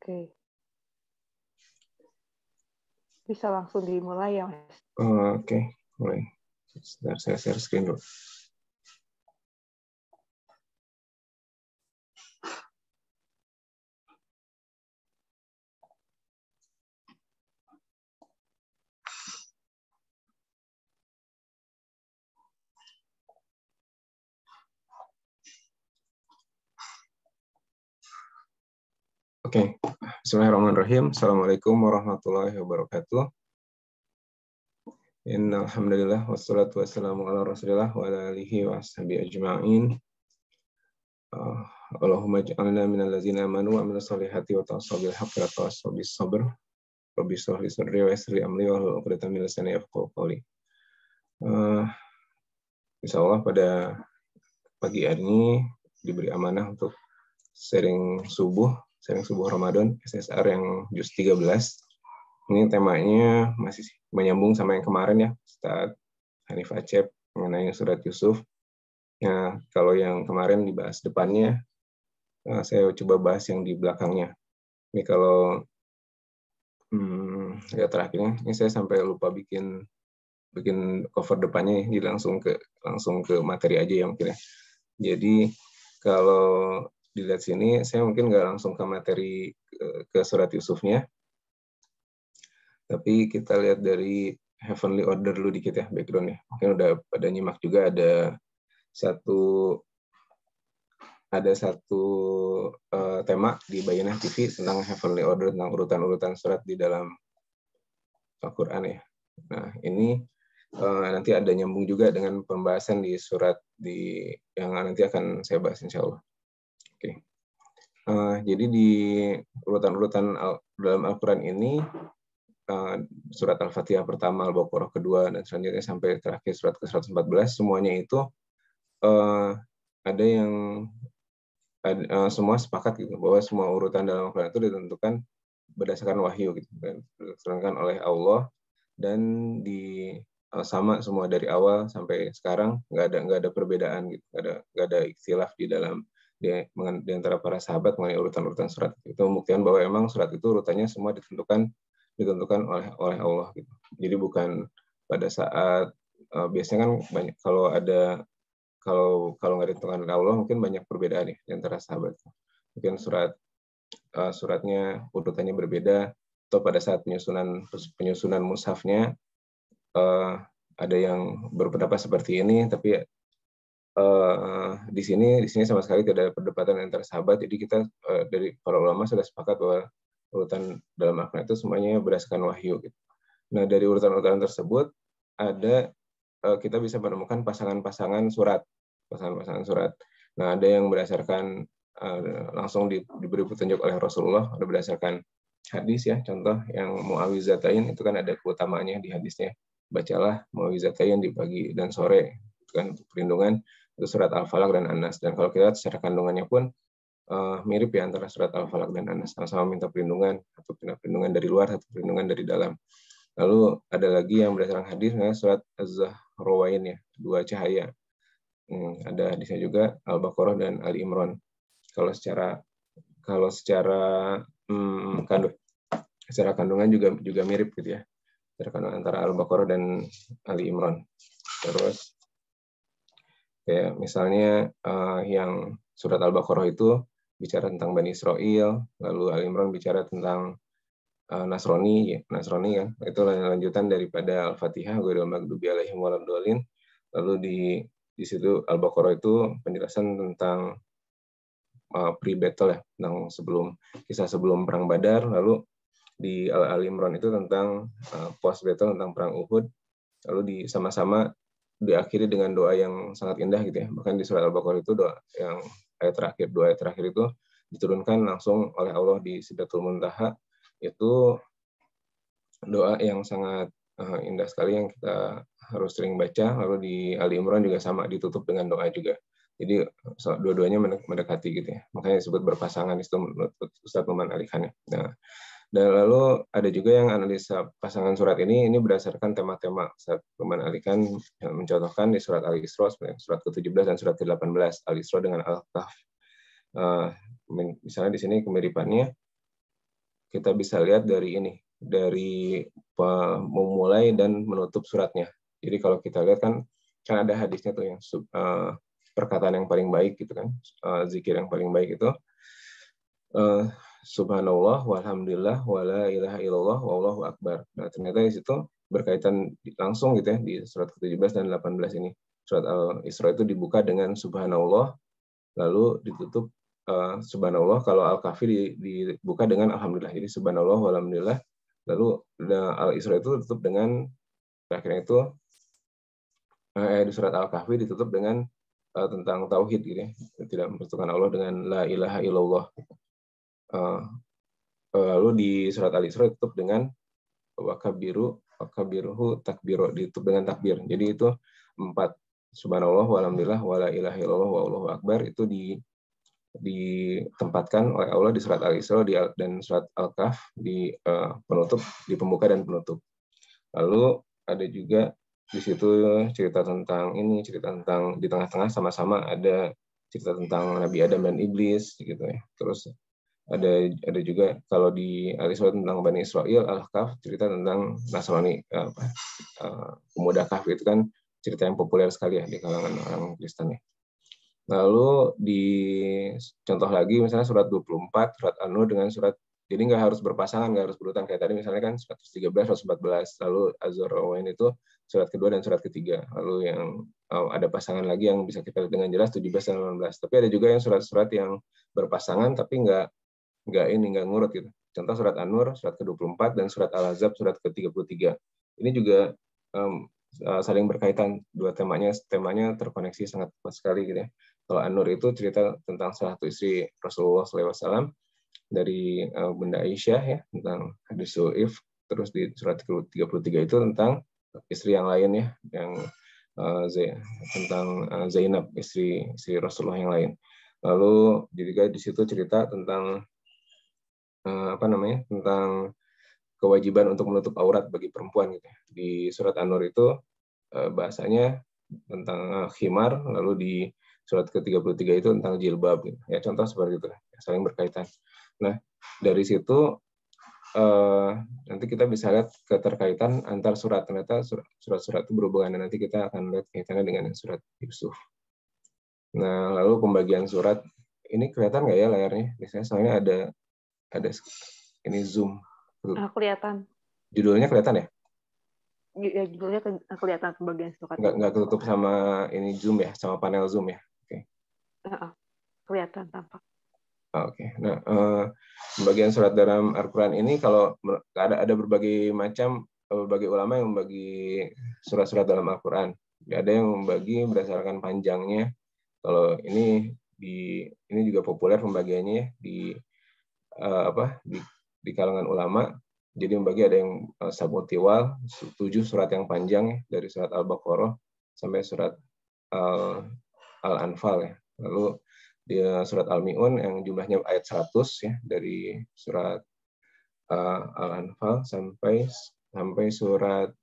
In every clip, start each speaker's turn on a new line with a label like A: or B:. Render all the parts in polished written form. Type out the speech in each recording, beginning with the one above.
A: Oke. Bisa langsung dimulai ya, Mas?
B: Oke, mulai. Sebentar, saya share screen dulu. Oke, Bismillahirrahmanirrahim. Assalamualaikum warahmatullahi wabarakatuh. Innal hamdalillah wassalatu wassalamu ala Rasulillah wa ala alihi wa ashabihi ajma'in. Allahumma ij'alna minal ladzina amanu wa amilus solihati wa tawassaw bil haqqi wa tawassaw bis sabr. Rabbi shrah li sadri wa yassir li amri wahlul 'uqdatam min lisani yafqahu qawli. Insyaallah pada pagi hari ini diberi amanah untuk sharing subuh Ramadan SSR yang juz 13. Ini temanya masih menyambung sama yang kemarin ya, Ustaz Hanif Acep mengenai surat Yusuf. Nah, kalau yang kemarin dibahas depannya, saya coba bahas yang di belakangnya. Ini kalau ya terakhirnya, ini saya sampai lupa bikin cover depannya, jadi langsung ke materi aja ya mungkin ya. Jadi kalau dilihat sini, saya mungkin nggak langsung ke materi ke surat Yusufnya, tapi kita lihat dari Heavenly Order dulu dikit ya backgroundnya. Mungkin udah pada nyimak juga ada satu tema di Bayyinah TV tentang Heavenly Order, tentang urutan-urutan surat di dalam Al-Quran ya. Nah ini nanti ada nyambung juga dengan pembahasan di surat yang nanti akan saya bahas insya Allah. Oke. Jadi di urutan-urutan dalam Al-Quran ini, surat Al-Fatihah pertama, Al-Baqarah kedua, dan selanjutnya sampai terakhir surat ke-114, semuanya itu ada yang semua sepakat gitu bahwa semua urutan dalam Al-Quran itu ditentukan berdasarkan wahyu gitu, ditentukan oleh Allah, dan sama semua dari awal sampai sekarang nggak ada perbedaan gitu, nggak ada ikhtilaf di antara para sahabat mengenai urutan-urutan surat. Itu membuktikan bahwa emang surat itu urutannya semua ditentukan oleh Allah gitu. Jadi bukan pada saat biasanya kan banyak kalau nggak ditentukan oleh Allah mungkin banyak perbedaan ya di antara sahabat. Mungkin suratnya urutannya berbeda, atau pada saat penyusunan mushafnya ada yang berpendapat seperti ini, tapi di sini sama sekali tidak ada perdebatan antara sahabat. Jadi kita dari para ulama sudah sepakat bahwa urutan dalam Al-Quran itu semuanya berdasarkan wahyu gitu. Nah, dari urutan-urutan tersebut kita bisa menemukan pasangan-pasangan surat. Nah, ada yang berdasarkan langsung diberi petunjuk oleh Rasulullah, ada berdasarkan hadis ya. Contoh yang Mu'awizatain itu kan ada keutamaannya di hadisnya. Bacalah Mu'awizatain di pagi dan sore, kan perlindungan. Itu surat Al-Falaq dan An-Nas. Dan kalau kita lihat secara kandungannya pun mirip ya antara surat Al-Falaq dan An-Nas. Sama-sama minta perlindungan, atau perlindungan dari luar, atau perlindungan dari dalam. Lalu ada lagi yang berdasarkan hadis, surat Az-Zahrawain ya, dua cahaya. Ada hadisnya juga Al-Baqarah dan Ali Imran. Kalau secara kandungan juga mirip gitu ya. Secara kandungan antara Al-Baqarah dan Ali Imran. Terus kayak misalnya yang surat Al-Baqarah itu bicara tentang Bani Israel, lalu Ali Imran bicara tentang Nasrani kan. Itu lanjutan daripada Al-Fatihah, ghairil maghdubi alaihim waladdallin. Lalu di situ Al-Baqarah itu penjelasan tentang pre-battle ya, tentang kisah sebelum perang Badar. Lalu di Al-Imran itu tentang post-battle, tentang perang Uhud. Lalu sama-sama diakhiri dengan doa yang sangat indah gitu ya. Bahkan di surat Al-Baqarah itu dua ayat terakhir itu diturunkan langsung oleh Allah di Sidratul Muntaha. Itu doa yang sangat indah sekali yang kita harus sering baca. Lalu di Ali Imran juga sama, ditutup dengan doa juga. Jadi dua-duanya mendekati gitu ya. Makanya disebut berpasangan, itu menurut Ustaz Muhammad Alikan ya. Nah, dan lalu ada juga yang analisa pasangan surat ini berdasarkan tema-tema. Ustaz Muhammad Alikan yang mencontohkan di surat Al-Isra, surat ke-17 dan surat ke-18. Al-Isra dengan Al-Kahf. Misalnya di sini kemiripannya kita bisa lihat dari ini, dari memulai dan menutup suratnya. Jadi kalau kita lihat kan ada hadisnya tuh yang perkataan yang paling baik gitu kan, zikir yang paling baik itu subhanallah walhamdulillah wala ilaha illallah wallahu akbar. Nah, ternyata di situ berkaitan langsung gitu ya di surat ke-17 dan 18 ini. Surat Al-Isra itu dibuka dengan subhanallah, lalu ditutup subhanallah. Kalau Al-Kahfi dibuka dengan alhamdulillah. Jadi subhanallah walhamdulillah, lalu Al-Isra itu ditutup dengan akhirnya itu di surat Al-Kahfi ditutup dengan tentang tauhid gitu ya. Tidak mempersekutukan Allah dengan la ilaha illallah. Lalu di surat Al-Isra ditutup dengan wakabiruhu takbiro, ditutup dengan takbir. Jadi itu 4 subhanallah walhamdulillah wala ilaha illallah wallahu akbar itu ditempatkan oleh Allah di surat Al-Isra dan surat Al-Kahf di penutup, di pembuka dan penutup. Lalu ada juga di situ cerita tentang di tengah-tengah sama-sama ada cerita tentang Nabi Adam dan iblis gitu ya. Terus ada juga kalau di Al-Isra tentang Bani Israel, Al-Kahf cerita tentang Nasrani, pemuda Kahf itu kan cerita yang populer sekali ya di kalangan orang Kristen ya. Lalu di contoh lagi misalnya surat 24, surat An-Nur dengan surat, jadi nggak harus berpasangan, nggak harus berurutan kayak tadi misalnya kan surat 13, surat 14, lalu Az-Zurrawain itu surat kedua dan surat ketiga. Lalu yang ada pasangan lagi yang bisa kita lihat dengan jelas 17 dan 18. Tapi ada juga yang surat-surat yang berpasangan tapi nggak ngurut gitu. Contoh surat An-Nur, surat ke-24, dan surat Al-Ahzab, surat ke-33. Ini juga saling berkaitan, dua temanya terkoneksi sangat kuat sekali gitu ya. Kalau An-Nur itu cerita tentang salah satu istri Rasulullah SAW dari Bunda Aisyah ya, tentang hadis Su'if. Terus di surat ke-33 itu tentang istri yang lain ya, yang tentang Zainab, istri Rasulullah yang lain. Lalu juga di situ cerita tentang tentang kewajiban untuk menutup aurat bagi perempuan gitu. Di surat An-Nur itu bahasanya tentang khimar, lalu di surat ke-33 itu tentang jilbab gitu. Ya contoh seperti itu, saling berkaitan. Nah, dari situ nanti kita bisa lihat keterkaitan antar surat. Ternyata surat-surat itu berhubungan, dan nanti kita akan lihat kaitannya dengan surat Yusuf. Nah, lalu pembagian surat ini kelihatan nggak ya layarnya? Biasanya soalnya ada ini zoom.
A: Kelihatan.
B: Judulnya kelihatan ya?
A: Ya, judulnya kelihatan pembagian surat.
B: Nggak ketutup sama ini zoom ya, sama panel zoom ya? Oke.
A: Kelihatan tampak.
B: Oke. Nah, pembagian surat dalam Al-Quran ini kalau ada berbagai ulama yang membagi surat-surat dalam Al-Quran. Ada yang membagi berdasarkan panjangnya. Kalau ini juga populer pembagiannya di kalangan ulama. Jadi membagi ada yang sab'ut tiwal, 7 surat yang panjang dari surat Al-Baqarah sampai surat Al-Anfal ya. Lalu di surat Al-Mi'un yang jumlahnya ayat 100 ya, dari surat Al-Anfal sampai surat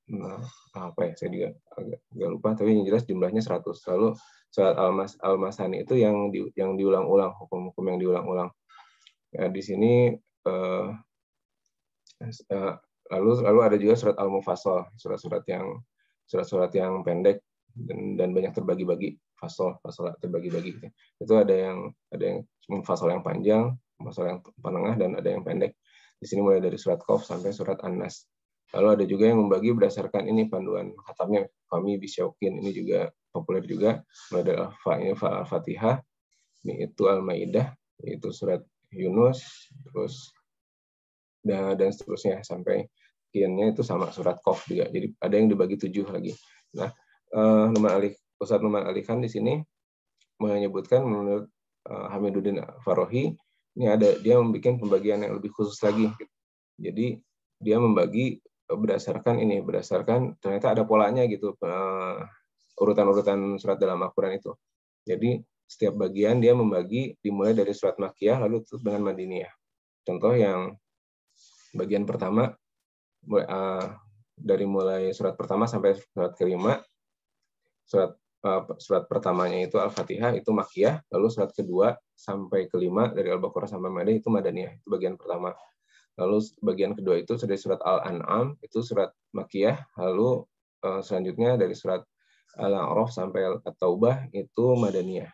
B: saya juga agak lupa, tapi yang jelas jumlahnya 100. Lalu surat Al-Masani itu yang diulang-ulang, hukum-hukum yang diulang-ulang. Ya, di sini lalu ada juga surat Al-Mufassal, surat-surat yang pendek dan banyak terbagi-bagi, fasal terbagi-bagi gitu. Itu ada yang mufassal yang panjang, mufassal yang menengah, dan ada yang pendek. Di sini mulai dari surat Qaf sampai surat An-Nas. Lalu ada juga yang membagi berdasarkan ini panduan khatamnya, Fahmi Bisyauqin, ini juga populer juga, mulai dari Al-Fatihah, itu Al-Maidah, yaitu surat Yunus, terus dan seterusnya sampai kiannya itu sama surat Qaf juga. Jadi ada yang dibagi 7 lagi. Nah, Ustadz Numan Ali Khan di sini menyebutkan menurut Hamiduddin Farohi ini dia membuat pembagian yang lebih khusus lagi. Jadi dia membagi berdasarkan ternyata ada polanya gitu, urutan-urutan surat dalam Al-Quran itu. Jadi setiap bagian dia membagi dimulai dari surat Makkiyah lalu tutup dengan Madiniyah. Contoh yang bagian pertama dari mulai surat pertama sampai surat kelima. Surat pertamanya itu Al-Fatihah, itu Makkiyah, lalu surat kedua sampai ke-5 dari Al-Baqarah sampai Maidah itu Madaniyah, itu bagian pertama. Lalu bagian kedua itu dari surat Al-An'am, itu surat Makkiyah. Lalu selanjutnya dari surat Al-A'raf sampai At-Taubah itu Madaniyah.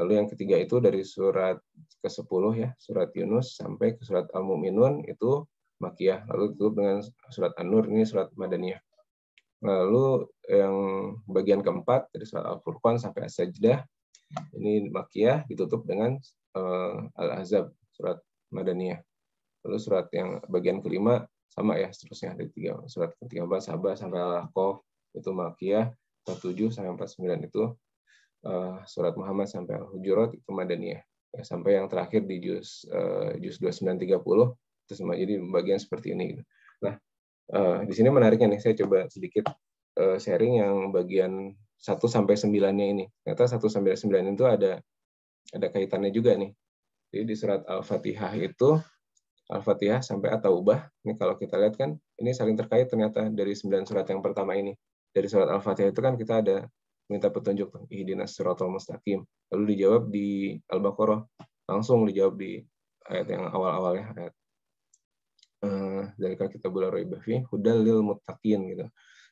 B: Lalu yang ketiga itu dari surat ke-10 ya, surat Yunus sampai ke surat Al-Mu'minun itu Makkiyah. Lalu itu dengan surat An-Nur ini surat Madaniyah. Lalu yang bagian keempat dari surat Al-Furqan sampai As-Sajdah ini Makkiyah, ditutup dengan Al-Ahzab surat Madaniyah. Lalu surat yang bagian kelima sama ya seterusnya dari surat ke-13 Sabah sampai Al-Ahqaf itu Makkiyah, 47 sampai 49 itu surat Muhammad sampai Al-Hujurat itu Madaniyah. Ya, sampai yang terakhir di juz 29 30 itu semua jadi bagian seperti ini gitu. Nah, di sini menariknya nih, saya coba sedikit sharing yang bagian 1 sampai 9-nya ini. Ternyata 1 sampai 9 itu ada kaitannya juga nih. Jadi di surat Al-Fatihah itu Al-Fatihah sampai At-Taubah, ini kalau kita lihat kan ini saling terkait ternyata dari 9 surat yang pertama ini. Dari surat Al-Fatihah itu kan kita ada minta petunjuk, ihdinas siratal mustaqim. Lalu dijawab di Al-Baqarah, langsung dijawab di ayat yang awal-awalnya, ayat dari kita bulan Raiba fi hudal lil muttaqin gitu.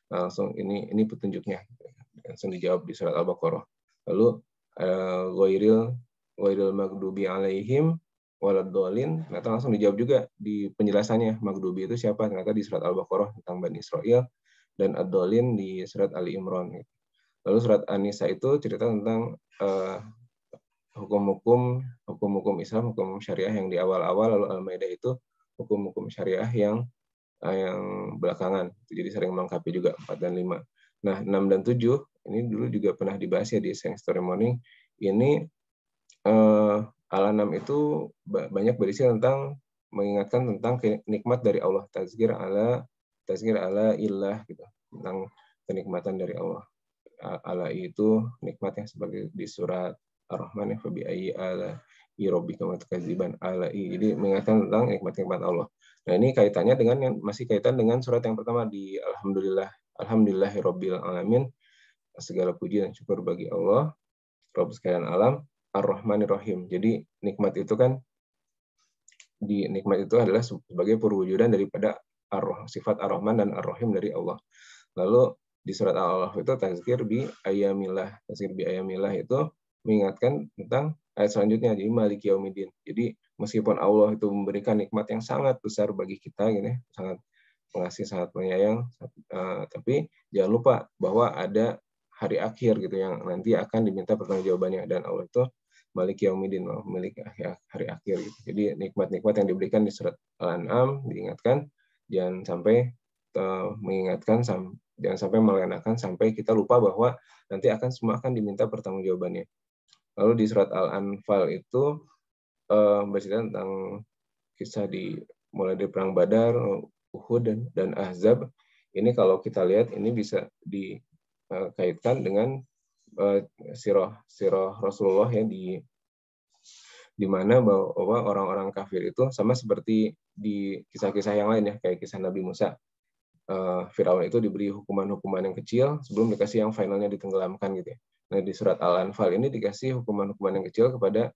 B: Langsung ini petunjuknya. Langsung dijawab di surat Al-Baqarah. Lalu ghairil maghdubi alaihim waladhdallin, ternyata langsung dijawab juga di penjelasannya. Maghdubi itu siapa? Ternyata di surat Al-Baqarah tentang Bani Israel, dan ad-dallin di surat Ali Imran. Lalu surat An-Nisa itu cerita tentang hukum-hukum Islam, hukum syariah yang di awal-awal. Lalu Al-Maidah itu hukum-hukum syariah yang belakangan. Jadi sering melengkapi juga 4 dan 5. Nah, 6 dan 7 ini dulu juga pernah dibahas ya di Science Story Morning. Ini Al-An'am itu banyak berisi tentang mengingatkan tentang nikmat dari Allah, tazkir ala illah gitu, tentang kenikmatan dari Allah. Ala itu nikmatnya sebagai di surat Ar-Rahman ya, fabi ayyi ala rabbika tukadziban ala. Jadi mengingatkan tentang nikmat-nikmat Allah. Nah, ini kaitannya dengan masih kaitan dengan surat yang pertama di Alhamdulillahirabbil alamin. Segala puji dan syukur bagi Allah, Rabb sekalian alam, Ar-Rahmanir Rahim. Jadi nikmat itu kan nikmat itu adalah sebagai perwujudan daripada sifat Ar-Rahman dan Ar-Rahim dari Allah. Lalu di surat Al-Alaq itu tazkir bi ayamillah. Tazkir bi ayamillah itu mengingatkan tentang ayat selanjutnya, jadi maliki yaumiddin. Jadi meskipun Allah itu memberikan nikmat yang sangat besar bagi kita gitu ya, sangat pengasih, sangat penyayang, tapi jangan lupa bahwa ada hari akhir gitu yang nanti akan diminta pertanggungjawabannya, dan Allah itu Maliki Yaumiddin, memiliki hari akhir gitu. Jadi nikmat-nikmat yang diberikan di surat Al-An'am diingatkan, jangan sampai jangan sampai melenakan sampai kita lupa bahwa nanti semua akan diminta pertanggungjawabannya. Lalu di surat Al-Anfal itu bercerita tentang kisah mulai dari perang Badar, Uhud dan Ahzab. Ini kalau kita lihat ini bisa dikaitkan dengan sirah Rasulullah ya, di mana bahwa orang-orang kafir itu sama seperti di kisah-kisah yang lain ya, kayak kisah Nabi Musa. Firaun itu diberi hukuman-hukuman yang kecil sebelum dikasih yang finalnya ditenggelamkan gitu ya. Nah, di surat Al-Anfal ini dikasih hukuman-hukuman yang kecil kepada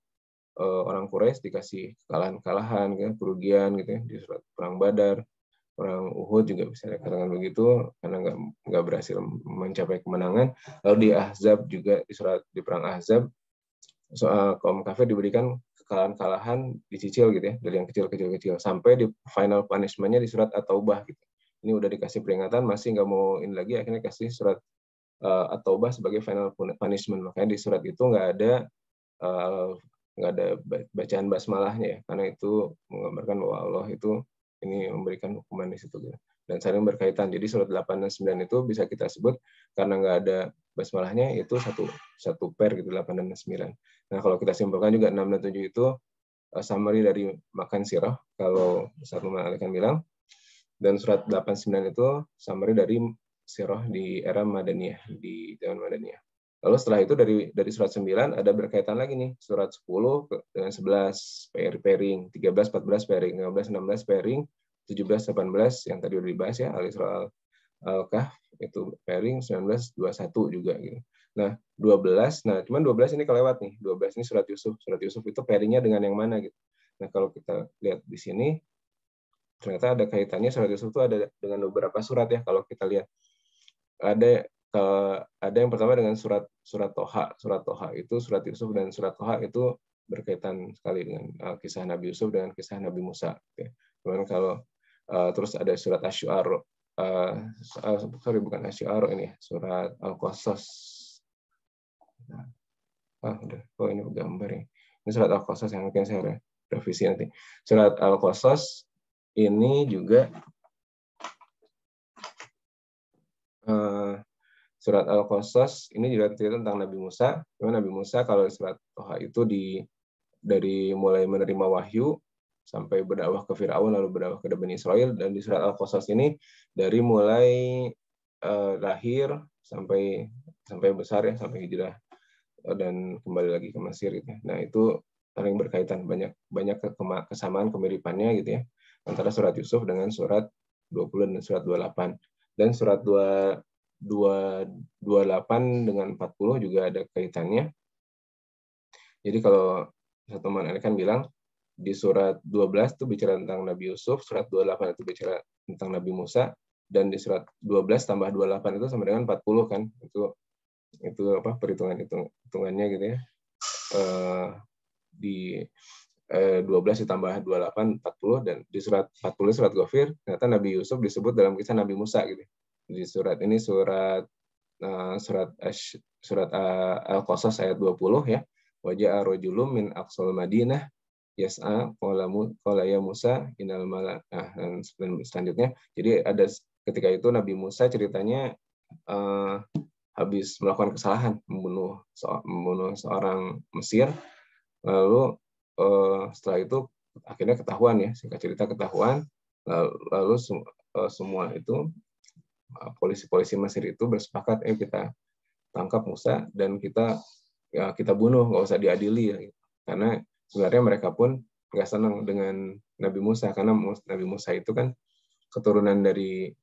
B: orang Quraisy, dikasih kekalahan, gitu, kerugian gitu ya. Di surat perang Badar, perang Uhud juga bisa dikatakan begitu karena nggak berhasil mencapai kemenangan. Lalu di Ahzab juga, di perang Ahzab soal kaum kafir diberikan kekalahan dicicil gitu ya, dari yang kecil sampai di final punishment-nya di surat At-Taubah gitu. Ini udah dikasih peringatan, masih nggak mau ini lagi, akhirnya kasih surat At-Taubah sebagai final punishment. Makanya di surat itu nggak ada bacaan basmalahnya ya, karena itu menggambarkan bahwa Allah itu ini memberikan hukuman di situ gitu. Dan saling berkaitan. Jadi surat 8 dan 9 itu bisa kita sebut karena nggak ada basmalahnya itu satu pair gitu, 8 dan 9. Nah, kalau kita simpulkan juga 6 dan 7 itu summary dari makan sirah kalau Ustaz Numan Alikan bilang, dan surat 8 9 itu summary dari sirah di era Madaniyah, di zaman Madaniyah. Lalu setelah itu dari surat 9 ada berkaitan lagi nih, surat 10 dengan 11 pairing, 13 14 pairing, 15 16 pairing, 17 18 yang tadi udah dibahas ya, Al-Isra Al-Kahf itu pairing, 19 21 juga gitu. Nah, 12, nah cuman 12 ini kelewat nih. 12 ini surat Yusuf. Surat Yusuf itu pairingnya dengan yang mana gitu. Nah, kalau kita lihat di sini, ternyata ada kaitannya surat Yusuf itu ada dengan beberapa surat ya. Kalau kita lihat, ada yang pertama dengan surat Toha. Surat Toha itu surat Yusuf, dan surat Toha itu berkaitan sekali dengan kisah Nabi Yusuf dengan kisah Nabi Musa. Kemudian kalau terus ada surat Asy-Syu'ara, bukan Asy-Syu'ara ini, surat Al-Qasas. Udah. Ini gambar ya. Ini surat Al-Qasas yang mungkin saya revisi nanti. Surat Al-Qasas ini juga surat Al-Qasas ini juga cerita tentang Nabi Musa. Cuma Nabi Musa kalau surat Toha itu dari mulai menerima wahyu sampai berdakwah ke Firaun lalu berdakwah ke Bani Israil, dan di surat Al-Qasas ini dari mulai lahir sampai besar ya, sampai hijrah dan kembali lagi ke Mesir gitu. Nah, itu saling berkaitan, banyak kesamaan kemiripannya gitu ya antara surat Yusuf dengan surat 20 dan surat 28. Dan surat 28 dengan 40 juga ada kaitannya. Jadi kalau satu teman ini kan bilang di surat 12 itu bicara tentang Nabi Yusuf, surat 28 itu bicara tentang Nabi Musa, dan di surat 12 tambah 28 itu sama dengan 40 kan. Itu apa hitungannya gitu ya. Di 12 ditambah 28 40, dan di surat 40 surat Ghafir ternyata Nabi Yusuf disebut dalam kisah Nabi Musa gitu. Di surat ini surat Al-Qasas ayat 20 ya. Waja'a rajulun min aqsal Madinah yas'a qala ya Musa innal dan selanjutnya. Jadi ada ketika itu Nabi Musa ceritanya habis melakukan kesalahan, membunuh seorang Mesir, lalu setelah itu akhirnya ketahuan ya, singkat cerita ketahuan, lalu semua itu polisi-polisi Mesir itu bersepakat, kita tangkap Musa dan kita bunuh, nggak usah diadili ya. Karena sebenarnya mereka pun nggak senang dengan Nabi Musa, karena Nabi Musa itu kan keturunan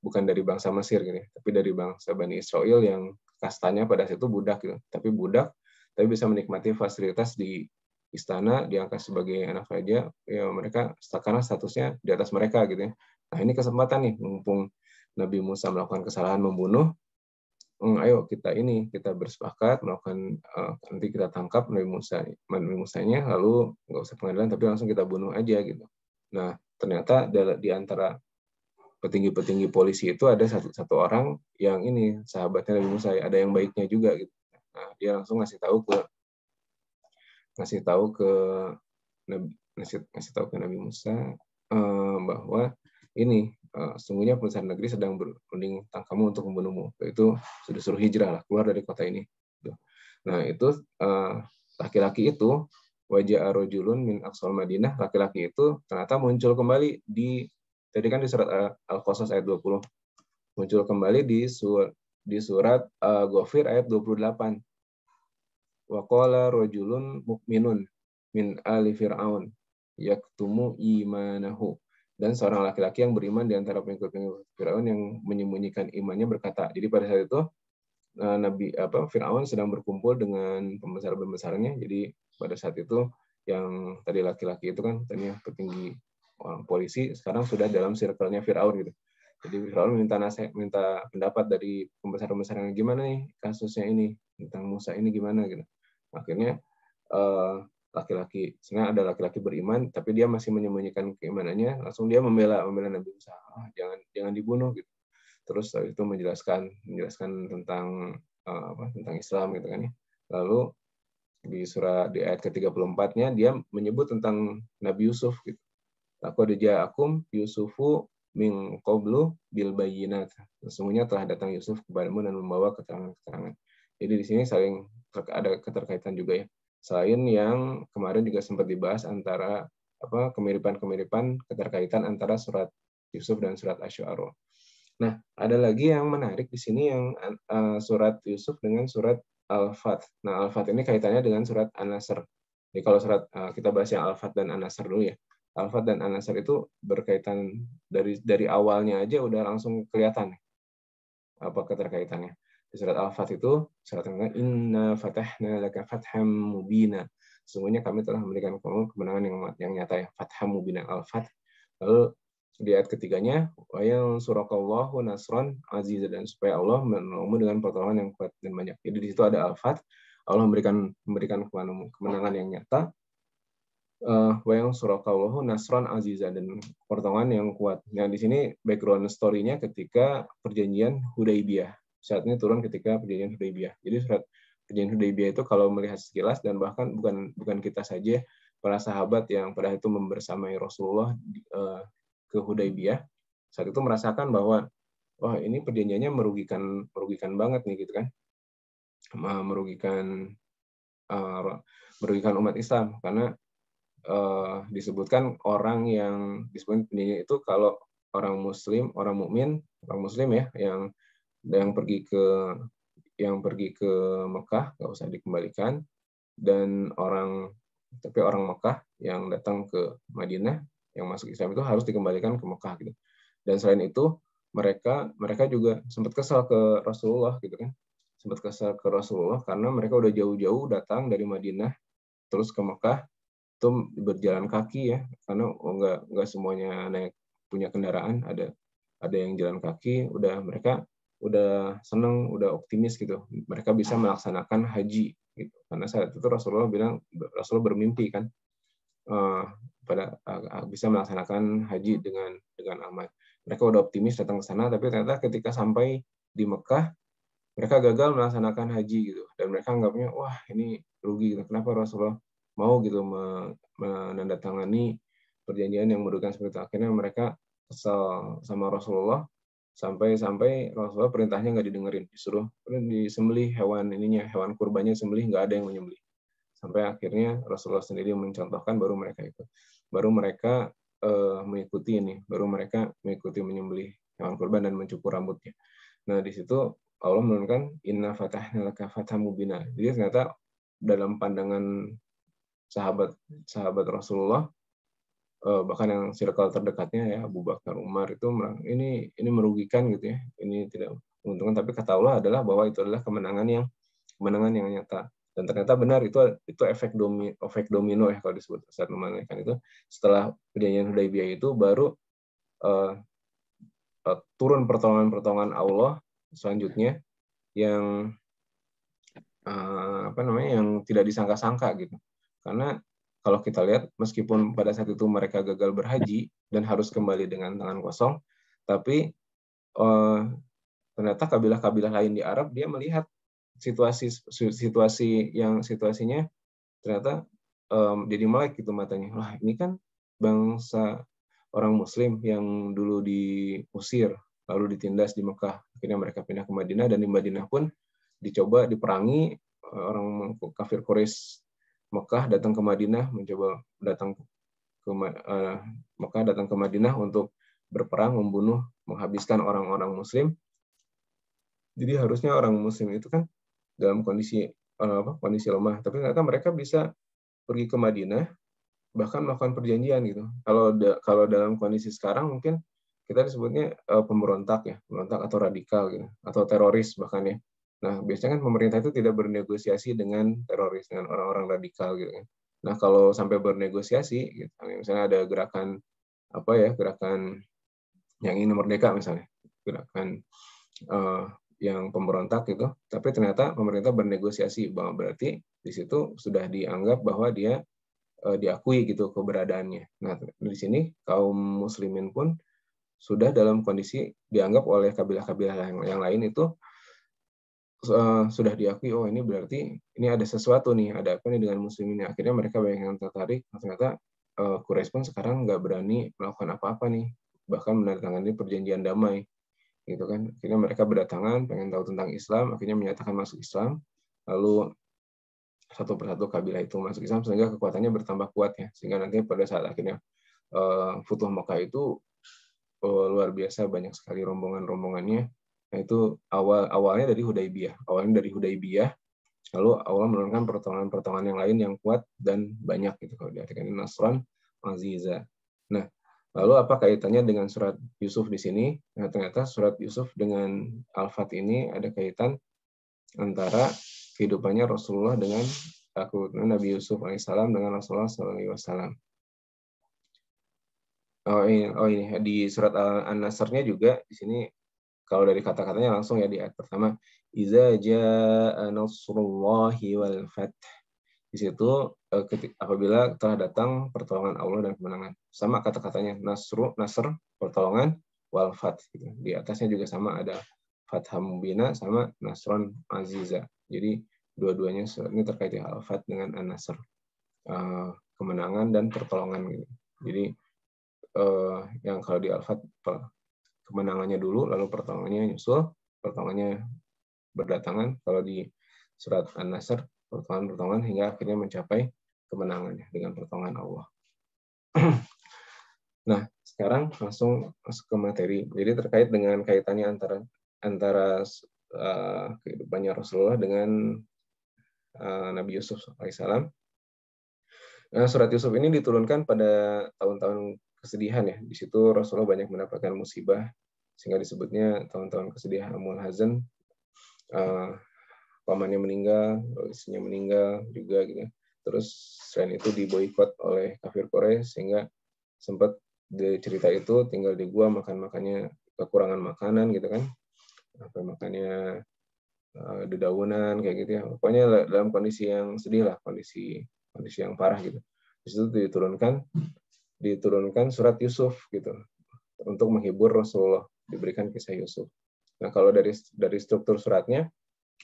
B: bukan dari bangsa Mesir gitu, tapi dari bangsa Bani Israel yang kastanya pada saat itu budak gitu. Tapi bisa menikmati fasilitas di istana, diangkat sebagai anak raja, ya mereka karena statusnya di atas mereka gitu ya. Nah, ini kesempatan nih, mumpung Nabi Musa melakukan kesalahan membunuh, ayo kita bersepakat melakukan, nanti kita tangkap Nabi Musanya, lalu nggak usah pengadilan tapi langsung kita bunuh aja gitu. Nah, ternyata di antara petinggi-petinggi polisi itu ada satu orang yang ini sahabatnya Nabi Musa, ada yang baiknya juga gitu. Nah, dia langsung ngasih tahu ke Nabi Musa bahwa ini sesungguhnya penguasa negeri sedang berunding tentang kamu untuk membunuhmu. Itu sudah suruh hijrah lah, keluar dari kota ini. Nah, itu laki-laki itu wajah rajulun min aqsal Madinah, laki-laki itu ternyata muncul kembali tadi kan di surat Al-Qasas ayat 20. Muncul kembali di surat Ghafir ayat 28. Wa qala rajulun mu'minun min ali fir'aun yaktumu imanahu. Dan seorang laki-laki yang beriman di antara pengikut-pengikut Firaun yang menyembunyikan imannya berkata. Jadi pada saat itu Firaun sedang berkumpul dengan pembesar-pembesarnya. Jadi pada saat itu yang tadi laki-laki itu kan tadinya petinggi polisi, sekarang sudah dalam circle-nya Firaun gitu. Jadi Firaun minta pendapat dari pembesar-pembesarnya, gimana nih kasusnya ini tentang Musa ini gimana gitu. Akhirnya sebenarnya ada laki-laki beriman tapi dia masih menyembunyikan keimanannya, langsung dia membela Nabi Musa, jangan dibunuh gitu. Terus itu menjelaskan tentang tentang Islam gitu kan ya. Lalu di ayat ke-34-nya dia menyebut tentang Nabi Yusuf gitu. Laqad ja'akum Yusufu min qablu bil bayyinat. Sesungguhnya telah datang Yusuf kepadamu dan membawa keterangan-keterangan. Jadi di sini ada keterkaitan juga ya. Selain yang kemarin juga sempat dibahas antara kemiripan keterkaitan antara surat Yusuf dan surat Asy-Syu'ara. Nah, ada lagi yang menarik di sini yang surat Yusuf dengan surat Al-Fat. Nah, Al-Fat ini kaitannya dengan surat An-Nasr. Jadi kalau kita bahas yang Al-Fat dan An-Nasr dulu ya. Al-Fat dan An-Nasr itu berkaitan dari awalnya aja udah langsung kelihatan apa keterkaitannya. Di surat Al-Fath itu surat yang inna fatahna laka fatham mubina. Sesungguhnya kami telah memberikan kamu kemenangan yang nyata ya, fatham mubina Al-Fath. Lalu di ayat ketiganya wa yansurakallahu nasran aziz, dan supaya Allah menolongmu dengan pertolongan yang kuat dan banyak. Jadi di situ ada Al-Fath, Allah memberikan kemenangan yang nyata, wa yansurakallahu nasran aziz, dan pertolongan yang kuat. Nah, di sini background story-nya ketika perjanjian Hudaybiyah. Saat ini turun ketika perjanjian Hudaybiyah. Jadi surat perjanjian Hudaybiyah itu kalau melihat sekilas, dan bahkan bukan kita saja, para sahabat yang pada itu membersamai Rasulullah ke Hudaybiyah, saat itu merasakan bahwa wah, ini perjanjiannya merugikan banget nih gitu kan, merugikan umat Islam, karena disebutkan orang yang disebut perjanjian itu kalau orang muslim ya, yang pergi ke Mekah nggak usah dikembalikan, dan orang Mekah yang datang ke Madinah yang masuk Islam itu harus dikembalikan ke Mekah gitu. Dan selain itu mereka juga sempat kesal ke Rasulullah gitu kan. Sempat kesal ke Rasulullah karena mereka udah jauh-jauh datang dari Madinah terus ke Mekah itu berjalan kaki ya, karena nggak semuanya punya kendaraan, ada yang jalan kaki, mereka udah seneng, udah optimis gitu, mereka bisa melaksanakan haji gitu. Karena saat itu Rasulullah bermimpi kan, bisa melaksanakan haji dengan aman. Mereka udah optimis datang ke sana, tapi ternyata ketika sampai di Mekah mereka gagal melaksanakan haji gitu, dan mereka anggapnya wah ini rugi gitu. Kenapa Rasulullah mau gitu menandatangani perjanjian yang merugikan seperti itu. Akhirnya mereka kesal sama Rasulullah, sampai Rasulullah perintahnya nggak didengerin, disuruh disembelih hewan kurbannya disembelih, nggak ada yang menyembelih. Sampai akhirnya Rasulullah sendiri mencontohkan, baru mereka mengikuti menyembelih hewan kurban dan mencukur rambutnya. Nah, di situ Allah menurunkan inna fatahna laka fatham mubina. Jadi ternyata dalam pandangan sahabat Rasulullah, bahkan yang circle terdekatnya ya Abu Bakar, Umar, itu ini merugikan gitu ya, ini tidak menguntungkan. Tapi kata Allah adalah bahwa itu adalah kemenangan yang nyata. Dan ternyata benar, itu efek domino ya kalau disebut saat memenangkan itu. Setelah perjanjian Hudaybiyah itu baru turun pertolongan Allah selanjutnya yang yang tidak disangka-sangka gitu. Karena kalau kita lihat, meskipun pada saat itu mereka gagal berhaji dan harus kembali dengan tangan kosong, tapi ternyata kabilah-kabilah lain di Arab, dia melihat situasinya ternyata jadi melek gitu matanya. Wah, ini kan bangsa orang Muslim yang dulu diusir lalu ditindas di Mekah, akhirnya mereka pindah ke Madinah, dan di Madinah pun dicoba diperangi orang kafir Quraisy. Mekah datang ke Madinah, datang ke Madinah untuk berperang, membunuh, menghabiskan orang-orang Muslim. Jadi harusnya orang Muslim itu kan dalam kondisi lemah, tapi ternyata mereka bisa pergi ke Madinah, bahkan melakukan perjanjian gitu. Kalau dalam kondisi sekarang mungkin kita disebutnya pemberontak atau radikal gitu, atau teroris bahkan ya. Nah, biasanya kan pemerintah itu tidak bernegosiasi dengan teroris, dengan orang-orang radikal gitu kan. Nah, kalau sampai bernegosiasi gitu, misalnya ada gerakan yang ingin merdeka misalnya, gerakan yang pemberontak gitu, tapi ternyata pemerintah bernegosiasi, bahwa berarti di situ sudah dianggap bahwa dia diakui gitu keberadaannya. Nah, di sini kaum muslimin pun sudah dalam kondisi dianggap oleh kabilah-kabilah yang lain itu sudah diakui, oh ini berarti ini ada sesuatu nih, ada apa nih dengan muslimin. Akhirnya mereka banyak yang tertarik. Ternyata Quraisy pun sekarang nggak berani melakukan apa-apa nih, bahkan menandatangani perjanjian damai gitu kan. Akhirnya mereka berdatangan pengen tahu tentang Islam, akhirnya menyatakan masuk Islam, lalu satu persatu kabilah itu masuk Islam, sehingga kekuatannya bertambah kuat ya, sehingga nanti pada saat akhirnya Futuh Makkah itu luar biasa, banyak sekali rombongannya. Nah, itu awalnya dari Hudaybiyah, lalu Allah menurunkan pertolongan yang lain yang kuat dan banyak gitu, kalau diartikan Nasran Aziza. Nah, lalu apa kaitannya dengan surat Yusuf di sini? Nah, ternyata surat Yusuf dengan Al-Fath ini ada kaitan antara kehidupannya Rasulullah dengan Nabi Yusuf alaihissalam dengan Rasulullah SAW. Ini di surat An-Nasr-nya juga di sini kalau dari kata-katanya langsung ya di ayat pertama, iza jaa nasrullahi wal fath. Di situ apabila telah datang pertolongan Allah dan kemenangan. Sama kata-katanya, nasr, pertolongan, wal fath. Gitu. Di atasnya juga sama ada fathah mubina sama nasron aziza. Jadi dua-duanya ini terkait ya al-fath dengan an-nasr. Kemenangan dan pertolongan. Gitu. Jadi yang kalau di al-fath kemenangannya dulu, lalu pertolongannya nyusul, pertolongannya berdatangan. Kalau di surat An-Nasr, pertolongan hingga akhirnya mencapai kemenangannya dengan pertolongan Allah. Nah, sekarang langsung masuk ke materi. Jadi terkait dengan kaitannya antara kehidupannya Rasulullah dengan Nabi Yusuf alaihissalam. Surat Yusuf ini diturunkan pada tahun-tahun kesedihan ya. Di situ Rasulullah banyak mendapatkan musibah sehingga disebutnya tahun-tahun kesedihan Amul Hazan. Pamannya meninggal, istrinya meninggal juga gitu. Terus selain itu diboikot oleh kafir Quraisy sehingga sempat di cerita itu tinggal di gua makannya kekurangan makanan gitu kan. Apa makannya dedaunan kayak gitu ya. Pokoknya dalam kondisi yang sedih lah, kondisi yang parah gitu. Di situ diturunkan surat Yusuf gitu untuk menghibur Rasulullah, diberikan kisah Yusuf. Nah, kalau dari struktur suratnya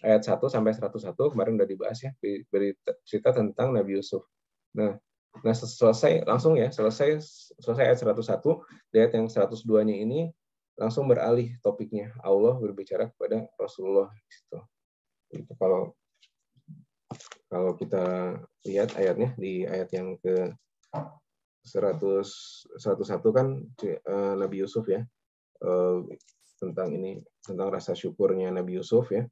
B: ayat 1 sampai 101 kemarin udah dibahas ya, cerita tentang Nabi Yusuf. Nah selesai ayat 101, di ayat yang 102-nya ini langsung beralih topiknya. Allah berbicara kepada Rasulullah gitu. Itu kalau kita lihat ayatnya di ayat yang ke 101 kan Nabi Yusuf ya, tentang rasa syukurnya Nabi Yusuf ya.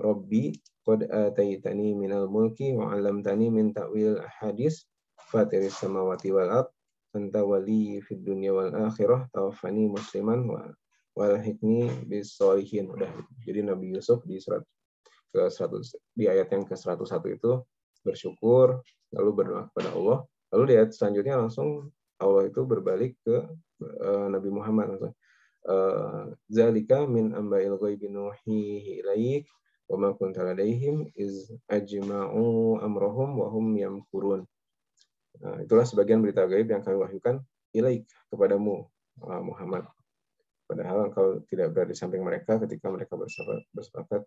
B: Rabbi qad ataitani minal mulki wa 'allamtani min ta'wil ahadits fatiris samawati wal ard anta wali fid dunya wal akhirah tawaffani musliman wa walhiqni bis sholihin. Udah. Jadi Nabi Yusuf di surat ke 100 di ayat yang ke 101 itu bersyukur lalu berdoa kepada Allah. Lalu di ayat selanjutnya langsung Allah itu berbalik ke Nabi Muhammad langsung. Zalika min amba'il ghaibi nuhihi ilaik wa ma kunta ladaihim iz ajma'u amrahum wa hum yamkurun. Itulah sebagian berita gaib yang kami wahyukan ilaik kepadamu Muhammad. Padahal engkau tidak berada di samping mereka ketika mereka bersepakat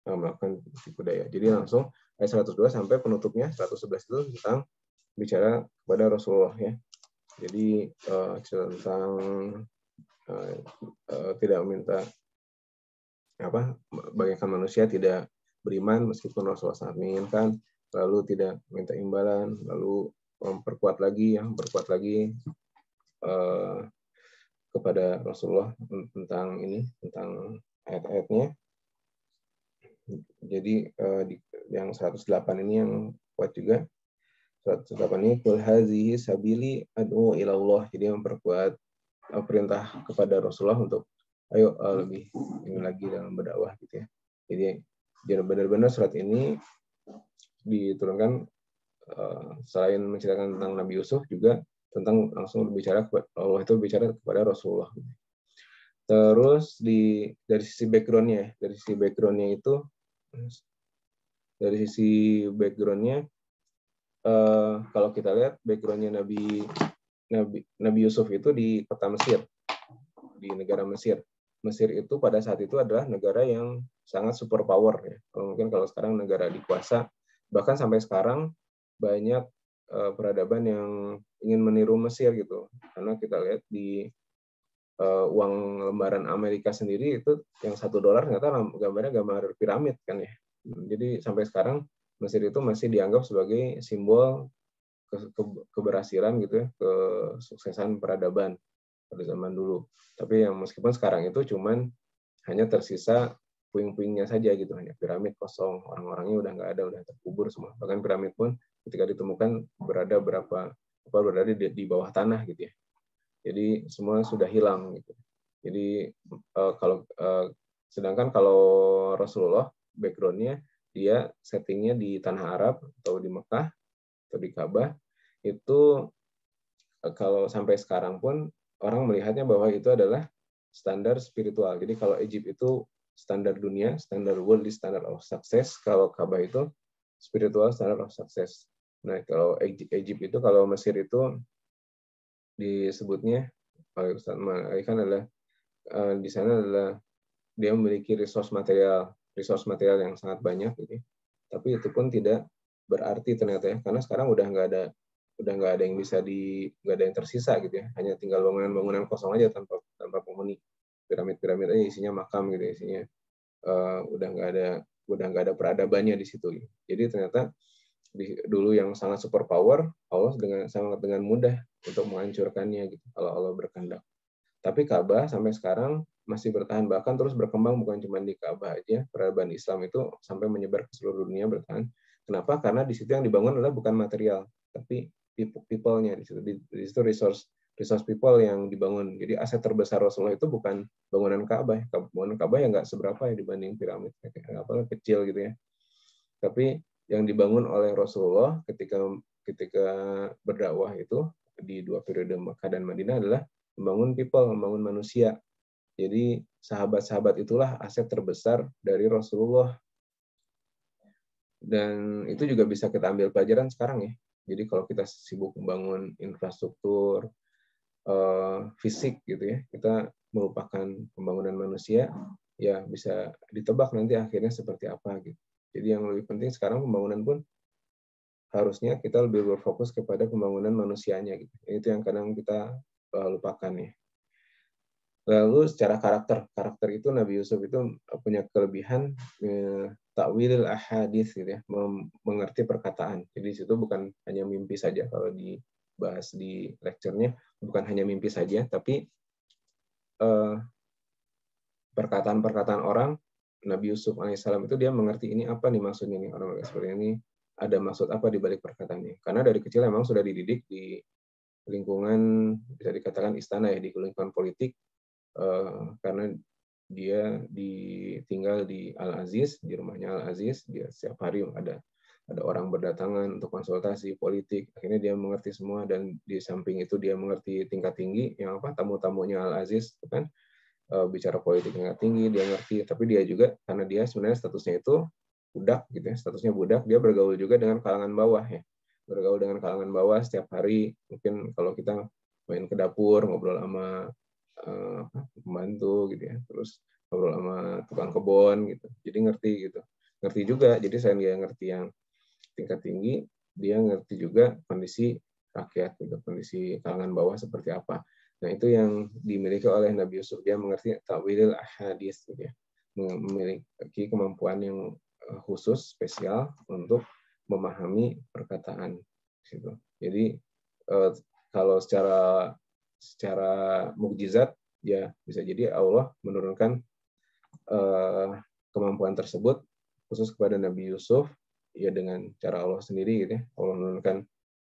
B: melakukan tipu daya. Jadi langsung ayat 102 sampai penutupnya 111 itu tentang bicara kepada Rasulullah ya. Jadi tentang tidak meminta bagaikan manusia tidak beriman meskipun Rasulullah sangat menginginkan, lalu tidak minta imbalan, lalu berkuat lagi kepada Rasulullah tentang ayat-ayatnya. Jadi yang 108 ini yang kuat juga. 108 ini kul hazihi sabili ad'u ila Allah. Jadi memperkuat perintah kepada Rasulullah untuk ayo lebih ini lagi dalam berdakwah gitu ya. Jadi benar-benar surat ini diturunkan selain menceritakan tentang Nabi Yusuf juga tentang langsung berbicara kepada Allah, itu berbicara kepada Rasulullah. Terus dari sisi backgroundnya itu kalau kita lihat backgroundnya Nabi Yusuf itu di kota Mesir, di negara Mesir. Mesir itu pada saat itu adalah negara yang sangat superpower ya. Kalau sekarang negara dikuasa, bahkan sampai sekarang banyak peradaban yang ingin meniru Mesir gitu. Karena kita lihat di uang lembaran Amerika sendiri itu yang $1 ternyata gambarnya gambar piramid kan ya. Jadi sampai sekarang Mesir itu masih dianggap sebagai simbol keberhasilan gitu ya, kesuksesan peradaban pada zaman dulu. Tapi yang meskipun sekarang itu cuman hanya tersisa puing-puingnya saja gitu, hanya piramid kosong, orang-orangnya udah nggak ada, udah terkubur semua. Bahkan piramid pun ketika ditemukan berada di bawah tanah gitu ya. Jadi semua sudah hilang gitu. Jadi sedangkan kalau Rasulullah background-nya dia settingnya di tanah Arab atau di Mekah atau di Ka'bah, itu kalau sampai sekarang pun orang melihatnya bahwa itu adalah standar spiritual. Jadi kalau Egypt itu standar dunia, standar world, standard of success. Kalau Ka'bah itu spiritual standard of success. Nah, kalau Egypt itu, kalau Mesir itu disebutnya oleh Ustaz Maikan adalah di sana adalah dia memiliki resource material yang sangat banyak, gitu. Tapi itu pun tidak berarti ternyata ya, karena sekarang udah nggak ada yang bisa nggak ada yang tersisa gitu ya, hanya tinggal bangunan-bangunan kosong aja tanpa penghuni. Piramid aja isinya makam gitu, isinya udah nggak ada peradabannya di situ. Gitu. Jadi ternyata dulu yang sangat super power, Allah sangat dengan mudah untuk menghancurkannya gitu kalau Allah berkehendak. Tapi Ka'bah sampai sekarang masih bertahan, bahkan terus berkembang, bukan cuma di Ka'bah aja. Peradaban Islam itu sampai menyebar ke seluruh dunia bertahan. Kenapa? Karena di situ yang dibangun adalah bukan material, tapi people-nya di situ. Di situ resource people yang dibangun. Jadi aset terbesar Rasulullah itu bukan bangunan Ka'bah. Bangunan Ka'bah yang nggak seberapa ya dibanding piramid, kecil gitu ya. Tapi yang dibangun oleh Rasulullah ketika berdakwah itu di dua periode Mekah dan Madinah adalah membangun people, membangun manusia. Jadi sahabat-sahabat itulah aset terbesar dari Rasulullah. Dan itu juga bisa kita ambil pelajaran sekarang ya. Jadi kalau kita sibuk membangun infrastruktur fisik gitu ya, kita melupakan pembangunan manusia, ya bisa ditebak nanti akhirnya seperti apa gitu. Jadi yang lebih penting sekarang pembangunan pun harusnya kita lebih berfokus kepada pembangunan manusianya gitu. Itu yang kadang kita lupakan ya. Lalu secara karakter itu Nabi Yusuf itu punya kelebihan takwilil ahadits gitu ya, mengerti perkataan. Jadi situ bukan hanya mimpi saja, kalau dibahas di lecture-nya bukan hanya mimpi saja, tapi perkataan-perkataan orang. Nabi Yusuf alaihissalam itu dia mengerti ini apa nih maksudnya nih, orang seperti ini ada maksud apa di balik perkataannya. Karena dari kecil memang sudah dididik di lingkungan, bisa dikatakan istana ya, di lingkungan politik. Karena dia tinggal di Al-Aziz, di rumahnya Al-Aziz, dia setiap hari ada orang berdatangan untuk konsultasi politik. Akhirnya dia mengerti semua, dan di samping itu dia mengerti tingkat tinggi yang tamu-tamunya Al-Aziz kan bicara politik tingkat tinggi, dia ngerti. Tapi dia juga, karena dia sebenarnya statusnya itu budak gitu ya, statusnya budak, dia bergaul juga dengan kalangan bawah ya. Bergaul dengan kalangan bawah setiap hari. Mungkin kalau kita main ke dapur, ngobrol sama pembantu gitu ya, terus ngobrol sama tukang kebun gitu, jadi ngerti juga. Jadi selain dia ngerti yang tingkat tinggi, dia ngerti juga kondisi rakyat gitu, kondisi kalangan bawah seperti apa. Nah itu yang dimiliki oleh Nabi Yusuf, dia mengerti ta'wilil ahadits gitu ya, memiliki kemampuan yang khusus spesial untuk memahami perkataan gitu. Jadi kalau secara mukjizat ya bisa jadi Allah menurunkan kemampuan tersebut khusus kepada Nabi Yusuf ya, dengan cara Allah sendiri gitu ya. Allah menurunkan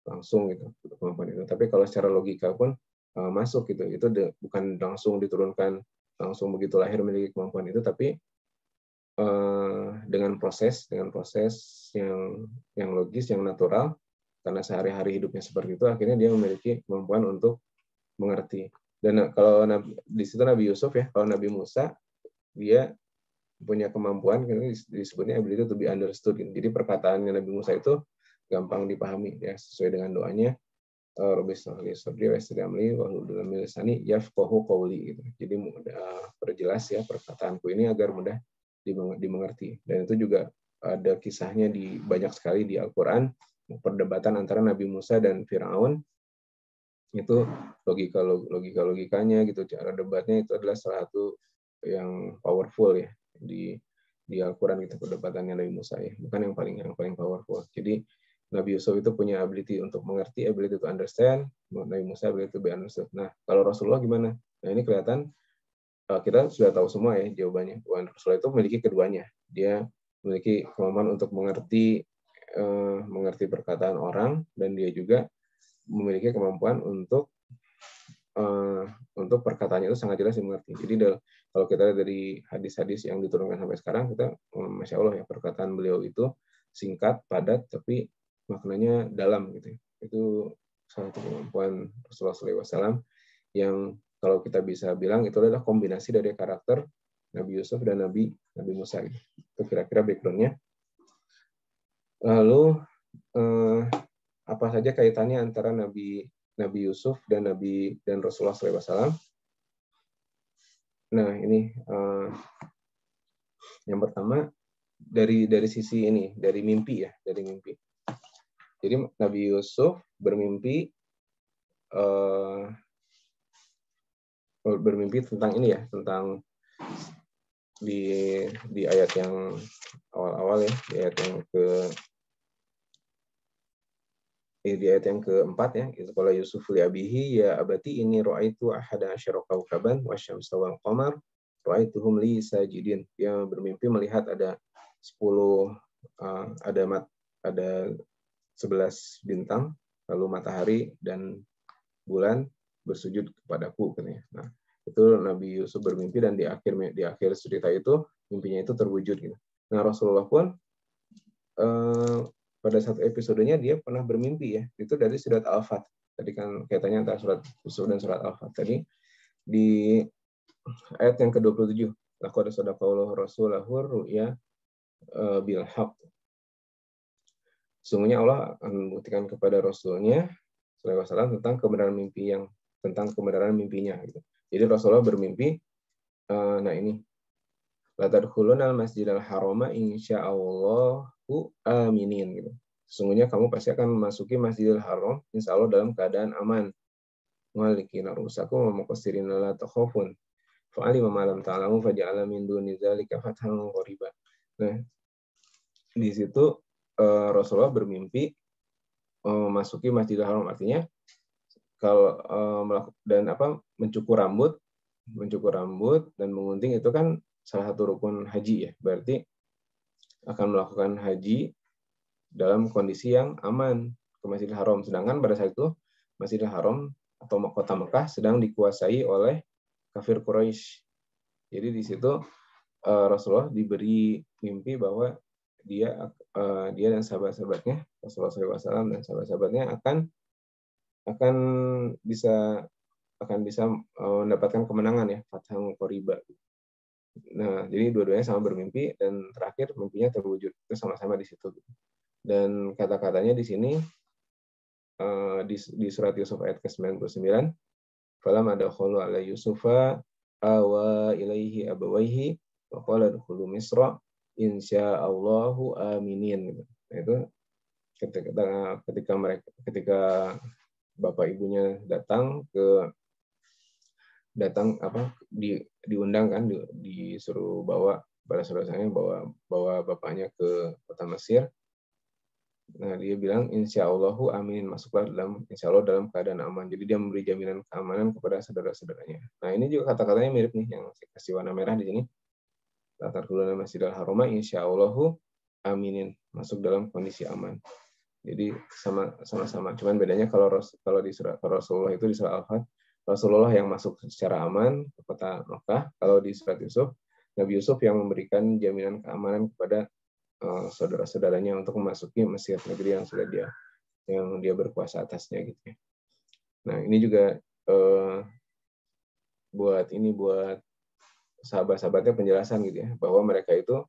B: langsung gitu kemampuan itu. Tapi kalau secara logika pun masuk gitu. Itu bukan langsung diturunkan, langsung begitu lahir memiliki kemampuan itu, tapi dengan proses yang logis, yang natural, karena sehari-hari hidupnya seperti itu, akhirnya dia memiliki kemampuan untuk mengerti. Dan kalau di situ Nabi Yusuf ya, kalau Nabi Musa dia punya kemampuan, disebutnya ability to be understood. Jadi perkataannya Nabi Musa itu gampang dipahami ya, sesuai dengan doanya Rabbi shrah li sadri wa yassir li amri wahlul 'uqdatam min lisani yafqahu qawli gitu. Jadi perjelas ya perkataanku ini agar mudah dimengerti. Dan itu juga ada kisahnya banyak sekali di Al-Qur'an, perdebatan antara Nabi Musa dan Firaun. Itu logikanya gitu, cara debatnya itu adalah salah satu yang powerful ya di Al-Quran gitu, perdebatannya Nabi Musa ya, bukan yang paling powerful. Jadi Nabi Yusuf itu punya ability untuk mengerti, ability to understand. Nabi Musa ability to be understood. Nah kalau Rasulullah gimana? Nah ini kelihatan kita sudah tahu semua ya jawabannya. Rasulullah itu memiliki keduanya. Dia memiliki kemampuan untuk mengerti perkataan orang, dan dia juga memiliki kemampuan untuk untuk perkataannya itu sangat jelas dimengerti. Jadi kalau kita lihat dari hadis-hadis yang diturunkan sampai sekarang, kita Masya Allah ya, perkataan beliau itu singkat, padat, tapi maknanya dalam gitu. Itu salah satu kemampuan Rasulullah SAW yang kalau kita bisa bilang itu adalah kombinasi dari karakter Nabi Yusuf dan Nabi Musa. Gitu. Itu kira-kira background-nya. Lalu apa saja kaitannya antara Nabi Yusuf dan Rasulullah SAW? Nah, ini yang pertama dari sisi ini, dari mimpi ya, dari mimpi. Jadi Nabi Yusuf bermimpi tentang ini ya, tentang di ayat yang awal-awal ya, di ayat yang keempat ya, itu qala Yusuf li abihi ya abati inni ra'aitu ahada asyara kaukaban wasyamsa wal qamar ra'aituhum li sajidin. Dia bermimpi melihat ada 11 bintang, lalu matahari dan bulan bersujud kepadaku katanya. Nah, itu Nabi Yusuf bermimpi dan di akhir cerita itu mimpinya itu terwujud gitu. Nah, Rasulullah pun pada satu episodenya dia pernah bermimpi ya, itu dari surat Al-Fat. Tadi kan kaitannya antara surat Yusuf dan surat Al-Fat. Tadi di ayat yang ke-27, laqad sadaqallahu rasulahu ru'ya bil haqq. Sungguhnya Allah akan membuktikan kepada Rasulnya SAW tentang kebenaran mimpinya. Gitu. Jadi Rasulullah bermimpi, nah ini, la tadkhulunal masjidal harama insyaallahu aminin. Gitu. Sesungguhnya kamu pasti akan memasuki Masjidil Haram, insya Allah dalam keadaan aman. Malikina rusakum wa muqassirina la takhafun. Fa'alima ma lam ta'lamu faja'ala min duni dzalika fathan qariba. Nah, di situ Rasulullah bermimpi memasuki Masjidil Haram, artinya kalau mencukur rambut dan mengunting itu kan salah satu rukun haji ya, berarti akan melakukan haji dalam kondisi yang aman ke Masjidil Haram. Sedangkan pada saat itu Masjidil Haram atau kota Mekah sedang dikuasai oleh kafir Quraisy. Jadi di situ Rasulullah diberi mimpi bahwa dia dan sahabat-sahabatnya, Rasulullah SAW dan sahabat-sahabatnya akan bisa mendapatkan kemenangan ya, fathang qariba. Nah, jadi dua-duanya sama bermimpi dan terakhir mimpinya terwujud. Itu sama-sama di situ. Dan kata-katanya di sini di surat Yusuf ayat ke-99, falam adkhulu ala Yusufa awa ilaihi abawaihi wa qala dkhulu Misra insyaallahu aminin. Nah, itu ketika bapak ibunya diundang kan, disuruh bawa pada saudaranya bawa bapaknya ke kota Mesir. Nah, dia bilang insyaallahu aminin, masuklah insya Allah dalam keadaan aman. Jadi dia memberi jaminan keamanan kepada saudara-saudaranya. Nah, ini juga kata-katanya mirip nih yang saya kasih warna merah di sini. Latar kulana Masjidil Harama insyaallahu aminin, masuk dalam kondisi aman. Jadi sama-sama. Cuman bedanya kalau di surat Rasulullah itu di surat Al-Fat, Rasulullah yang masuk secara aman ke kota Makkah. Kalau di surat Yusuf, Nabi Yusuf yang memberikan jaminan keamanan kepada saudara-saudaranya untuk memasuki Mesir, negeri yang dia berkuasa atasnya gitu ya. Nah, ini juga buat sahabat-sahabatnya penjelasan gitu ya, bahwa mereka itu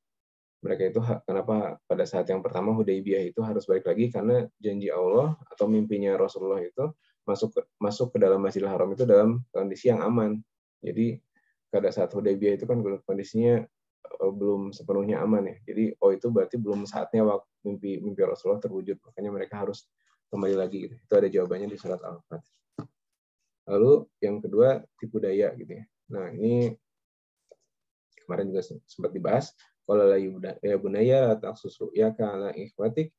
B: kenapa pada saat yang pertama Hudaybiyah itu harus balik lagi, karena janji Allah atau mimpinya Rasulullah itu masuk ke dalam Masjidil Haram itu dalam kondisi yang aman. Jadi pada saat Hudaybiyah itu kan kondisinya belum sepenuhnya aman ya. Jadi itu berarti belum saatnya waktu mimpi Rasulullah terwujud. Makanya mereka harus kembali lagi gitu. Itu ada jawabannya di surat Al-Fat. Lalu yang kedua, tipu daya gitu ya. Nah, ini kemarin juga sempat dibahas. Qala ya bunayya taqsus ru'yaka ala ikhwatik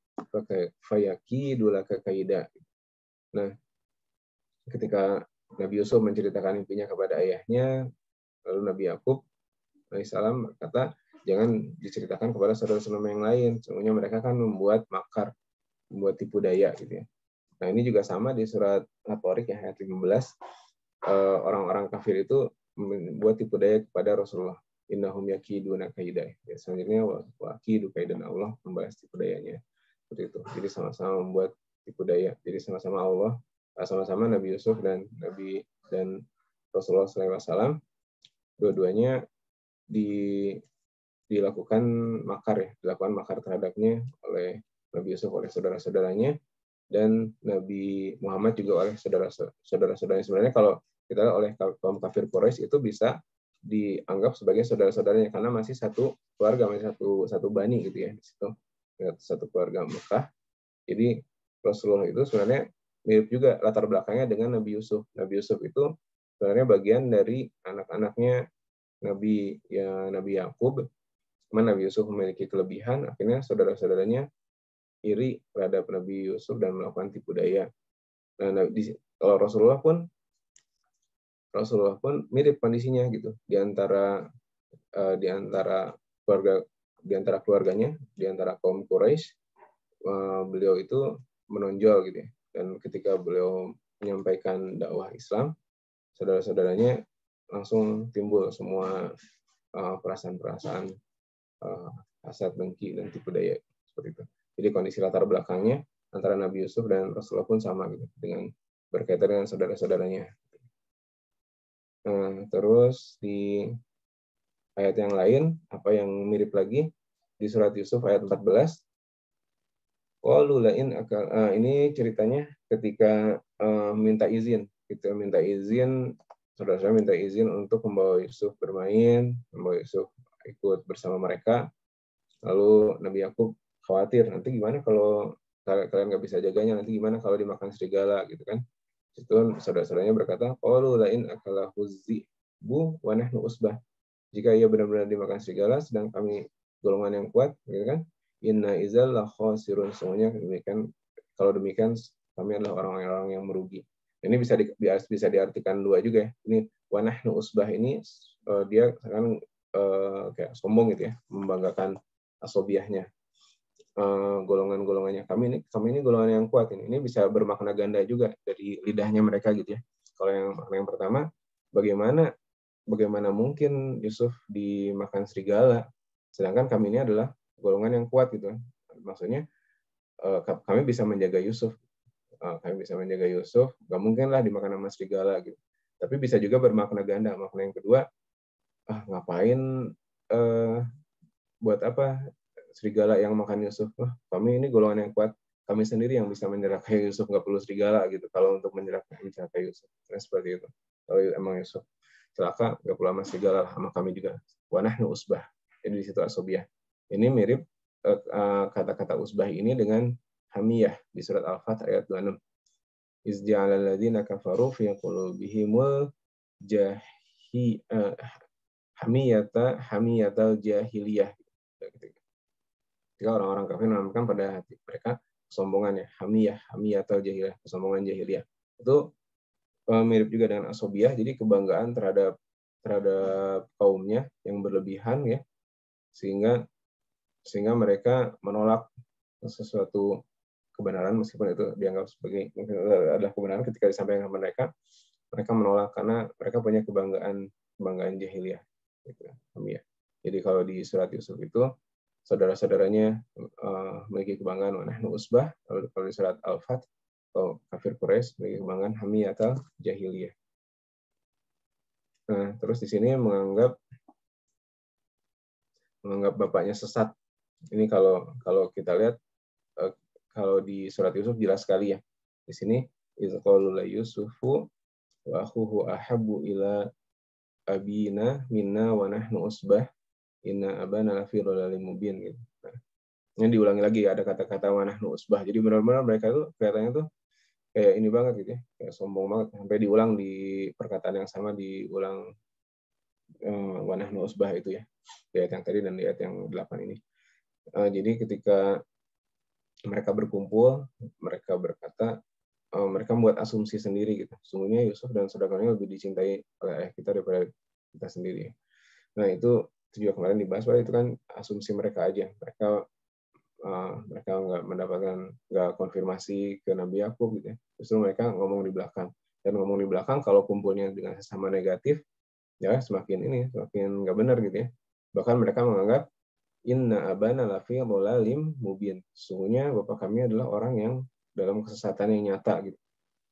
B: fayakidu laka kaida. Nah, ketika Nabi Yusuf menceritakan mimpinya kepada ayahnya, lalu Nabi Yakub alaihissalam berkata, jangan diceritakan kepada saudara-saudara yang lain. Sesungguhnya mereka kan membuat makar, membuat tipu daya gitu ya. Nah, ini juga sama di surat At-Tariq ya, ayat 15. orang-orang kafir itu membuat tipu daya kepada Rasulullah. Innahum yakiduna kaidah. Ya, selanjutnya wa akidu kaidan, Allah membalas tipu dayanya. Seperti itu. Jadi sama-sama membuat tipu daya. Jadi sama-sama sama-sama Nabi Yusuf dan Rasulullah SAW, dua-duanya dilakukan makar terhadapnya oleh Nabi Yusuf oleh saudara-saudaranya, dan Nabi Muhammad juga oleh saudara-saudaranya. Sebenarnya kalau kita lihat oleh kaum kafir Quraisy itu bisa dianggap sebagai saudara-saudaranya karena masih satu keluarga, masih satu bani gitu ya, di situ satu keluarga Mekah. Jadi Rasulullah itu sebenarnya mirip juga latar belakangnya dengan Nabi Yusuf. Nabi Yusuf itu sebenarnya bagian dari anak-anaknya Nabi Yakub. Nabi Yusuf memiliki kelebihan, akhirnya saudara-saudaranya iri terhadap Nabi Yusuf dan melakukan tipu daya. Nah, kalau Rasulullah pun mirip kondisinya gitu. Di antara keluarganya, di antara kaum Quraisy, beliau itu menonjol gitu ya. Dan ketika beliau menyampaikan dakwah Islam, saudara-saudaranya langsung timbul semua perasaan-perasaan hasad, dengki, dan tipu daya seperti itu. Jadi kondisi latar belakangnya antara Nabi Yusuf dan Rasulullah pun sama gitu, dengan berkaitan dengan saudara-saudaranya. Terus di ayat yang lain, apa yang mirip lagi di surat Yusuf ayat 14, ini ceritanya ketika minta izin, saudara-saudara minta izin untuk membawa Yusuf bermain, membawa Yusuf ikut bersama mereka. Lalu Nabi Yakub khawatir, nanti gimana kalau kalian nggak bisa jaganya, nanti gimana kalau dimakan serigala gitu kan. Itu saudara-saudaranya berkata, qalu lain akalahu dzi'bu wa nahnu usbah. Jika ia benar-benar dimakan serigala sedang kami golongan yang kuat, gitu kan. Inna izal la khasirun, semuanya demikian. Kalau demikian kami adalah orang-orang yang merugi. Ini bisa diartikan dua juga ya. Ini wa nahnu usbah ini dia kan kayak sombong gitu ya, membanggakan asobiahnya, golongannya kami ini golongan yang kuat ini bisa bermakna ganda juga dari lidahnya mereka gitu ya. Kalau yang pertama, bagaimana mungkin Yusuf dimakan serigala sedangkan kami ini adalah golongan yang kuat gitu. Maksudnya kami bisa menjaga Yusuf, nggak mungkin lah dimakan sama serigala gitu. Tapi bisa juga bermakna ganda. Makna yang kedua, ngapain buat apa serigala yang makan Yusuf? Kami ini golongan yang kuat, kami sendiri yang bisa menyerahkan Yusuf, nggak perlu serigala gitu kalau untuk menyerahkan Yusuf. Nah, seperti itu. Kalau emang Yusuf celaka, nggak perlu sama serigala, sama kami juga. Wa nahnu usbah. Jadi di situ asobiah. Ini mirip kata-kata usbah ini dengan hamiyah di surat Al-Fath ayat 26. Iz ja'alal ladzina kafaru fi qulubihimul hamiyatal jahiliyah. Ketika orang-orang kafir menanamkan pada hati mereka kesombongan ya, hamiyatal jahiliyah, kesombongan jahiliyah. Itu mirip juga dengan asobiah, jadi kebanggaan terhadap kaumnya yang berlebihan ya, sehingga mereka menolak sesuatu kebenaran meskipun itu dianggap sebagai adalah kebenaran. Ketika disampaikan kepada mereka menolak karena mereka punya kebanggaan jahiliyah gitu, hamiyah. Jadi kalau di surat Yusuf itu saudara-saudaranya memiliki kebanggaan wa nahnu usbah. Kalau di surat Al-Fath atau kafir Quraisy memiliki kebanggaan hamiyatal jahiliyah. Nah, terus di sini menganggap bapaknya sesat. Ini kalau kita lihat kalau di surat Yusuf jelas sekali ya. Di sini iz qalu la yusufu wa akhuhu ahabbu ila abina minna wa nahnu usbah inna abana lafi dhalalin mubin gitu. Nah, ini diulangi lagi ada kata-kata wa nahnu usbah. Jadi benar-benar mereka itu kelihatannya tuh kayak ini banget gitu ya, kayak sombong banget, sampai diulang di perkataan yang sama, diulang wa nahnu usbah itu ya, di ayat yang tadi dan di ayat yang 8 ini. Jadi ketika mereka berkumpul, mereka berkata, mereka membuat asumsi sendiri gitu. Sungguhnya Yusuf dan saudaranya lebih dicintai oleh ayah kita daripada kita sendiri. Nah itu juga kemarin dibahas, bahwa itu kan asumsi mereka aja. Mereka nggak konfirmasi ke Nabi Yakub gitu ya. Justru mereka ngomong di belakang. dan ngomong di belakang, kalau kumpulnya dengan sesama negatif, ya semakin nggak benar gitu ya. Bahkan mereka menganggap inna abana lafi dhalalim mubin. Sesungguhnya bapak kami adalah orang yang dalam kesesatan yang nyata gitu.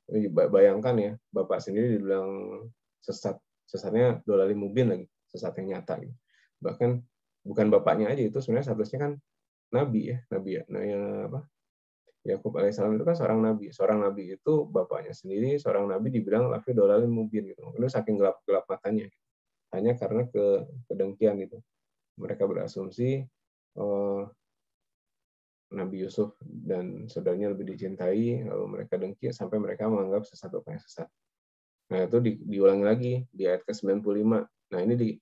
B: Jadi bayangkan ya, bapak sendiri dibilang sesat, sesatnya dhalalim mubin lagi, sesat yang nyata gitu. Bahkan bukan bapaknya aja, itu sebenarnya seharusnya kan nabi ya, nah ya apa? Yakub alaihissalam itu kan seorang nabi itu bapaknya sendiri seorang nabi dibilang lafi dhalalim mubin gitu. Itu saking gelap matanya. Hanya karena kedengkian itu. Mereka berasumsi Nabi Yusuf dan saudaranya lebih dicintai, lalu mereka dengki sampai mereka menganggap sesat bapaknya sesat. Nah, itu diulangi lagi di ayat ke-95. Nah, ini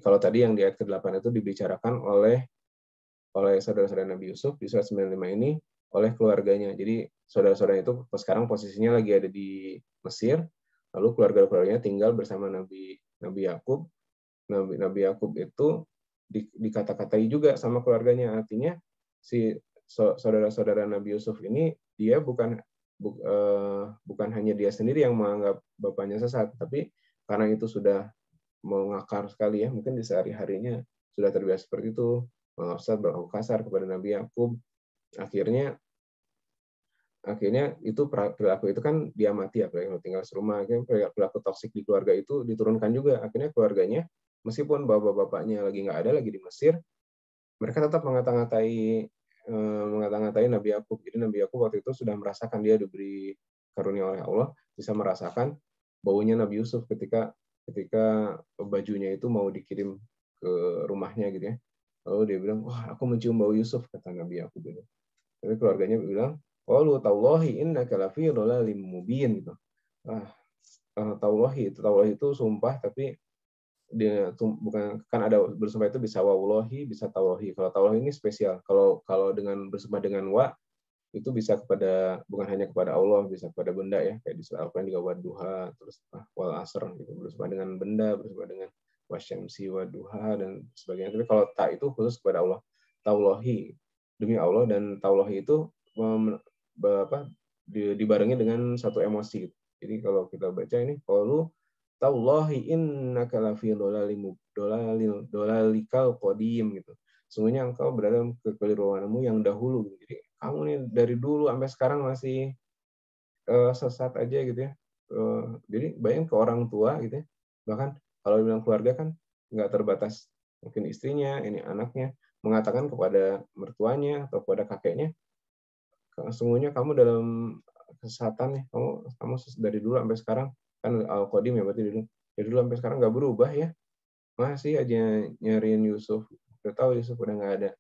B: kalau tadi yang di ayat ke-8 itu dibicarakan oleh saudara-saudara Nabi Yusuf, di surat 95 ini oleh keluarganya. Jadi saudara-saudara itu sekarang posisinya lagi ada di Mesir, lalu keluarga-keluarganya tinggal bersama Nabi Yakub. Nabi Yakub itu dikata-katai juga sama keluarganya, artinya si saudara-saudara Nabi Yusuf ini dia bukan hanya dia sendiri yang menganggap bapaknya sesat, tapi karena itu sudah mengakar sekali ya, mungkin di sehari-harinya sudah terbiasa seperti itu, berlaku kasar kepada Nabi Yakub. Akhirnya itu perilaku itu kan diamati, apalagi kalau tinggal serumah, akhirnya perilaku toksik di keluarga itu diturunkan juga. Akhirnya keluarganya, meskipun bapak-bapaknya lagi nggak ada, lagi di Mesir, mereka tetap mengata-ngatai Nabi Yakub. Jadi Nabi Yakub waktu itu sudah merasakan, dia diberi karunia oleh Allah, bisa merasakan baunya Nabi Yusuf ketika bajunya itu mau dikirim ke rumahnya gitu ya. Lalu dia bilang, wah aku mencium bau Yusuf, kata Nabi Yakub itu. Tapi keluarganya bilang, qalu tallahi innaka lafi dhalalim mubin gitu. Tallahi itu sumpah, tapi dia bukan, kan ada bersumpah itu bisa wallahi, bisa tallahi. Kalau tallahi ini spesial. Kalau dengan bersumpah dengan wa itu bisa bukan hanya kepada Allah, bisa kepada benda ya, kayak di surah Al-Qur'an juga wadduha, terus wal asr gitu, bersumpah dengan benda, bersumpah dengan wasyamsi wadduha dan sebagainya. Tapi kalau ta itu khusus kepada Allah. Tallahi, demi Allah, dan tallahi itu dibarengi dengan satu emosi. Jadi kalau kita baca ini, qalu tallahi innaka lafi dhalalikal qadim gitu. Sungguhnya engkau berada dalam kekeliruanmu yang dahulu. Jadi kamu nih dari dulu sampai sekarang masih sesat aja gitu ya. Jadi bayangin ke orang tua gitu ya. Bahkan kalau bilang keluarga kan nggak terbatas, mungkin istrinya, ini anaknya, mengatakan kepada mertuanya atau kepada kakeknya, sungguhnya kamu dalam kesesatan nih, kamu dari dulu sampai sekarang, kan Al-Qadim ya, berarti dari dulu sampai sekarang nggak berubah ya, masih aja nyariin Yusuf, udah tahu Yusuf udah nggak ada,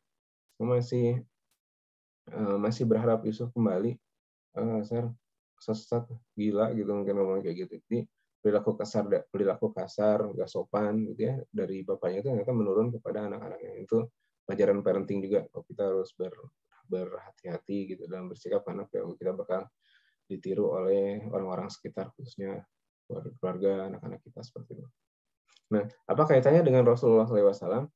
B: masih berharap Yusuf kembali, sesat, gila gitu, mungkin ngomong kayak gitu. Jadi perilaku kasar, nggak sopan gitu ya dari bapaknya itu ternyata menurun kepada anak-anaknya. Itu pelajaran parenting juga, kita harus berhati-hati gitu dalam bersikap, karena kita bakal ditiru oleh orang-orang sekitar, khususnya keluarga, anak-anak kita seperti itu. Nah, apa kaitannya dengan Rasulullah SAW?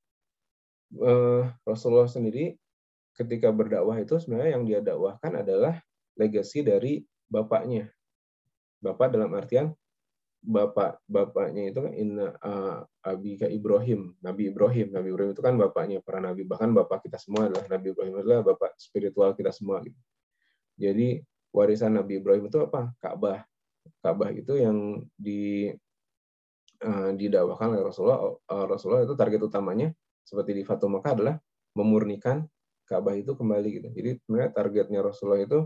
B: Rasulullah sendiri ketika berdakwah itu sebenarnya yang dia dakwahkan adalah legasi dari bapaknya. Bapak dalam artian bapaknya itu kan abika Ibrahim, Nabi Ibrahim itu kan bapaknya para nabi, bahkan bapak kita semua adalah Nabi Ibrahim, adalah bapak spiritual kita semua gitu. Jadi warisan Nabi Ibrahim itu apa? Ka'bah itu yang didakwahkan oleh Rasulullah itu target utamanya seperti di Fatu Makkah adalah memurnikan Ka'bah itu kembali gitu. Jadi sebenarnya targetnya Rasulullah itu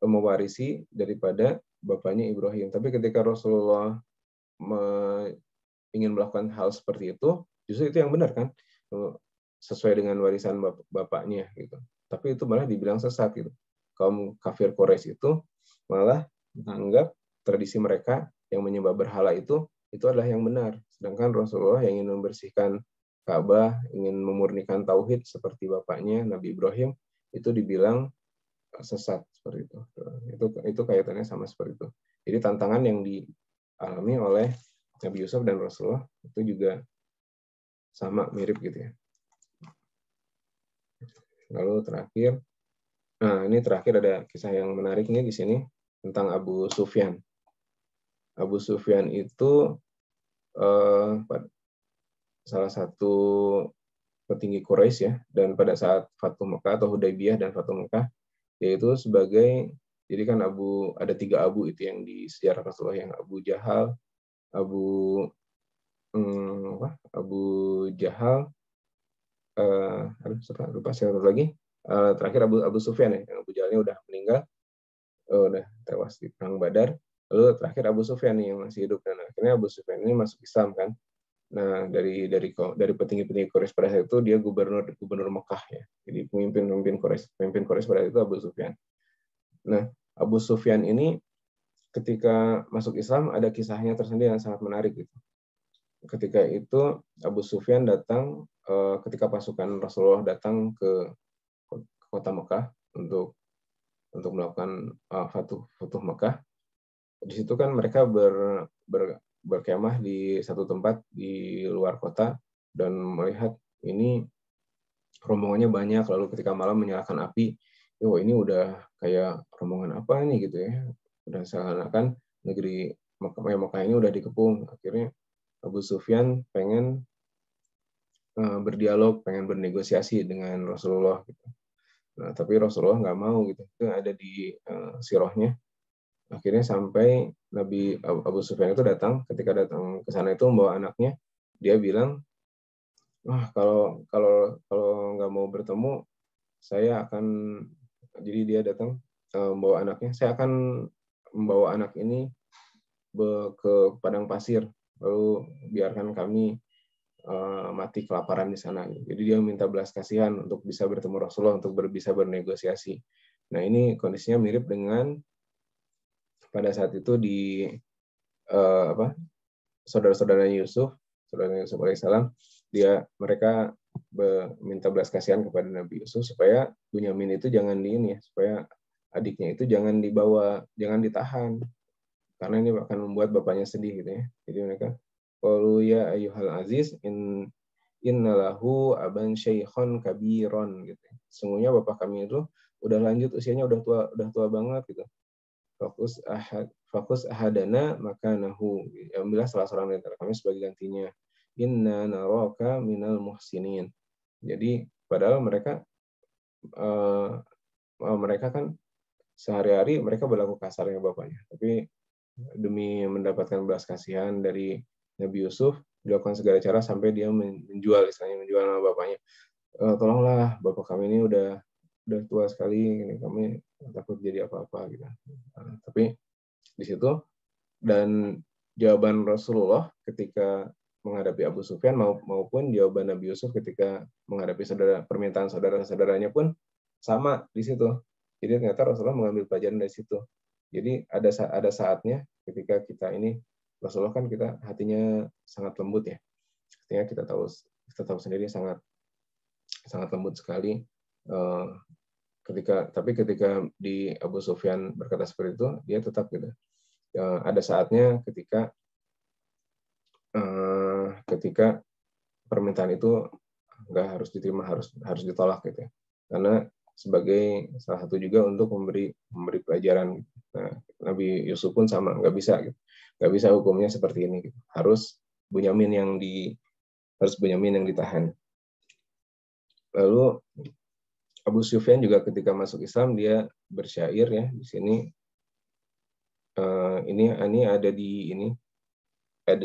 B: mewarisi daripada bapaknya Ibrahim. Tapi ketika Rasulullah ingin melakukan hal seperti itu, justru itu yang benar kan, sesuai dengan warisan bapaknya gitu. Tapi itu malah dibilang sesat gitu. Kaum kafir Quraisy itu malah menganggap tradisi mereka yang menyembah berhala itu adalah yang benar. Sedangkan Rasulullah yang ingin membersihkan Ka'bah, ingin memurnikan tauhid seperti bapaknya Nabi Ibrahim, itu dibilang sesat seperti itu. Itu kaitannya sama seperti itu. Jadi tantangan yang dialami oleh Nabi Yusuf dan Rasulullah itu juga sama, mirip gitu ya. Lalu terakhir, ini terakhir ada kisah yang menarik nih di sini tentang Abu Sufyan. Abu Sufyan itu salah satu petinggi Quraisy ya, dan pada saat Fatuh Mekah atau Hudaybiyah dan Fatuh Mekah, yaitu sebagai, jadi kan ada 3 Abu itu yang di sejarah Rasulullah, yang Abu Jahal, Abu Abu Jahal, lupa saya lagi, terakhir Abu Sufyan ya, yang Abu Jahalnya udah meninggal, udah tewas di perang Badar. Lalu terakhir Abu Sufyan nih yang masih hidup, dan akhirnya Abu Sufyan ini masuk Islam kan. Nah, dari petinggi-petinggi Quraisy pada saat itu, dia gubernur Mekah ya. Jadi pemimpin Quraisy pada saat itu Abu Sufyan. Nah, Abu Sufyan ini ketika masuk Islam ada kisahnya tersendiri yang sangat menarik gitu. Ketika itu Abu Sufyan datang ketika pasukan Rasulullah datang ke kota Mekah untuk melakukan Futuh Mekah. Di situ kan mereka berkemah di satu tempat di luar kota dan melihat ini rombongannya banyak, lalu ketika malam menyalakan api, ini udah kayak rombongan apa nih gitu ya, udah seakan-akan negeri Mekah ini udah dikepung. Akhirnya Abu Sufyan pengen berdialog, pengen bernegosiasi dengan Rasulullah gitu. Nah, tapi Rasulullah nggak mau gitu. Itu ada di sirahnya. Akhirnya sampai Nabi Abu Sufyan itu datang, ketika datang ke sana itu membawa anaknya, dia bilang, wah kalau nggak mau bertemu, saya akan, jadi dia datang membawa anaknya, saya akan membawa anak ini ke padang pasir, lalu biarkan kami mati kelaparan di sana. Jadi dia minta belas kasihan untuk bisa bertemu Rasulullah, untuk bisa bernegosiasi. Nah, ini kondisinya mirip dengan pada saat itu di saudara-saudaranya Yusuf alaihissalam, mereka minta belas kasihan kepada Nabi Yusuf supaya Bunyamin itu jangan supaya adiknya itu jangan ditahan, karena ini akan membuat bapaknya sedih gitu ya. Jadi mereka, qalu ya ayyuhal aziz innalahu aban syaikhan kabiron gitu. Sesungguhnya bapak kami itu udah lanjut usianya, udah tua banget gitu. Fokus ahadana maka nahu. Alhamdulillah salah seorang dari antara kami sebagai gantinya. Inna naraka minal muhsinin. Jadi padahal mereka kan sehari-hari mereka berlaku kasar dengan bapaknya, tapi demi mendapatkan belas kasihan dari Nabi Yusuf, dilakukan segala cara sampai dia menjual nama bapaknya. Tolonglah, bapak kami ini udah tua sekali, ini kami takut jadi apa-apa gitu. Tapi di situ, dan jawaban Rasulullah ketika menghadapi Abu Sufyan maupun jawaban Nabi Yusuf ketika menghadapi permintaan saudara-saudaranya pun sama di situ. Jadi ternyata Rasulullah mengambil pelajaran dari situ. Jadi ada saatnya ketika kita ini, Rasulullah kan kita hatinya sangat lembut ya. Artinya kita tahu sendiri sangat lembut sekali. Ketika di Abu Sufyan berkata seperti itu, dia tetap gitu. Ada saatnya ketika permintaan itu nggak harus diterima, harus ditolak gitu ya. Karena sebagai salah satu juga untuk memberi pelajaran. Nah, Nabi Yusuf pun sama, nggak bisa hukumnya seperti ini gitu. Harus Bunyamin yang ditahan. Lalu Abu Sufyan juga ketika masuk Islam dia bersyair ya di sini. Ini ada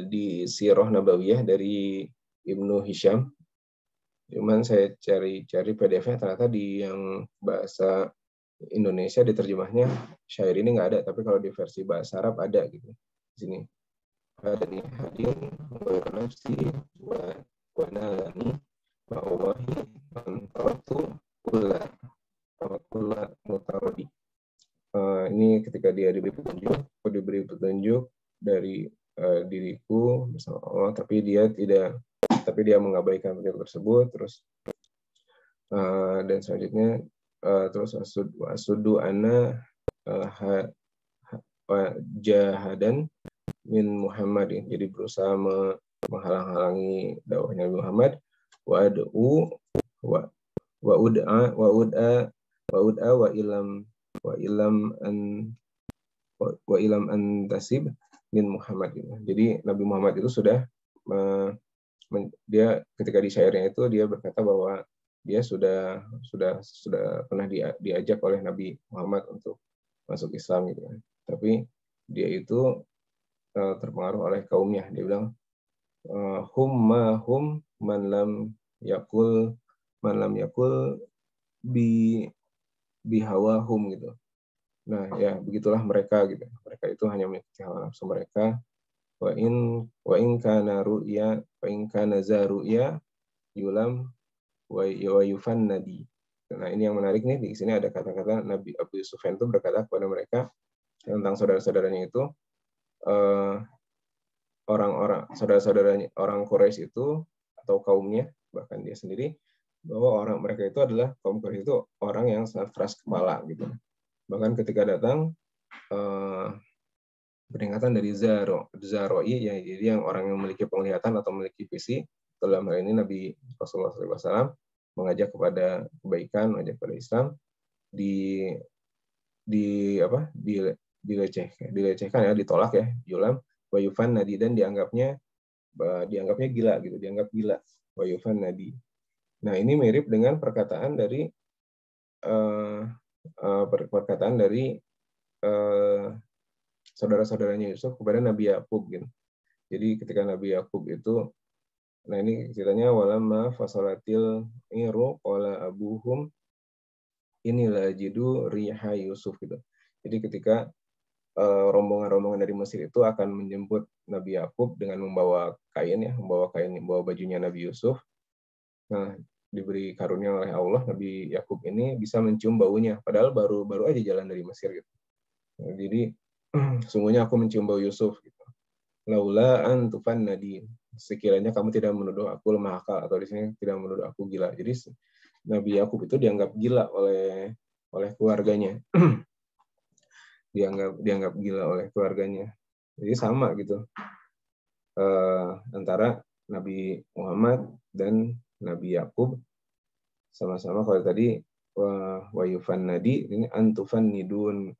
B: di Sirah Nabawiyah dari Ibnu Hisham. Cuman saya cari PDF-nya, ternyata di yang bahasa Indonesia diterjemahnya syair ini nggak ada, tapi kalau di versi bahasa Arab ada gitu. Di sini ada nih, hadin wa nafsi wa nalani wa wahi antaratu kulla mutarodi. Ini ketika dia diberi petunjuk dari diriku bersama Allah, tapi dia mengabaikan petunjuk tersebut. Terus dan selanjutnya terus asudu ana jahadan min Muhammadin, jadi berusaha menghalang-halangi dakwahnya Muhammad. Wa ad'u wa ud'a wa ilam an tasib min Muhammad. Jadi Nabi Muhammad itu sudah dia ketika di syairnya itu dia berkata bahwa dia sudah pernah diajak oleh Nabi Muhammad untuk masuk Islam gitu kan. Tapi dia itu terpengaruh oleh kaumnya. Dia bilang hum man lam yakul bihawahum gitu. Nah, ya begitulah mereka gitu. Mereka itu hanya mengikuti hawa nafsu mereka. Wa in kana za ru'ya yulam wa yufannadi. Nah, ini yang menarik nih, di sini ada kata-kata Nabi Abu Sufyan itu berkata kepada mereka tentang saudara-saudaranya itu, orang-orang saudara-saudaranya orang Quraisy itu atau kaumnya, bahkan dia sendiri, bahwa mereka itu adalah kaum Quraisy itu orang yang sangat keras kepala gitu. Bahkan ketika datang peringatan dari Zaroi, jadi yang orang yang memiliki penglihatan atau memiliki visi, dalam hal ini Nabi Rasulullah SAW mengajak kepada kebaikan, mengajak kepada Islam, dilecehkan ya, ditolak ya, yulam wa yufan nadi, dan dianggapnya gila gitu, dianggap gila, wa yufan nadi. Nah, ini mirip dengan perkataan dari saudara-saudaranya Yusuf kepada Nabi Yakub gitu. Jadi ketika Nabi Yakub itu, nah ini ceritanya, walamma fasalatil iru qala abuhum inilah jidu riha Yusuf gitu. Jadi ketika rombongan-rombongan dari Mesir itu akan menjemput Nabi Yakub dengan membawa membawa bajunya Nabi Yusuf. Nah, diberi karunia oleh Allah, Nabi Yakub ini bisa mencium baunya, padahal baru aja jalan dari Mesir gitu. Nah, jadi sungguhnya aku mencium bau Yusuf gitu. Laula an tufannadi, sekiranya kamu tidak menuduh aku lemah akal, atau di sini tidak menuduh aku gila. Jadi Nabi Yakub itu dianggap gila oleh keluarganya. dianggap gila oleh keluarganya. Jadi sama gitu antara Nabi Muhammad dan Nabi Yakub, sama-sama. Kalau tadi wa yufannadi, ini antufanniduni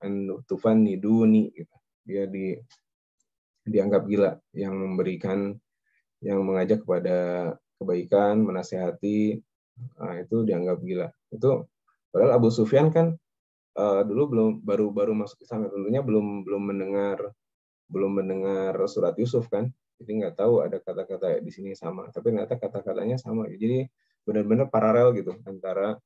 B: gitu. Dia dianggap gila, yang mengajak kepada kebaikan, menasehati, itu dianggap gila. Itu padahal Abu Sufyan kan dulu baru masuk Islam, tentunya belum mendengar surat Yusuf kan, jadi nggak tahu ada kata-kata di sini sama, tapi ternyata kata-katanya sama. Jadi benar-benar paralel gitu antara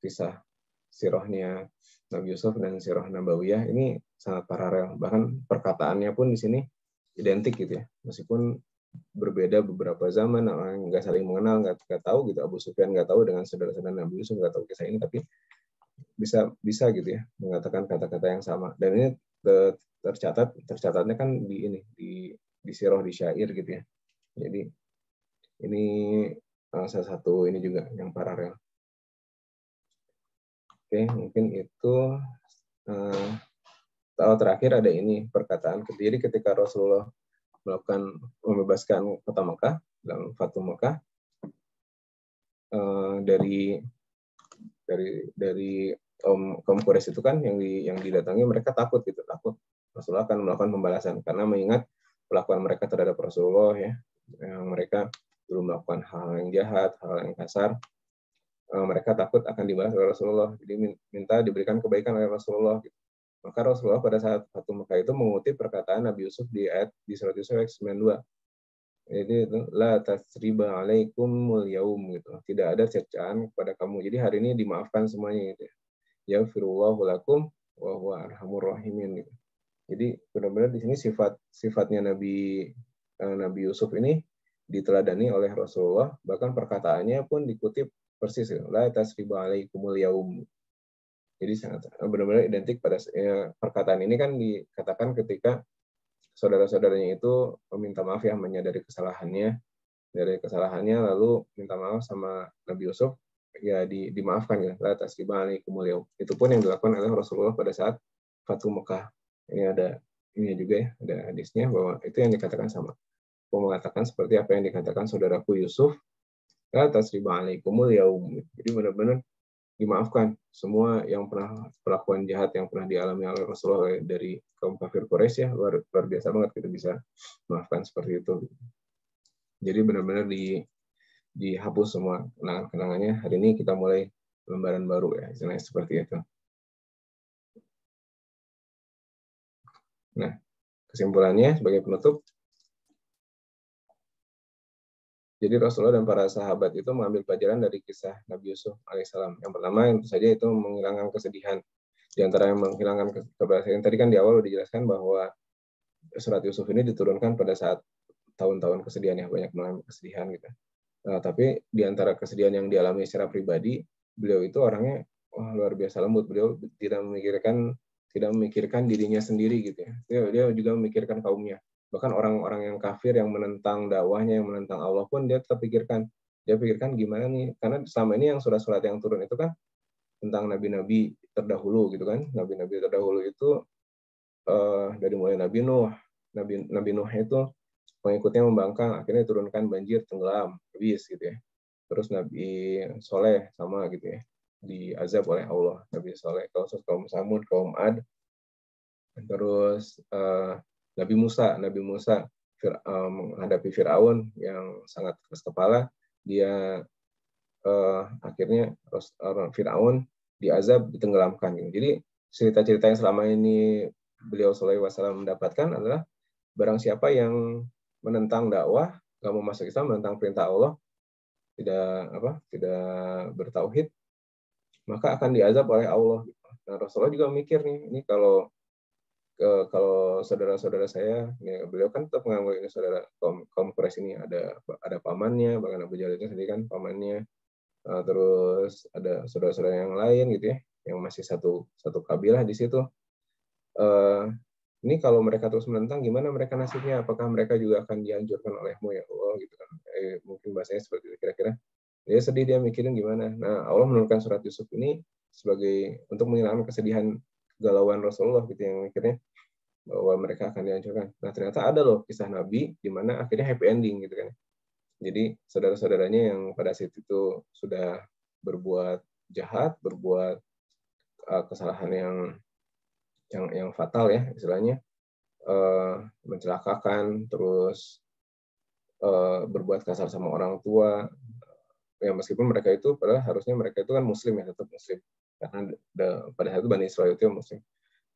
B: kisah sirahnya Nabi Yusuf dan sirah Nabawiyah ini sangat paralel, bahkan perkataannya pun di sini identik gitu ya, meskipun berbeda beberapa zaman, orang nggak saling mengenal, nggak tahu gitu. Abu Sufyan nggak tahu dengan saudara-saudara Nabi Yusuf, nggak tahu kisah ini, tapi bisa gitu ya mengatakan kata-kata yang sama. Dan ini tercatatnya kan di sirah, di syair gitu ya. Jadi ini salah satu ini juga yang paralel. Oke, mungkin itu. Terakhir ada ini perkataan. Jadi ketika Rasulullah membebaskan kota Mekah dalam Fatu Mekah, dari kaum Quraisy itu kan yang didatangi, mereka takut Rasulullah akan melakukan pembalasan karena mengingat perlakuan mereka terhadap Rasulullah ya, yang mereka belum melakukan hal yang jahat, hal yang kasar. Mereka takut akan dibalas oleh Rasulullah, jadi minta diberikan kebaikan oleh Rasulullah gitu. Maka Rasulullah pada saat Fatu Mekah itu mengutip perkataan Nabi Yusuf di surat Yusuf ayat 92. Jadi la tasriba alaikumul yaum gitu. Tidak ada cercaan kepada kamu. Jadi hari ini dimaafkan semuanya gitu. Yaghfirullahu lakum wa huwa arhamur rahimin gitu. Jadi benar-benar di sini sifatnya Nabi Yusuf ini diteladani oleh Rasulullah, bahkan perkataannya pun dikutip persis gitu. La tasriba alaikumul yaum. Jadi sangat benar-benar identik pada perkataan ini kan dikatakan ketika saudara-saudaranya itu meminta maaf ya, menyadari kesalahannya lalu minta maaf sama Nabi Yusuf, ya dimaafkan ya, la tasriba alaikumul yaum. Itu pun yang dilakukan oleh Rasulullah pada saat Fatu Mekah. Ini ada ini juga ya, ada hadisnya bahwa itu yang dikatakan sama. Aku mengatakan seperti apa yang dikatakan saudaraku Yusuf, la tasriba alaikumul yaum. Jadi benar-benar dimaafkan semua yang pernah perlakuan jahat yang pernah dialami oleh Rasulullah dari kaum kafir Quraisy ya, luar biasa banget kita bisa maafkan seperti itu. Jadi benar-benar dihapus semua kenangan-kenangannya. Hari ini kita mulai lembaran baru ya, istilahnya seperti itu. Nah, kesimpulannya sebagai penutup, jadi Rasulullah dan para sahabat itu mengambil pelajaran dari kisah Nabi Yusuf alaihissalam. Yang pertama tentu saja itu menghilangkan kesedihan. Di antara yang menghilangkan kesedihan tadi kan di awal sudah dijelaskan bahwa surat Yusuf ini diturunkan pada saat tahun-tahun kesedihan ya, banyak mengalami kesedihan gitu. Nah, tapi di antara kesedihan yang dialami secara pribadi, beliau itu orangnya luar biasa lembut. Beliau tidak memikirkan dirinya sendiri gitu ya. Dia juga memikirkan kaumnya. Bahkan orang-orang yang kafir yang menentang dakwahnya, yang menentang Allah pun dia tetap pikirkan. Dia pikirkan gimana nih? Karena selama ini yang surat-surat yang turun itu kan tentang nabi-nabi terdahulu gitu kan. Nabi-nabi terdahulu itu dari mulai Nabi Nuh. Nabi Nuh itu pengikutnya membangkang, akhirnya turunkan banjir, tenggelam, habis gitu ya. Terus Nabi Soleh sama gitu ya, diazab oleh Allah. Nabi Soleh, kaum Samud, kaum Ad. Terus Nabi Musa menghadapi Fir'aun yang sangat keras kepala, dia akhirnya Fir'aun diazab, ditenggelamkan. Gitu. Jadi cerita-cerita yang selama ini beliau Shallallahu Alaihi Wasallam mendapatkan adalah barang siapa yang menentang dakwah, nggak mau masuk Islam, menentang perintah Allah, tidak bertauhid, maka akan diazab oleh Allah. Nah, Rasulullah juga mikir nih, ini kalau saudara-saudara saya, ini beliau kan tetap menganggap ini saudara kaum Quraisy ini ada pamannya, bahkan Abu Jahal itu sendiri kan pamannya, terus ada saudara-saudara yang lain gitu ya, yang masih satu kabilah di situ. Ini kalau mereka terus menentang, gimana mereka nasibnya? Apakah mereka juga akan dihancurkan olehmu ya Allah? Gitu kan. Mungkin bahasanya seperti itu kira-kira. Dia sedih, dia mikirin gimana. Nah, Allah menurunkan surat Yusuf ini sebagai untuk menghilangkan kesedihan kegalauan Rasulullah gitu yang mikirnya bahwa mereka akan dihancurkan. Nah, ternyata ada loh kisah Nabi di mana akhirnya happy ending gitu kan. Jadi saudara-saudaranya yang pada saat itu sudah berbuat jahat, berbuat kesalahan yang fatal ya istilahnya, mencelakakan, terus berbuat kasar sama orang tua, ya meskipun mereka itu padahal harusnya mereka itu kan muslim ya, tetap muslim karena pada saat itu Bani Israel itu muslim.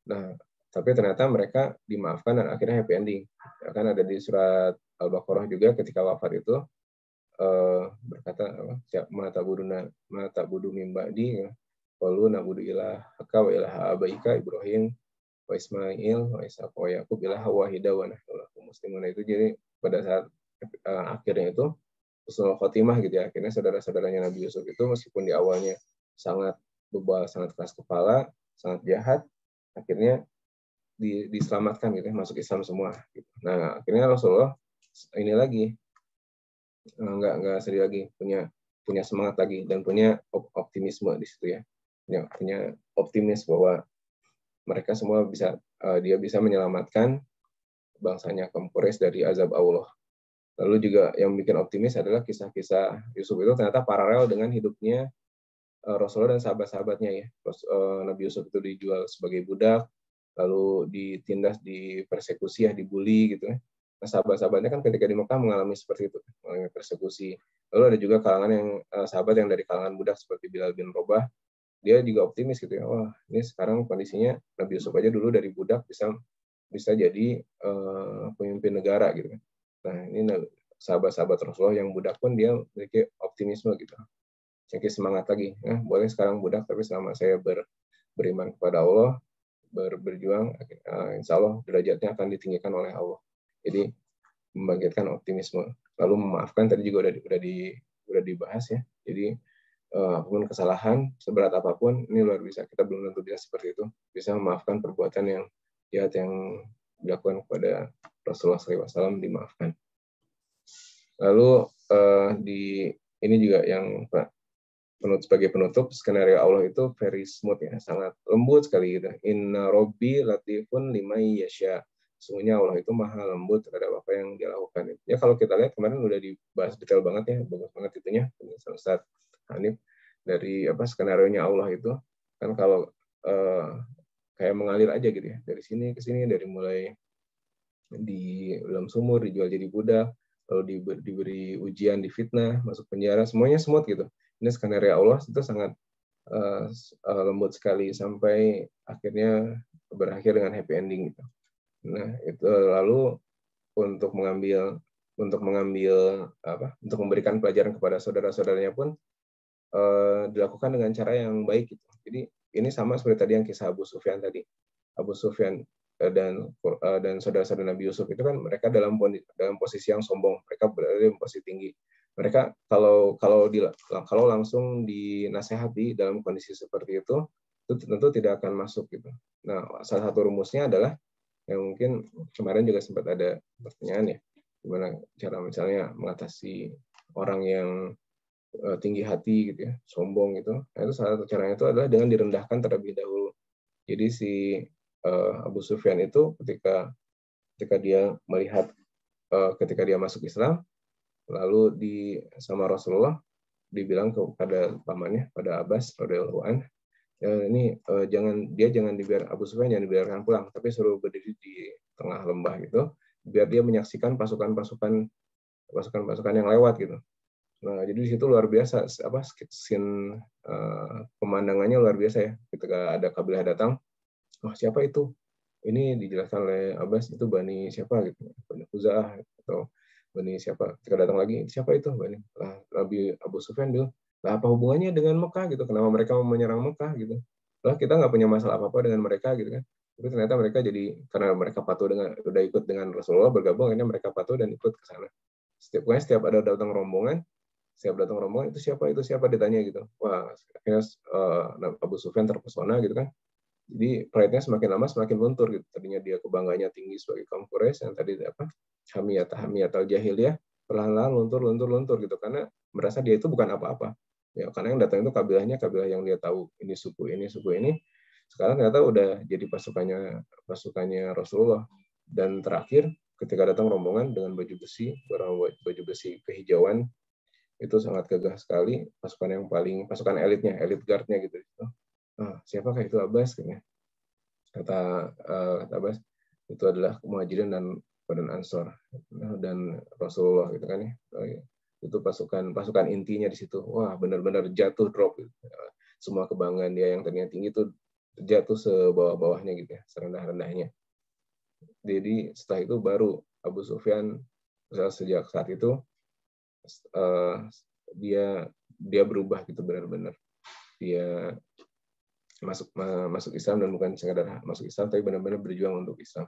B: Nah, tapi ternyata mereka dimaafkan dan akhirnya happy ending. Ya, kan ada di surat Al-Baqarah juga ketika wafat itu berkata mata budu mimba'di qalu nabudu ilahaka wa ilaha abaika Ibrahim wa Ismail wa Ishaq wa Yaqub ilaha wahida wa nahnu lahu muslimun. Itu jadi pada saat akhirnya itu husnul khotimah gitu ya. Akhirnya saudara-saudaranya Nabi Yusuf itu meskipun di awalnya sangat bebal, sangat keras kepala, sangat jahat, akhirnya diselamatkan gitu ya, masuk Islam semua gitu. Nah, akhirnya Rasulullah ini lagi nggak sedih lagi, punya semangat lagi dan punya optimisme di situ ya. Punya optimis bahwa mereka semua dia bisa menyelamatkan bangsanya kaum Quraisy dari azab Allah. Lalu juga yang bikin optimis adalah kisah-kisah Yusuf itu ternyata paralel dengan hidupnya Rasulullah dan sahabat-sahabatnya ya. Nabi Yusuf itu dijual sebagai budak, lalu ditindas, dipersekusi ya, dibully gitu ya. Nah, sahabat-sahabatnya kan ketika di Mekah mengalami seperti itu, mengalami persekusi. Lalu ada juga kalangan yang sahabat yang dari kalangan budak seperti Bilal bin Rabah, dia juga optimis gitu ya. Wah, ini sekarang kondisinya Nabi Yusuf aja dulu dari budak bisa jadi pemimpin negara gitu kan. Nah, ini sahabat-sahabat Rasulullah yang budak pun dia memiliki optimisme gitu. Jadi semangat lagi. Boleh sekarang budak, tapi selama saya beriman kepada Allah, berjuang, insya Allah derajatnya akan ditinggikan oleh Allah. Jadi membangkitkan optimisme. Lalu memaafkan tadi juga udah dibahas ya. Jadi apapun kesalahan, seberat apapun, ini luar biasa. Kita belum tentu bisa seperti itu. Bisa memaafkan perbuatan yang jahat yang dilakukan kepada Rasulullah SAW dimaafkan. Lalu ini juga yang sebagai penutup, skenario Allah itu very smooth ya, sangat lembut sekali gitu. Inna Robbi latifun lima yasha. Sesungguhnya Allah itu maha lembut terhadap apa yang dia lakukan. Ya kalau kita lihat kemarin udah dibahas detail banget ya, bagus banget itunya, Ustaz Hanif. dari skenario-nya Allah itu kan, kalau kayak mengalir aja gitu ya, dari sini ke sini, dari mulai di dalam sumur, dijual jadi budak, lalu diberi ujian, difitnah, masuk penjara, semuanya smooth gitu. Ini skenario Allah itu sangat lembut sekali sampai akhirnya berakhir dengan happy ending gitu. Nah, itu lalu untuk memberikan pelajaran kepada saudara-saudaranya pun dilakukan dengan cara yang baik gitu. Jadi ini sama seperti tadi yang kisah Abu Sufyan tadi. Abu Sufyan dan saudara-saudara Nabi Yusuf itu kan mereka dalam posisi yang sombong, mereka berada di posisi tinggi. Mereka kalau langsung dinasehati dalam kondisi seperti itu tentu tidak akan masuk gitu. Nah, salah satu rumusnya adalah yang mungkin kemarin juga sempat ada pertanyaan ya, gimana cara misalnya mengatasi orang yang tinggi hati gitu ya, sombong gitu. Nah, itu salah satu caranya itu adalah dengan direndahkan terlebih dahulu. Jadi si Abu Sufyan itu ketika dia melihat ketika dia masuk Islam, lalu sama Rasulullah dibilang kepada pamannya, pada Abbas radhiyallahu anhu, ini jangan dibiarkan, Abu Sufyan jangan dibiarkan pulang, tapi suruh berdiri di tengah lembah gitu, biar dia menyaksikan pasukan-pasukan yang lewat gitu. Nah, jadi di situ luar biasa scene pemandangannya luar biasa ya. Ketika ada kabilah datang, wah siapa itu? Ini dijelaskan oleh Abbas, itu Bani siapa gitu, Bani Khuza'ah atau Bani siapa. Ketika datang lagi, siapa itu? Bani Nabi Abu Sufyan bilang, lah apa hubungannya dengan Mekah gitu? Kenapa mereka mau menyerang Mekah gitu? Lah kita nggak punya masalah apa-apa dengan mereka gitu kan. Tapi ternyata mereka karena mereka udah ikut dengan Rasulullah, bergabung, akhirnya mereka patuh dan ikut ke sana. Setiap ada datang rombongan itu siapa ditanya gitu. Wah, akhirnya Abu Sufyan terpesona gitu kan. Jadi pride-nya semakin lama semakin luntur gitu. Tadinya dia kebanggaannya tinggi sebagai kaum Quraisy, yang tadi hamiyat al-jahiliyah, perlahan-lahan luntur gitu, karena merasa dia itu bukan apa-apa. Ya, karena yang datang itu kabilah yang dia tahu, ini suku ini. Sekarang ternyata udah jadi pasukannya Rasulullah. Dan terakhir ketika datang rombongan dengan baju baju besi kehijauan, itu sangat gagah sekali, pasukan elitnya, elit guard-nya gitu. Siapakah itu Abbas? Kata Abbas, itu adalah Muhajirin dan Ansor dan Rasulullah gitu kan ya. Itu pasukan intinya di situ. Wah, benar-benar jatuh drop gitu. Semua kebanggaan dia yang tadinya tinggi itu jatuh sebawah-bawahnya gitu ya, serendah-rendahnya. Jadi setelah itu baru Abu Sufyan sejak saat itu dia berubah gitu, benar-benar dia masuk Islam, dan bukan sekadar masuk Islam tapi benar-benar berjuang untuk Islam.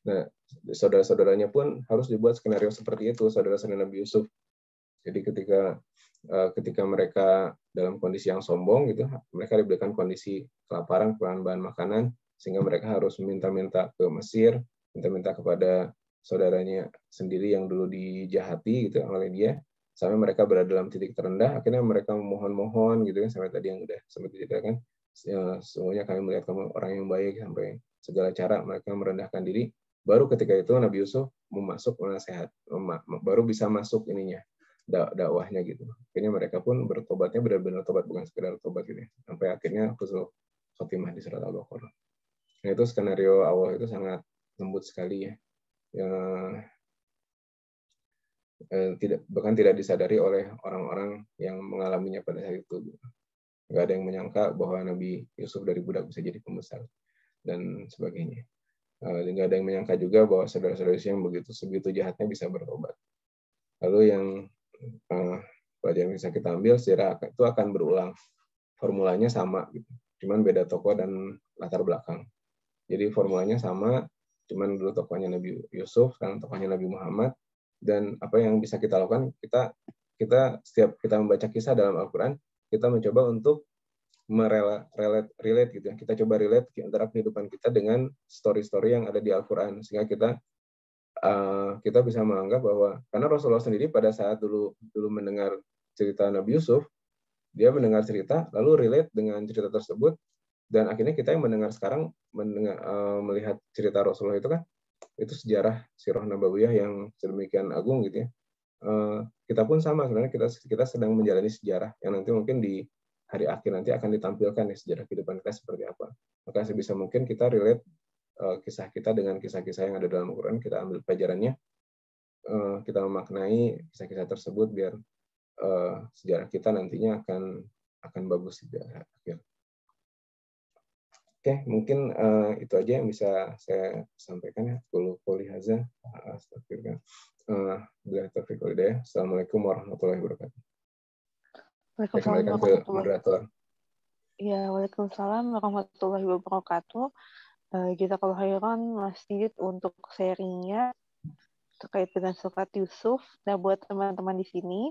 B: Nah, saudara-saudaranya pun harus dibuat skenario seperti itu, saudara-saudara Nabi Yusuf. Jadi ketika mereka dalam kondisi yang sombong gitu, mereka diberikan kondisi kelaparan, bahan makanan, sehingga mereka harus minta-minta ke Mesir, minta-minta kepada saudaranya sendiri yang dulu dijahati gitu oleh dia, sampai mereka berada dalam titik terendah. Akhirnya mereka memohon-mohon gitu kan, sampai tadi yang udah sempat diceritakan, semuanya kami melihat kamu orang yang baik, sampai segala cara mereka merendahkan diri. Baru ketika itu Nabi Yusuf baru bisa masuk dakwahnya gitu. Akhirnya mereka pun bertobatnya benar-benar tobat, bukan sekedar tobat gitu ya. Sampai akhirnya husnul khotimah di surat Al-Baqarah. Nah, itu skenario awal itu sangat lembut sekali ya. Bahkan tidak disadari oleh orang-orang yang mengalaminya pada saat itu. Nggak ada yang menyangka bahwa Nabi Yusuf dari budak bisa jadi pembesar dan sebagainya. Nggak ada yang menyangka juga bahwa saudara-saudara yang sebegitu jahatnya bisa bertobat. Lalu yang pelajaran yang bisa kita ambil, sejarah itu akan berulang. Formulanya sama, gitu. Cuman beda tokoh dan latar belakang. Jadi formulanya sama, cuman dulu tokohnya Nabi Yusuf, sekarang tokohnya Nabi Muhammad. Dan apa yang bisa kita lakukan, kita setiap kita membaca kisah dalam Al-Quran, kita mencoba untuk relate gitu ya. Kita coba relate antara kehidupan kita dengan story-story yang ada di Al-Quran, sehingga kita bisa menganggap bahwa karena Rasulullah sendiri pada saat dulu mendengar cerita Nabi Yusuf, dia mendengar cerita lalu relate dengan cerita tersebut, dan akhirnya kita yang mendengar sekarang melihat cerita Rasulullah itu kan, itu sejarah sirah nabawiyah yang sedemikian agung gitu ya. Kita pun sama sebenarnya, kita sedang menjalani sejarah yang nanti mungkin di hari akhir nanti akan ditampilkan nih sejarah kehidupan kita seperti apa. Maka sebisa mungkin kita relate kisah kita dengan kisah-kisah yang ada dalam Al-Quran, kita ambil pelajarannya, kita memaknai kisah-kisah tersebut biar sejarah kita nantinya akan bagus di akhir. Oke, mungkin itu aja yang bisa saya sampaikan ya. Qul hadza astagfirullah. Assalamualaikum warahmatullahi wabarakatuh.
A: Waalaikumsalam
B: Kembalikan ke moderator.
A: Ya, waalaikumsalam warahmatullahi wabarakatuh. Jazakallahu khairan Mas Didit untuk sharingnya terkait dengan surat Yusuf. Nah, buat teman-teman di sini,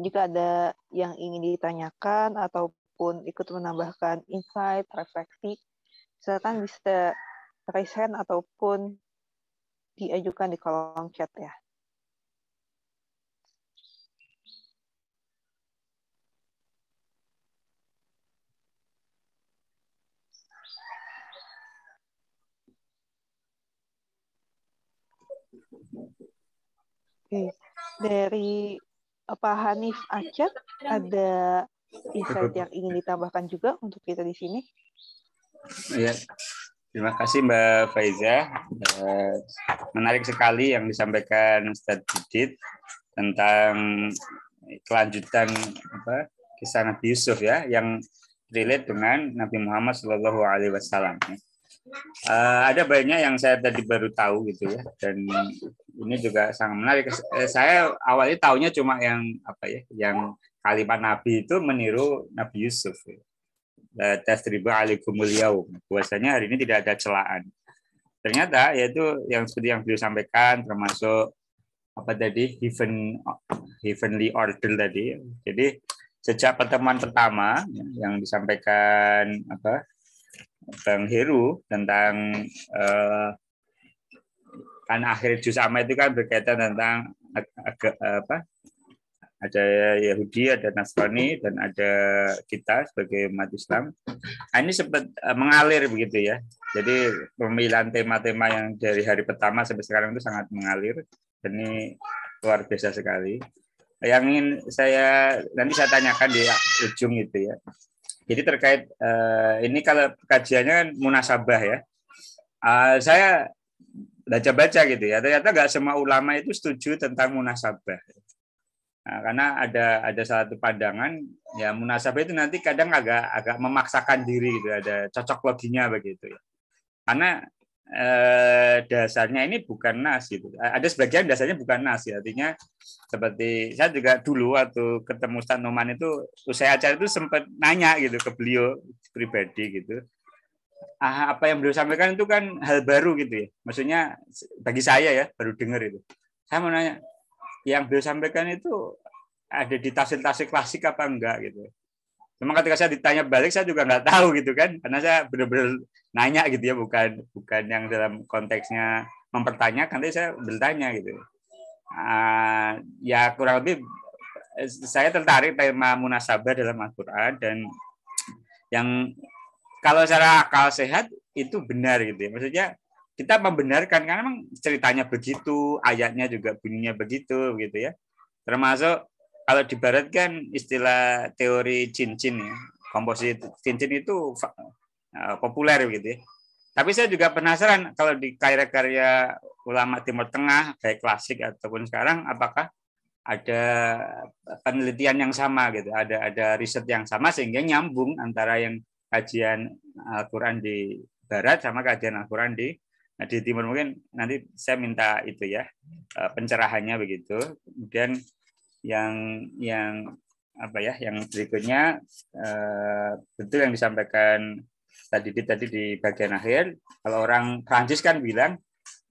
A: jika ada yang ingin ditanyakan ataupun ikut menambahkan insight, refleksi, silakan bisa raise hand ataupun diajukan di kolom chat ya. Oke, dari Pak Hanif Acet ada insight yang ingin ditambahkan juga untuk kita di sini?
C: Ya, terima kasih Mbak Faiza. Menarik sekali yang disampaikan Ustadz Didit tentang kelanjutan kisah Nabi Yusuf ya, yang relate dengan Nabi Muhammad SAW. Ada banyak yang saya tadi baru tahu gitu ya, dan ini juga sangat menarik. Saya awalnya taunya cuma yang yang kalimat Nabi itu meniru Nabi Yusuf. Tasriba alaikumul yaum. Bahwasanya hari ini tidak ada celaan. Ternyata yaitu yang seperti yang beliau sampaikan, termasuk heavenly order tadi. Jadi sejak pertemuan pertama yang disampaikan Bang Heru tentang kan akhir juz amma itu kan berkaitan tentang ada Yahudi, ada Nasrani, dan ada kita sebagai umat Islam. Ini sempat mengalir begitu ya. Jadi pemilihan tema-tema yang dari hari pertama sampai sekarang itu sangat mengalir. Dan ini luar biasa sekali. Yang ingin nanti saya tanyakan di ujung itu ya. Jadi terkait ini kalau kajiannya kan munasabah ya. Saya baca-baca gitu ya. Ternyata nggak semua ulama itu setuju tentang munasabah. Nah, karena ada satu pandangan ya, munasabah itu nanti kadang agak memaksakan diri gitu, ada cocok loginya begitu ya. Karena dasarnya ini bukan nas gitu. Ada sebagian dasarnya bukan nas ya. Artinya seperti saya juga dulu waktu ketemu Ustaz Noman itu usai acara itu sempat nanya gitu ke beliau pribadi gitu. Apa yang beliau sampaikan itu kan hal baru gitu ya. Maksudnya bagi saya ya, baru dengar itu. Saya mau nanya, yang beliau sampaikan itu ada di tafsir-tafsir klasik apa enggak gitu. Cuma ketika saya ditanya balik saya juga nggak tahu gitu kan, karena saya benar-benar nanya gitu ya, bukan yang dalam konteksnya mempertanyakan, tapi saya bertanya gitu. Ya kurang lebih saya tertarik tema munasabah dalam Al-Quran, dan yang kalau secara akal sehat itu benar gitu ya. Maksudnya kita membenarkan karena memang ceritanya begitu, ayatnya juga bunyinya begitu gitu ya. Termasuk kalau di barat kan istilah teori cincin ya, komposisi cincin itu populer gitu ya. Tapi saya juga penasaran kalau di karya-karya ulama Timur Tengah baik klasik ataupun sekarang, apakah ada penelitian yang sama gitu, ada riset yang sama sehingga nyambung antara yang kajian Al-Quran di barat sama kajian Al-Quran di timur. Mungkin nanti saya minta itu ya, pencerahannya begitu. Kemudian yang berikutnya, betul yang disampaikan tadi di bagian akhir. Kalau orang Prancis kan bilang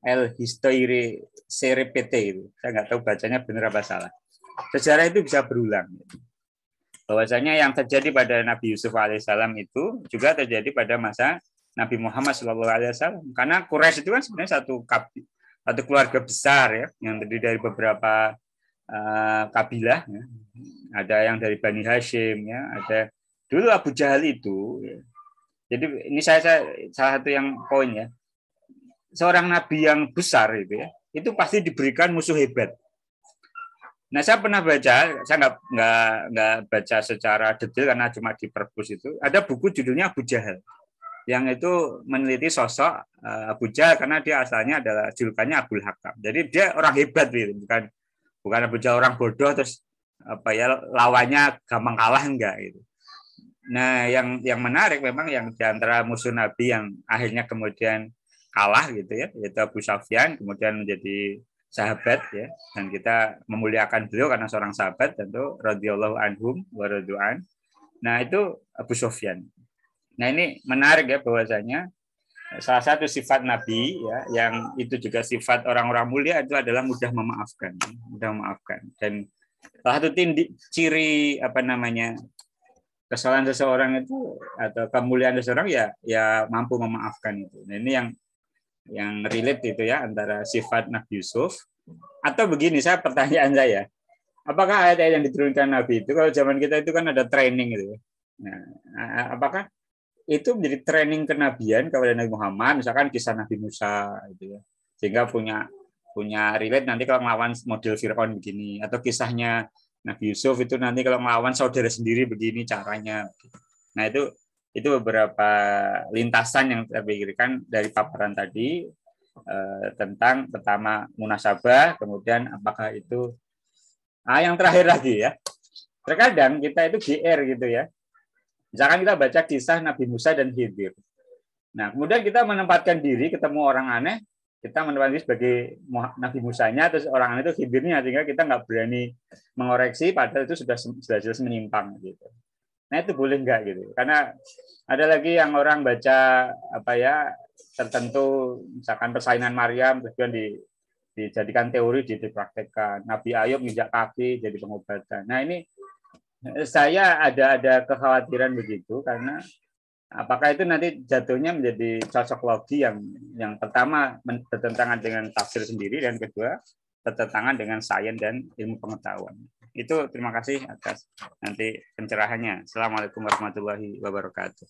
C: el histoire se répète itu. Saya nggak tahu bacanya benar apa salah. Sejarah itu bisa berulang. Bahwasanya yang terjadi pada Nabi Yusuf alaihissalam itu juga terjadi pada masa Nabi Muhammad SAW. Karena Quraisy itu kan sebenarnya satu keluarga besar ya, yang terdiri dari beberapa kabilah. Ya. Ada yang dari Bani Hashim, ya. Ada dulu Abu Jahal itu. Ya. Jadi ini saya salah satu yang poin ya. Seorang nabi yang besar itu ya, itu pasti diberikan musuh hebat. Nah, saya pernah baca, saya nggak baca secara detail karena cuma di perpus itu. Ada buku judulnya Abu Jahal, yang itu meneliti sosok Abu Jahal karena dia asalnya adalah julukannya Abul Hakam. Jadi dia orang hebat gitu, bukan Abu Jahal orang bodoh terus lawannya gampang kalah enggak gitu. Nah, yang menarik memang yang di antara musuh Nabi yang akhirnya kemudian kalah gitu ya, yaitu Abu Sufyan, kemudian menjadi sahabat ya, dan kita memuliakan beliau karena seorang sahabat tentu radhiyallahu anhum wa radhu'an. Nah, itu Abu Sufyan. Nah, ini menarik ya bahwasanya salah satu sifat Nabi ya yang itu juga sifat orang-orang mulia itu adalah mudah memaafkan. Dan salah satu ciri kesalahan seseorang itu atau kemuliaan seseorang ya mampu memaafkan itu. Nah, ini yang relate itu ya antara sifat Nabi Yusuf. Atau begini, pertanyaan saya, apakah ayat-ayat yang diturunkan Nabi itu kalau zaman kita itu kan ada training gitu. Nah, apakah itu menjadi training kenabian kepada Nabi Muhammad, misalkan kisah Nabi Musa gitu ya, sehingga punya relate nanti kalau melawan model Fir'aun begini, atau kisahnya Nabi Yusuf itu nanti kalau melawan saudara sendiri begini caranya. Nah, itu beberapa lintasan yang saya pikirkan dari paparan tadi tentang pertama munasabah, kemudian apakah itu yang terakhir lagi ya, terkadang kita itu GR gitu ya, misalkan kita baca kisah Nabi Musa dan Khidir, nah kemudian kita menempatkan diri ketemu orang aneh, kita menempatkan diri sebagai Nabi Musanya, terus orang aneh itu Khidirnya, sehingga kita nggak berani mengoreksi padahal itu sudah jelas menyimpang gitu. Nah, itu boleh nggak gitu? Karena ada lagi yang orang baca tertentu, misalkan persaingan Maryam, kemudian dijadikan teori, dipraktekkan. Nabi Ayub nginjak kaki jadi pengobatan. Nah, ini saya ada kekhawatiran begitu karena apakah itu nanti jatuhnya menjadi cocok logi yang pertama bertentangan dengan tafsir sendiri dan kedua bertentangan dengan sains dan ilmu pengetahuan. Itu terima kasih atas nanti pencerahannya. Assalamualaikum warahmatullahi wabarakatuh.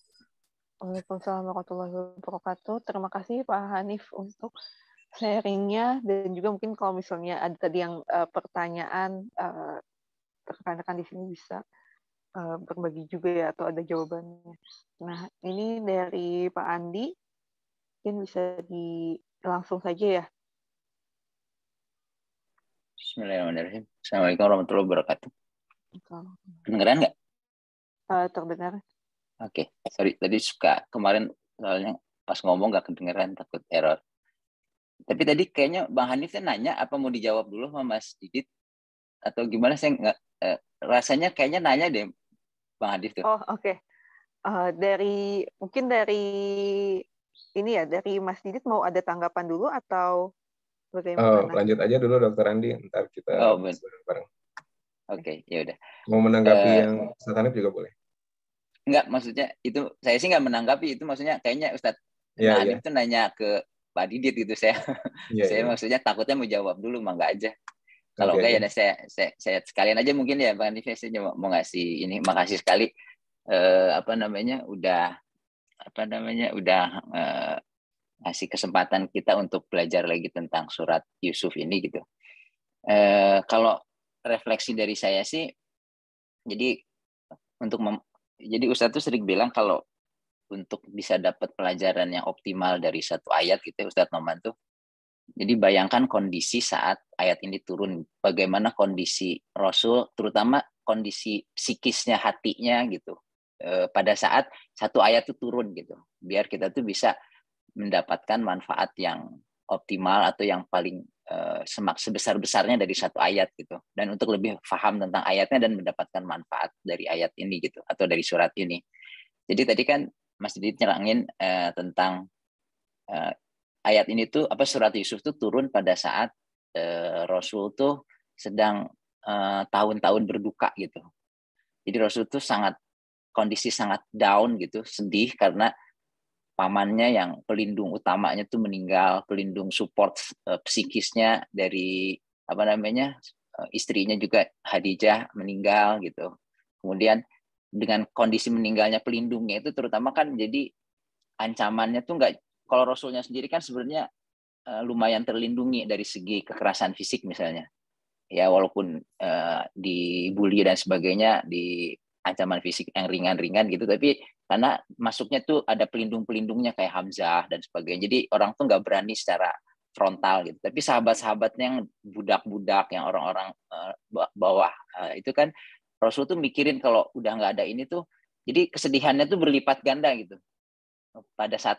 A: Waalaikumsalam warahmatullahi wabarakatuh. Terima kasih Pak Hanif untuk sharingnya, dan juga mungkin kalau misalnya ada tadi yang pertanyaan rekan-rekan di sini bisa berbagi juga ya, atau ada jawabannya. Nah, ini dari Pak Andi, mungkin bisa langsung saja ya.
D: Bismillahirrahmanirrahim. Assalamualaikum warahmatullahi wabarakatuh. Kedengeran nggak?
A: Terdengar.
D: Oke, sorry. Tadi kemarin soalnya pas ngomong nggak kedengeran, takut error. Tapi tadi kayaknya Bang Hanif nanya apa mau dijawab dulu sama Mas Didit atau gimana? Saya nggak rasanya kayaknya nanya deh Bang Hanif tuh.
A: Oh, oke. Mungkin dari ini ya, dari Mas Didit mau ada tanggapan dulu atau bagaimana?
B: Lanjut aja dulu Dokter Andi, ntar kita bareng.
D: Oke, ya udah.
B: Mau menanggapi yang Ustaz Hanif juga boleh.
D: Enggak, maksudnya itu saya sih nggak menanggapi, itu maksudnya kayaknya Ustaz Hanif itu nanya ke Pak Didit gitu. Saya maksudnya takutnya mau jawab dulu, mah enggak aja. Kalau enggak ya saya sekalian aja mungkin ya Pak Hanif, saya mau ngasih ini, makasih sekali udah ngasih kesempatan kita untuk belajar lagi tentang surat Yusuf ini gitu. Kalau refleksi dari saya sih, jadi Ustadz tuh sering bilang kalau untuk bisa dapat pelajaran yang optimal dari satu ayat gitu, Ustadz Noman tuh, jadi bayangkan kondisi saat ayat ini turun, bagaimana kondisi Rasul, terutama kondisi psikisnya, hatinya gitu, pada saat satu ayat itu turun gitu, biar kita tuh bisa mendapatkan manfaat yang optimal atau yang paling sebesar-besarnya dari satu ayat gitu, dan untuk lebih paham tentang ayatnya dan mendapatkan manfaat dari ayat ini gitu, atau dari surat ini. Jadi tadi kan Mas Didit nyerangin tentang ayat ini tuh surat Yusuf tuh turun pada saat Rasul tuh sedang tahun-tahun berduka gitu. Jadi Rasul tuh kondisi sangat down gitu, sedih karena pamannya yang pelindung utamanya tuh meninggal, pelindung support psikisnya dari istrinya juga Khadijah meninggal gitu. Kemudian dengan kondisi meninggalnya pelindungnya itu terutama kan jadi ancamannya tuh nggak, kalau Rasulnya sendiri kan sebenarnya lumayan terlindungi dari segi kekerasan fisik misalnya. ya walaupun dibully dan sebagainya, di ancaman fisik yang ringan-ringan gitu, tapi karena masuknya tuh ada pelindung-pelindungnya kayak Hamzah dan sebagainya, jadi orang tuh nggak berani secara frontal gitu. Tapi sahabat-sahabatnya yang budak-budak, yang orang-orang bawah, itu kan Rasul tuh mikirin kalau udah nggak ada ini tuh, jadi kesedihannya tuh berlipat ganda gitu. Pada saat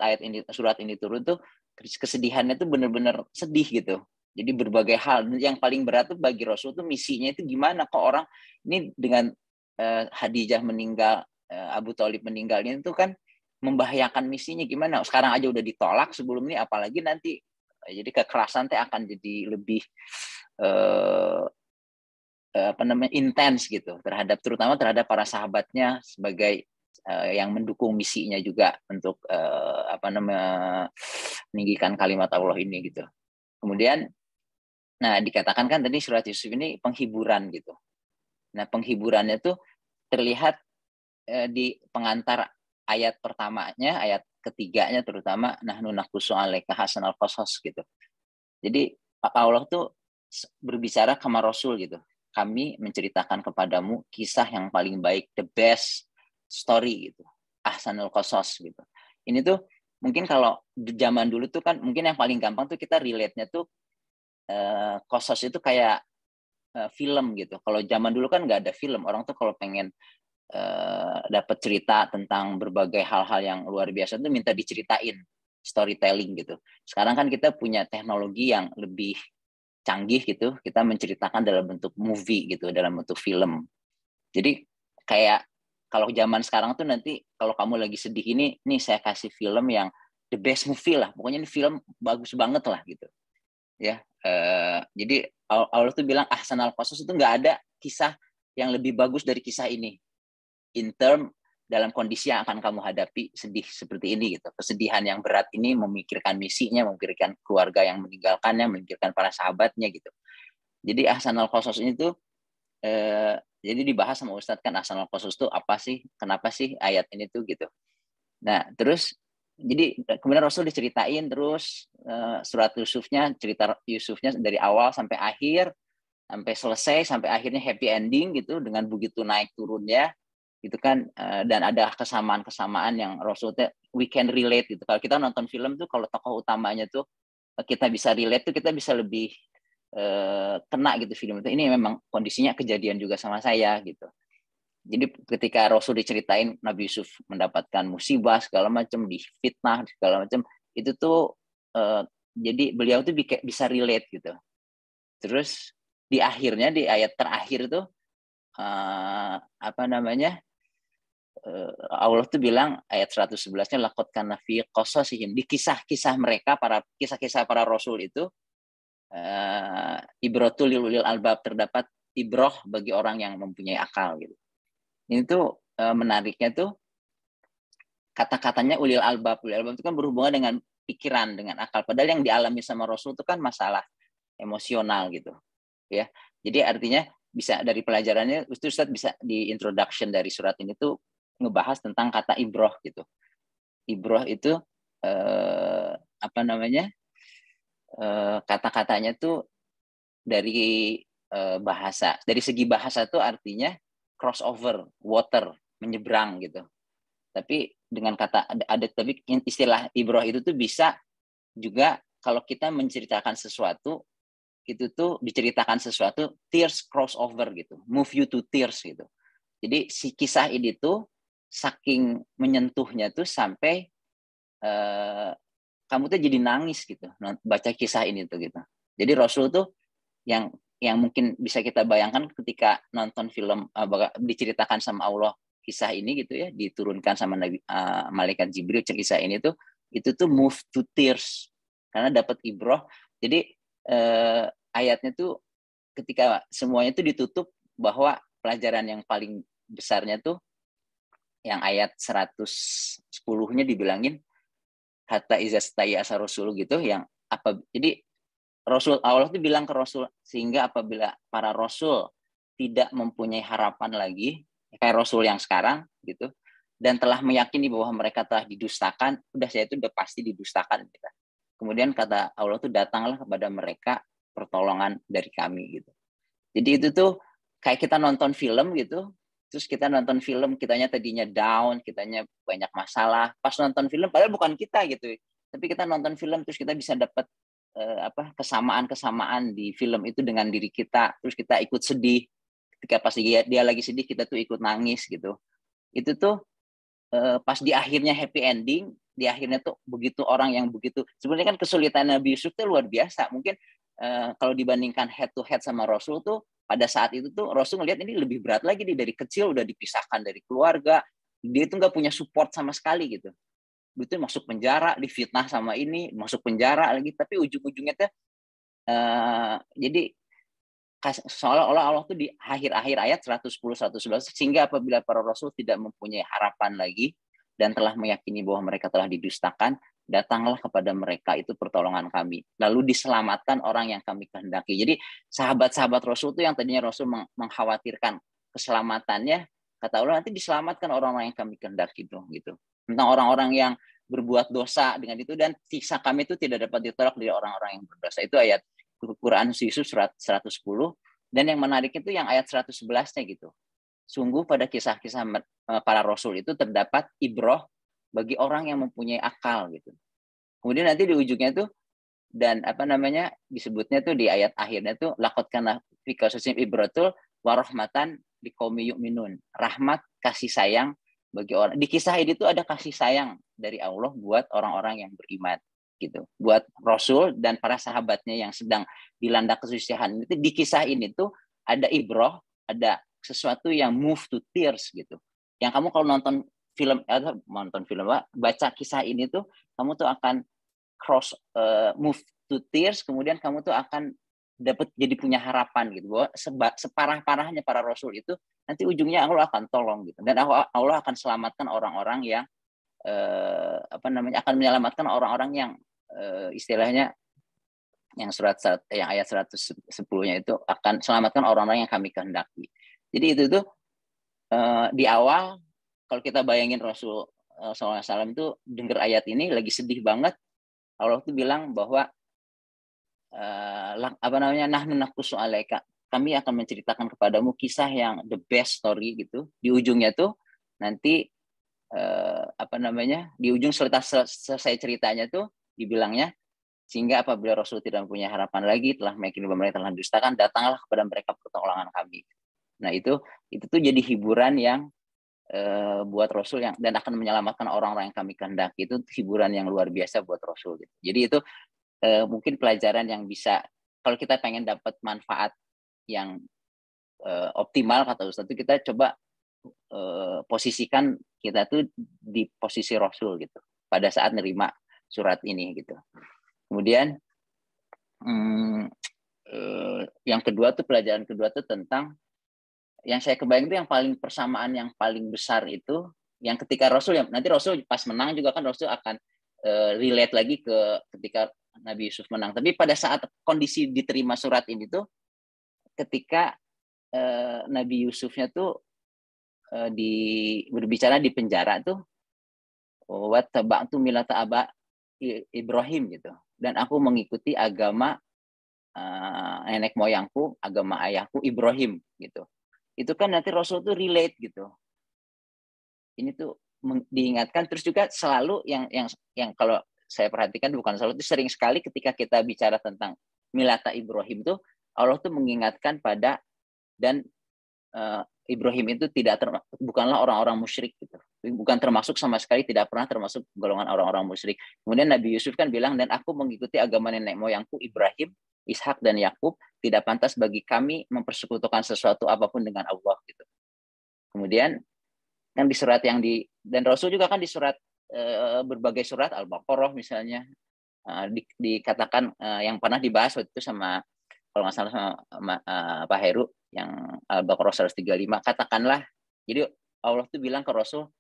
D: surat ini turun tuh, kesedihannya tuh bener-bener sedih gitu. Jadi berbagai hal, yang paling berat tuh bagi Rasul tuh misinya itu gimana kok orang ini dengan Khadijah meninggal, Abu Thalib meninggal ini tuh kan membahayakan misinya gimana. Sekarang aja udah ditolak, sebelum ini apalagi nanti. Jadi kekerasan teh akan jadi lebih intens gitu, terutama terhadap para sahabatnya sebagai yang mendukung misinya juga untuk meninggikan kalimat Allah ini gitu. Kemudian, nah dikatakan kan tadi surat Yusuf ini penghiburan gitu. Nah penghiburannya tuh terlihat di pengantar ayat pertamanya, ayat ketiganya terutama, nahnu naqussu 'alaika ahsanal qasas gitu. Jadi Allah tuh berbicara sama Rasul gitu. Kami menceritakan kepadamu kisah yang paling baik, the best story gitu. Ahsanul qasas gitu. Ini tuh mungkin kalau di zaman dulu tuh kan mungkin yang paling gampang tuh kita relate-nya tuh qasas itu kayak film gitu. Kalau zaman dulu kan nggak ada film. Orang tuh kalau pengen dapat cerita tentang berbagai hal-hal yang luar biasa tuh minta diceritain, storytelling gitu. Sekarang kan kita punya teknologi yang lebih canggih gitu, kita menceritakan dalam bentuk movie gitu, dalam bentuk film. Jadi kayak kalau zaman sekarang tuh nanti kalau kamu lagi sedih ini, nih saya kasih film yang the best movie lah, pokoknya ini film bagus banget lah gitu. Ya, jadi Allah tuh bilang ahsanal qasas itu nggak ada kisah yang lebih bagus dari kisah ini. In term dalam kondisi yang akan kamu hadapi sedih seperti ini gitu, kesedihan yang berat ini, memikirkan misinya, memikirkan keluarga yang meninggalkannya, memikirkan para sahabatnya gitu. Jadi ahsanal qasas ini tuh jadi dibahas sama Ustadz kan, ahsanal qasas tuh apa sih, kenapa sih ayat ini tuh gitu. Nah terus jadi kemudian Rasul diceritain terus surat Yusufnya, cerita Yusufnya dari awal sampai akhir, sampai selesai, sampai akhirnya happy ending gitu dengan begitu naik turunnya gitu kan, dan ada kesamaan-kesamaan yang Rasulnya we can relate gitu. Kalau kita nonton film tuh kalau tokoh utamanya tuh kita bisa relate tuh kita bisa lebih kena gitu film itu. Ini memang kondisinya kejadian juga sama saya gitu. Jadi ketika Rasul diceritain Nabi Yusuf mendapatkan musibah segala macam, difitnah segala macam, itu tuh jadi beliau tuh bisa relate gitu. Terus di akhirnya di ayat terakhir tuh Allah tuh bilang ayat 111-nya laqad kana fi qasasihim, di kisah-kisah mereka, kisah-kisah para rasul itu ibratul lil albab, terdapat ibroh bagi orang yang mempunyai akal gitu. Ini tuh menariknya tuh kata-katanya ulil albab. Ulil albab itu kan berhubungan dengan pikiran, dengan akal. Padahal yang dialami sama Rasul itu kan masalah emosional gitu. Ya. Jadi artinya bisa dari pelajarannya Ustaz bisa di introduction dari surat ini tuh ngebahas tentang kata ibroh gitu. Ibroh itu kata-katanya tuh dari bahasa. Dari segi bahasa tuh artinya crossover, water, menyeberang gitu. Tapi dengan kata tapi istilah ibroh itu tuh bisa juga kalau kita menceritakan sesuatu, itu tuh diceritakan sesuatu, tears crossover gitu, move you to tears gitu. Jadi si kisah ini tuh saking menyentuhnya tuh sampai kamu tuh jadi nangis gitu baca kisah ini tuh gitu. Jadi Rasul tuh yang mungkin bisa kita bayangkan ketika nonton film diceritakan sama Allah kisah ini gitu ya, diturunkan sama malaikat Jibril kisah ini tuh, itu tuh move to tears karena dapat ibroh. Jadi ayatnya tuh ketika semuanya tuh ditutup bahwa pelajaran yang paling besarnya tuh yang ayat 110-nya dibilangin hatta izastaya asa rasul gitu, yang apa, jadi Rasul Allah tuh bilang ke Rasul, sehingga apabila para Rasul tidak mempunyai harapan lagi kayak Rasul yang sekarang gitu, dan telah meyakini bahwa mereka telah didustakan, udah saya itu udah pasti didustakan gitu. Kemudian kata Allah tuh datanglah kepada mereka pertolongan dari kami gitu. Jadi itu tuh kayak kita nonton film gitu, terus kita nonton film, kitanya tadinya down, kitanya banyak masalah, pas nonton film padahal bukan kita gitu, tapi kita nonton film terus kita bisa dapat kesamaan-kesamaan di film itu dengan diri kita, terus kita ikut sedih, ketika pas dia lagi sedih kita tuh ikut nangis gitu. Itu tuh pas di akhirnya happy ending, di akhirnya tuh begitu orang yang begitu, sebenarnya kan kesulitan Nabi Yusuf tuh luar biasa. Mungkin kalau dibandingkan head to head sama Rasul tuh pada saat itu tuh Rasul ngelihat ini lebih berat lagi nih, dari kecil udah dipisahkan dari keluarga, dia itu nggak punya support sama sekali gitu. Itu masuk penjara, difitnah sama ini, masuk penjara lagi, tapi ujung-ujungnya tuh jadi seolah-olah Allah tuh di akhir-akhir ayat 110-111, sehingga apabila para rasul tidak mempunyai harapan lagi dan telah meyakini bahwa mereka telah didustakan, datanglah kepada mereka itu pertolongan kami, lalu diselamatkan orang yang kami kehendaki. Jadi sahabat-sahabat Rasul itu yang tadinya Rasul mengkhawatirkan keselamatannya, kata Allah nanti diselamatkan orang-orang yang kami kehendaki itu gitu. Tentang orang-orang yang berbuat dosa dengan itu, dan siksa kami itu tidak dapat ditolak dari orang-orang yang berdosa. Itu ayat Quran Yusuf surat 110. Dan yang menarik itu yang ayat 111-nya gitu. Sungguh pada kisah-kisah para rasul itu terdapat ibroh bagi orang yang mempunyai akal gitu. Kemudian nanti di ujungnya tuh, dan disebutnya tuh di ayat akhirnya tuh laqad kana fi qasasim ibrotul warahmatan liqaumi yu'minun. Rahmat, kasih sayang bagi orang. Di kisah ini tuh ada kasih sayang dari Allah buat orang-orang yang beriman gitu, buat Rasul dan para sahabatnya yang sedang dilanda kesusahan. Itu di kisah ini tuh ada ibroh, ada sesuatu yang move to tears gitu. Yang kamu kalau nonton film baca kisah ini tuh kamu tuh akan move to tears, kemudian kamu tuh akan dapat jadi punya harapan gitu, bahwa separah-parahnya para Rasul itu nanti ujungnya Allah akan tolong gitu, dan Allah akan selamatkan orang-orang yang akan menyelamatkan orang-orang yang istilahnya yang yang ayat 110-nya itu akan selamatkan orang-orang yang kami kehendaki. Jadi itu tuh di awal kalau kita bayangin Rasul SAW itu dengar ayat ini lagi sedih banget, Allah tuh bilang bahwa nahnu naqussu alaika, kami akan menceritakan kepadamu kisah yang the best story gitu. Di ujungnya tuh nanti di ujung selesai ceritanya tuh dibilangnya, sehingga apabila Rasul tidak mempunyai harapan lagi, telah meyakini bahwa mereka telah dustakan, datanglah kepada mereka pertolongan kami. Nah itu tuh jadi hiburan yang buat Rasul yang dan akan menyelamatkan orang-orang yang kami kehendaki. Itu hiburan yang luar biasa buat Rasul gitu. Jadi itu mungkin pelajaran yang bisa, kalau kita pengen dapat manfaat yang optimal kata Ustaz itu, kita coba posisikan kita tuh di posisi Rasul gitu pada saat nerima surat ini gitu. Kemudian yang kedua tuh, pelajaran kedua tuh tentang yang saya kebayang itu yang paling persamaan yang paling besar itu yang ketika Rasul, yang nanti Rasul pas menang juga kan Rasul akan relate lagi ke ketika Nabi Yusuf menang. Tapi pada saat kondisi diterima surat ini tuh ketika Nabi Yusufnya tuh berbicara di penjara tuh, wa taba'tu millata aba Ibrahim gitu, dan aku mengikuti agama nenek moyangku, agama ayahku Ibrahim gitu. Itu kan nanti Rasul tuh relate gitu. Ini tuh diingatkan, terus juga selalu yang kalau saya perhatikan bukan selalu, itu sering sekali ketika kita bicara tentang milata Ibrahim tuh Allah tuh mengingatkan pada, dan Ibrahim itu bukanlah orang-orang musyrik gitu. Bukan termasuk sama sekali, tidak pernah termasuk golongan orang-orang musyrik. Kemudian Nabi Yusuf kan bilang, dan aku mengikuti agama nenek moyangku Ibrahim, Ishak dan Yakub, tidak pantas bagi kami mempersekutukan sesuatu apapun dengan Allah gitu. Kemudian kan di surat dan Rasul juga kan di surat berbagai surat Al-Baqarah misalnya dikatakan yang pernah dibahas waktu itu sama, kalau nggak salah sama Pak Heru, yang Al-Baqarah 135, katakanlah, jadi Allah tuh bilang ke Rasul,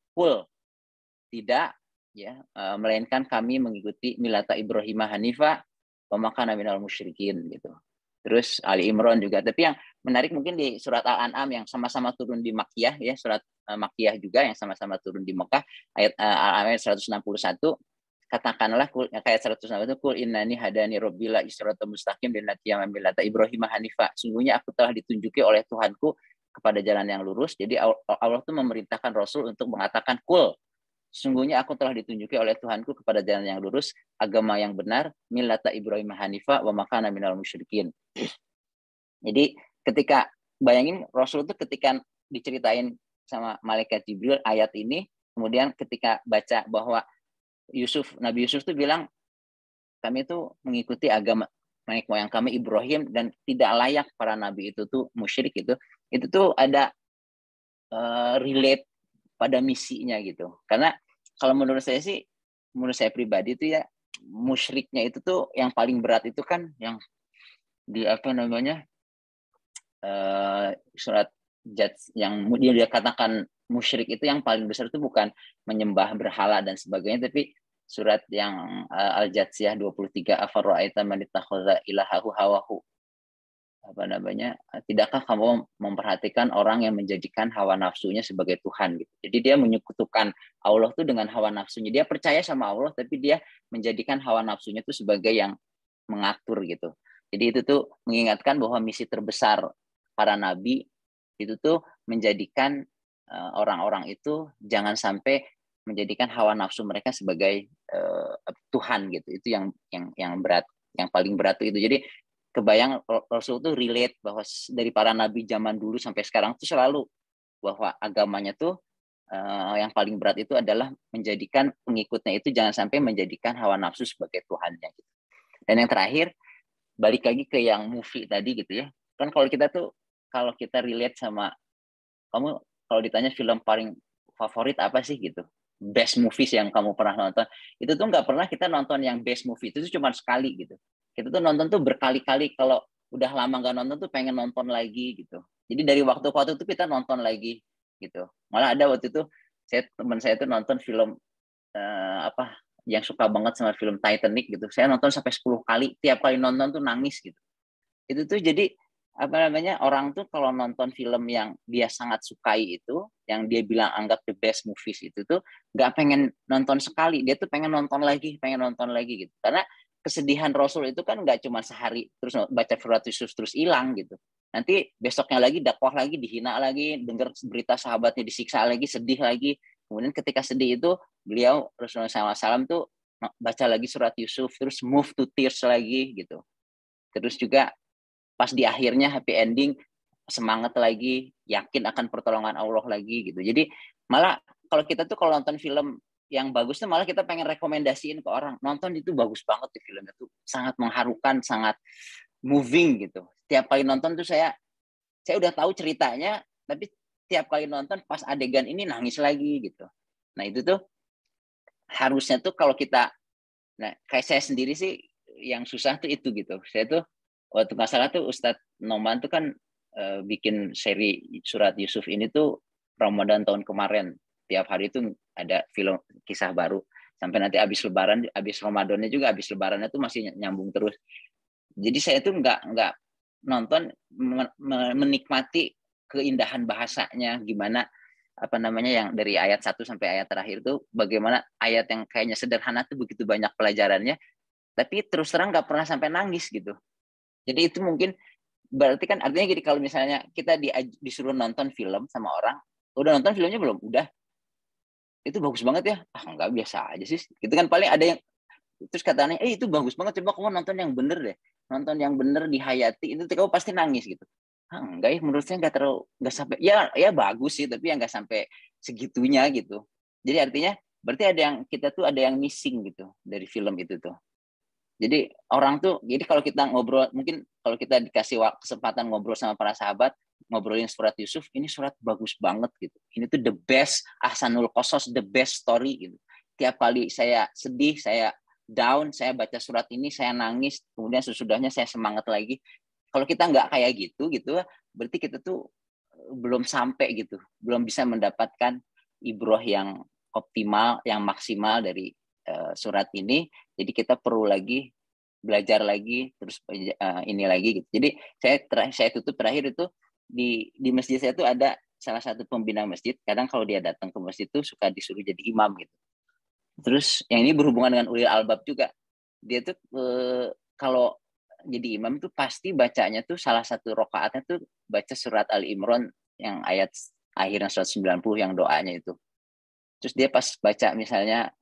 D: tidak ya, melainkan kami mengikuti milata Ibrahim Hanifa wa ma kana minal musyrikin gitu. Terus Ali Imran juga. Tapi yang menarik mungkin di surat Al-An'am yang sama-sama turun di Makkiyah ya, surat Makkiyah juga yang sama-sama turun di Mekah, ayat Al-An'am 161, katakanlah kayak 100 itu kul innani hadani rabbila isyrata mustaqim dan natiyama millata Ibrahim hanifa. Sungguhnya aku telah ditunjuki oleh Tuhanku kepada jalan yang lurus. Jadi Allah tuh memerintahkan Rasul untuk mengatakan kul. Sungguhnya aku telah ditunjuki oleh Tuhanku kepada jalan yang lurus, agama yang benar, millata Ibrahim hanifa wa ma kana minal musyrikin. Jadi ketika bayangin Rasul itu ketika diceritain sama malaikat Jibril ayat ini, kemudian ketika baca bahwa Nabi Yusuf tuh bilang kami itu mengikuti agama nenek moyang kami Ibrahim dan tidak layak para nabi itu tuh musyrik itu tuh ada relate pada misinya gitu. Karena kalau menurut saya pribadi itu ya musyriknya itu tuh yang paling berat itu kan yang di surat Jad yang dia katakan musyrik itu yang paling besar itu bukan menyembah berhala dan sebagainya, tapi surat yang Al-Jatsiyah 23 afara'aita man ittakhadha ilahahu hawahu. Tidakkah kamu memperhatikan orang yang menjadikan hawa nafsunya sebagai Tuhan gitu. Jadi dia menyekutukan Allah tuh dengan hawa nafsunya. Dia percaya sama Allah tapi dia menjadikan hawa nafsunya itu sebagai yang mengatur gitu. Jadi itu tuh mengingatkan bahwa misi terbesar para nabi itu tuh menjadikan orang-orang itu jangan sampai menjadikan hawa nafsu mereka sebagai Tuhan gitu. Itu yang berat, yang paling berat itu. Jadi kebayang Rasul tuh relate bahwa dari para nabi zaman dulu sampai sekarang tuh selalu bahwa agamanya tuh yang paling berat itu adalah menjadikan pengikutnya itu jangan sampai menjadikan hawa nafsu sebagai Tuhannya gitu. Dan yang terakhir balik lagi ke yang movie tadi gitu ya. Kan kalau kita relate sama kamu, kalau ditanya film paling favorit apa sih gitu, best movies yang kamu pernah nonton, itu tuh nggak pernah kita nonton yang best movie itu cuma sekali gitu. Kita tuh nonton tuh berkali-kali, kalau udah lama nggak nonton tuh pengen nonton lagi gitu. Jadi dari waktu ke waktu tuh kita nonton lagi gitu. Malah ada waktu itu teman saya tuh nonton film yang suka banget sama film Titanic gitu. Saya nonton sampai 10 kali, tiap kali nonton tuh nangis gitu. Itu tuh jadi orang tuh kalau nonton film yang dia sangat sukai itu, yang dia bilang anggap the best movies itu tuh nggak pengen nonton sekali, dia tuh pengen nonton lagi gitu. Karena kesedihan Rasul itu kan nggak cuma sehari terus baca surat Yusuf terus hilang gitu. Nanti besoknya lagi dakwah lagi, dihina lagi, dengar berita sahabatnya disiksa lagi, sedih lagi. Kemudian ketika sedih itu beliau Rasulullah SAW tuh baca lagi surat Yusuf terus move to tears lagi gitu. Terus juga pas di akhirnya happy ending, semangat lagi, yakin akan pertolongan Allah lagi gitu. Jadi malah kalau kita tuh kalau nonton film yang bagus tuh malah kita pengen rekomendasiin ke orang, nonton itu bagus banget di filmnya tuh, sangat mengharukan, sangat moving gitu. Tiap kali nonton tuh saya udah tahu ceritanya, tapi tiap kali nonton pas adegan ini nangis lagi gitu. Nah itu tuh harusnya tuh kalau kita, kayak saya sendiri sih yang susah tuh itu gitu. Saya tuh waktu nggak salah tuh Ustadz Noman tuh kan bikin seri surat Yusuf ini tuh Ramadan tahun kemarin. Tiap hari itu ada film kisah baru. Sampai nanti habis Lebaran, habis Ramadannya juga, habis Lebarannya tuh masih nyambung terus. Jadi saya tuh nggak nonton menikmati keindahan bahasanya, gimana yang dari ayat 1 sampai ayat terakhir tuh bagaimana ayat yang kayaknya sederhana tuh begitu banyak pelajarannya, tapi terus terang nggak pernah sampai nangis gitu. Jadi itu mungkin berarti kan artinya gini, kalau misalnya kita disuruh nonton film sama orang, udah nonton filmnya belum? Udah. Itu bagus banget ya? Enggak, biasa aja sih. Itu kan paling ada yang terus katanya, itu bagus banget, coba kamu nonton yang bener deh. Nonton yang bener dihayati, itu kamu pasti nangis gitu. Enggak ya, menurut saya nggak sampai, ya bagus sih, tapi nggak sampai segitunya gitu. Jadi artinya berarti kita tuh ada yang missing gitu dari film itu tuh. Jadi orang tuh, jadi kalau kita ngobrol, mungkin kalau kita dikasih kesempatan ngobrol sama para sahabat, ngobrolin surat Yusuf, ini surat bagus banget gitu. Ini tuh the best, ahsanul qasas, the best story gitu. Tiap kali saya sedih, saya down, saya baca surat ini, saya nangis, kemudian sesudahnya saya semangat lagi. Kalau kita nggak kayak gitu, berarti kita tuh belum sampai gitu, belum bisa mendapatkan ibrah yang optimal, yang maksimal dari surat ini. Jadi kita perlu lagi belajar lagi, terus ini lagi gitu. Jadi saya tutup terakhir itu di masjid saya tuh ada salah satu pembina masjid. Kadang kalau dia datang ke masjid tuh suka disuruh jadi imam gitu. Terus yang ini berhubungan dengan ulil albab juga. Dia tuh kalau jadi imam tuh pasti bacanya tuh salah satu rakaatnya tuh baca surat Ali Imran yang ayat akhirnya 190 yang doanya itu. Terus dia pas baca misalnya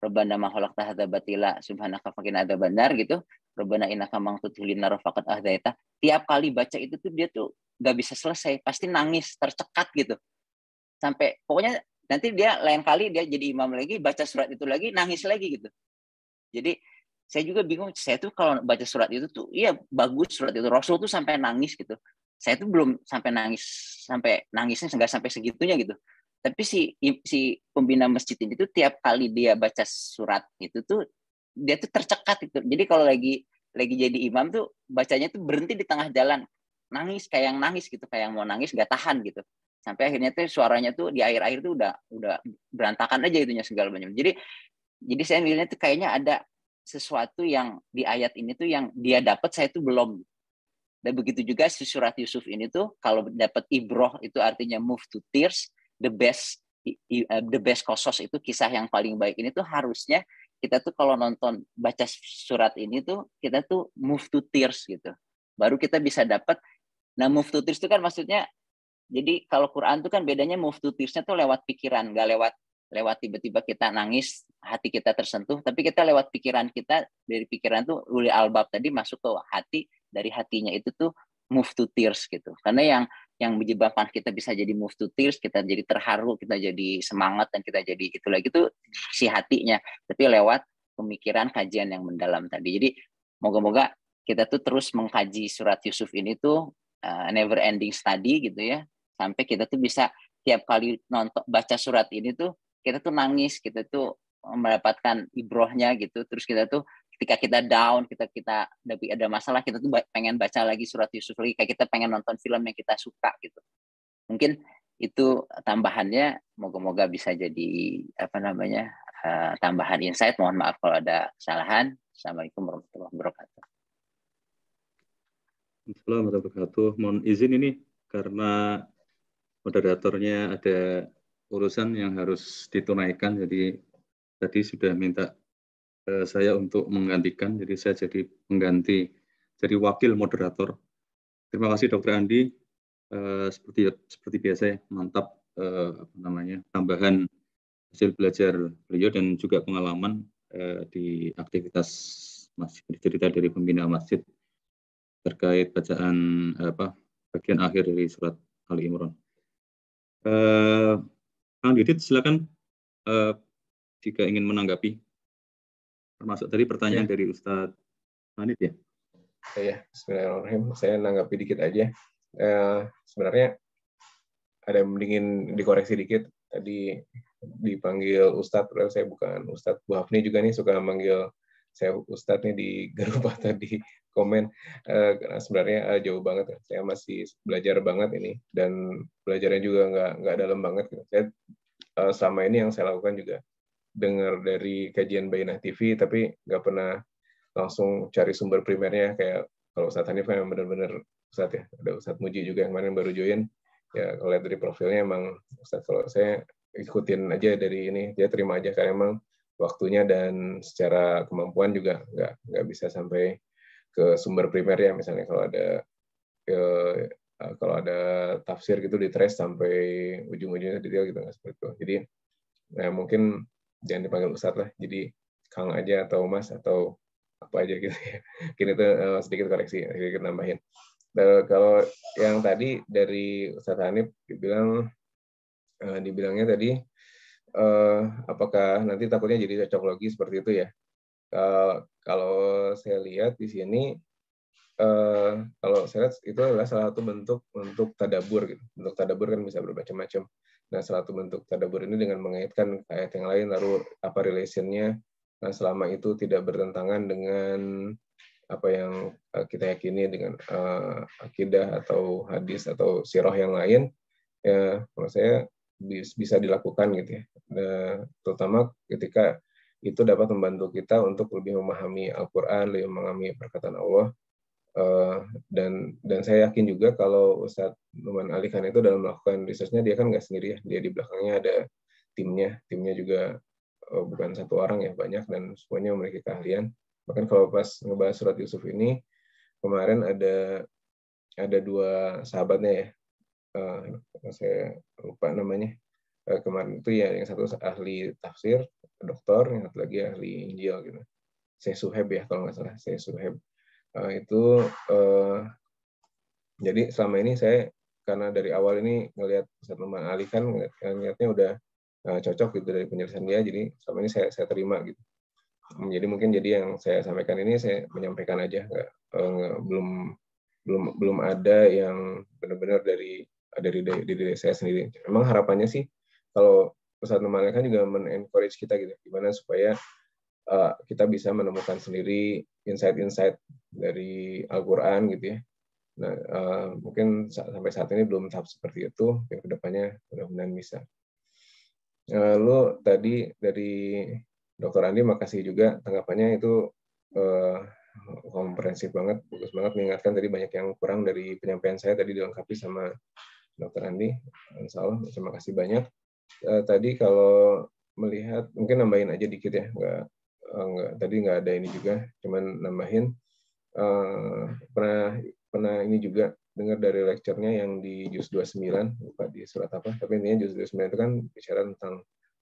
D: Rabbana ma khalaqta hadza batila subhanaka faqina adzabannar gitu. Rabbana innaka man tudkhilin nar faqad ahdaita. Tiap kali baca itu tuh dia tuh nggak bisa selesai, pasti nangis tercekat gitu. Sampai pokoknya nanti dia lain kali dia jadi imam lagi baca surat itu lagi nangis lagi gitu. Jadi saya juga bingung, saya tuh kalau baca surat itu tuh iya bagus surat itu, Rasul tuh sampai nangis gitu. Saya tuh belum sampai nangisnya nggak sampai segitunya gitu. Tapi si pembina masjid ini tuh tiap kali dia baca surat itu tuh dia tuh tercekat itu. Jadi kalau lagi jadi imam tuh bacanya tuh berhenti di tengah jalan, nangis kayak yang nangis gitu, kayak yang mau nangis nggak tahan gitu. Sampai akhirnya tuh suaranya tuh di akhir-akhir tuh udah berantakan aja itunya segala macam. Jadi saya melihatnya tuh kayaknya ada sesuatu yang di ayat ini tuh yang dia dapat saya tuh belum. Dan begitu juga si surat Yusuf ini tuh kalau dapat ibroh itu artinya move to tears, the best kosos itu kisah yang paling baik ini tuh harusnya kita tuh kalau nonton baca surat ini tuh kita tuh move to tears gitu. Baru kita bisa dapat. Nah move to tears itu kan maksudnya jadi kalau Quran tuh kan bedanya move to tears-nya tuh lewat pikiran, nggak lewat tiba-tiba kita nangis, hati kita tersentuh, tapi kita lewat pikiran kita, dari pikiran tuh ulil albab tadi masuk ke hati, dari hatinya itu tuh move to tears gitu. Karena yang menyebabkan kita bisa jadi move to tears, kita jadi terharu, kita jadi semangat, dan kita jadi itu lagi tuh si hatinya. Tapi lewat pemikiran, kajian yang mendalam tadi. Jadi moga-moga kita tuh terus mengkaji surat Yusuf ini tuh never ending study gitu ya. Sampai kita tuh bisa tiap kali nonton baca surat ini tuh kita tuh nangis, kita tuh mendapatkan ibrohnya gitu. Terus kita tuh ketika kita down, kita ada masalah, kita tuh pengen baca lagi surat Yusuf lagi, kayak kita pengen nonton film yang kita suka gitu. Mungkin itu tambahannya, moga-moga bisa jadi tambahan insight. Mohon maaf kalau ada kesalahan. Assalamualaikum warahmatullahi wabarakatuh.
E: Assalamualaikum warahmatullahi wabarakatuh. Mohon izin ini karena moderatornya ada urusan yang harus ditunaikan, jadi tadi sudah minta saya untuk menggantikan, jadi saya jadi pengganti, jadi wakil moderator. Terima kasih Dr. Andi, seperti biasa ya, mantap tambahan hasil belajar beliau dan juga pengalaman di aktivitas masjid, cerita dari pembina masjid terkait bacaan bagian akhir dari surat Ali Imran. Kang Didit, silakan jika ingin menanggapi, termasuk tadi pertanyaan dari Ustadz Hanif ya.
B: Ya, bismillahirrahmanirrahim. Saya nanggapi dikit aja. Sebenarnya ada yang mendingin dikoreksi dikit. Tadi dipanggil Ustadz, padahal saya bukan Ustadz. Bu Hafni juga nih suka manggil saya Ustadz nih di grup atau di komen. Karena sebenarnya jauh banget. Saya masih belajar banget ini, dan belajarnya juga nggak dalam banget. Saya selama ini yang saya lakukan juga dengar dari kajian Bainah TV, tapi nggak pernah langsung cari sumber primernya. Kayak kalau Ustadz Hanif kan benar-benar Ustadz ya, ada Ustadz Muji juga yang kemarin baru join. Ya kalau lihat dari profilnya emang Ustadz, kalau saya ikutin aja dari ini, dia terima aja karena emang waktunya dan secara kemampuan juga nggak bisa sampai ke sumber primer ya. Misalnya kalau ada tafsir gitu di trace sampai ujung-ujungnya detail gitu, nggak seperti itu. Jadi mungkin jangan dipanggil Ustadz lah, jadi Kang aja atau Mas atau apa aja gitu ya. Mungkin itu sedikit koreksi, sedikit nambahin. Kalau yang tadi dari Ustadz Hanif dibilangnya tadi apakah nanti takutnya jadi cocok logi seperti itu ya. Kalau saya lihat di sini, kalau saya lihat itu adalah salah satu bentuk untuk tadabur gitu. Bentuk tadabur kan bisa bermacam-macam. Nah, salah satu bentuk tadabur ini dengan mengaitkan ayat yang lain, lalu apa relation-nya, nah, selama itu tidak bertentangan dengan apa yang kita yakini dengan akidah atau hadis atau sirah yang lain, ya menurut saya bisa dilakukan gitu ya. Terutama ketika itu dapat membantu kita untuk lebih memahami Al-Quran, lebih memahami perkataan Allah. Dan saya yakin juga kalau Ustadz Numan Ali Khan itu dalam melakukan research-nya, dia kan nggak sendiri ya, dia di belakangnya ada timnya juga bukan satu orang ya, banyak, dan semuanya memiliki keahlian. Bahkan kalau pas ngebahas surat Yusuf ini, kemarin ada dua sahabatnya ya, saya lupa namanya. Kemarin itu ya, yang satu ahli tafsir, doktor, yang satu lagi ahli Injil gitu. Saya Suhaib ya kalau nggak salah, saya Suhaib. Jadi selama ini saya, karena dari awal ini ngelihat Ustaz Numan Ali kan ngelihatnya udah cocok gitu dari penjelasan dia, jadi selama ini saya terima gitu. Jadi mungkin yang saya sampaikan ini saya menyampaikan aja, belum ada yang benar-benar dari diri saya sendiri. Memang harapannya sih kalau Ustaz Numan Ali kan juga men-encourage kita gitu, gimana supaya kita bisa menemukan sendiri insight-insight dari Al-Quran gitu ya. Nah, mungkin sampai saat ini belum tahap seperti itu, yang kedepannya mudah-mudahan bisa. Lalu tadi dari Dr. Andi, makasih juga tanggapannya itu komprehensif banget, bagus banget, mengingatkan tadi banyak yang kurang dari penyampaian saya tadi dilengkapi sama Dr. Andi. Insya Allah, terima kasih banyak. Tadi kalau melihat, mungkin nambahin aja dikit ya, tadi nggak ada ini juga, cuman nambahin, pernah ini juga dengar dari lecture-nya yang di juz 29, lupa di surat apa, tapi intinya juz 29 itu kan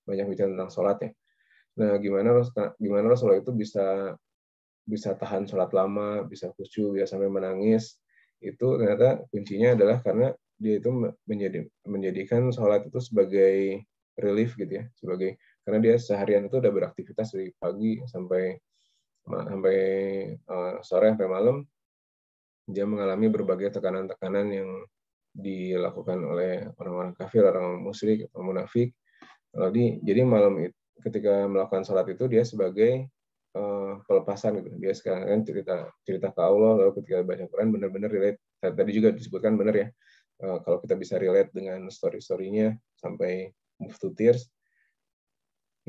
B: banyak bicara tentang sholat ya. Nah, gimana Rasulullah itu bisa tahan sholat lama, bisa khusyuk, bisa sampai menangis. Itu ternyata kuncinya adalah karena dia itu menjadikan sholat itu sebagai relief gitu ya, karena dia seharian itu udah beraktivitas dari pagi sampai sore sampai malam, dia mengalami berbagai tekanan-tekanan yang dilakukan oleh orang-orang kafir, orang musyrik atau munafik. Jadi malam itu, ketika melakukan sholat itu dia sebagai pelepasan gitu. Dia sekarang kan cerita ke Allah, lalu ketika baca Quran benar-benar relate. Tadi juga disebutkan benar ya, kalau kita bisa relate dengan story-storynya sampai move to tears,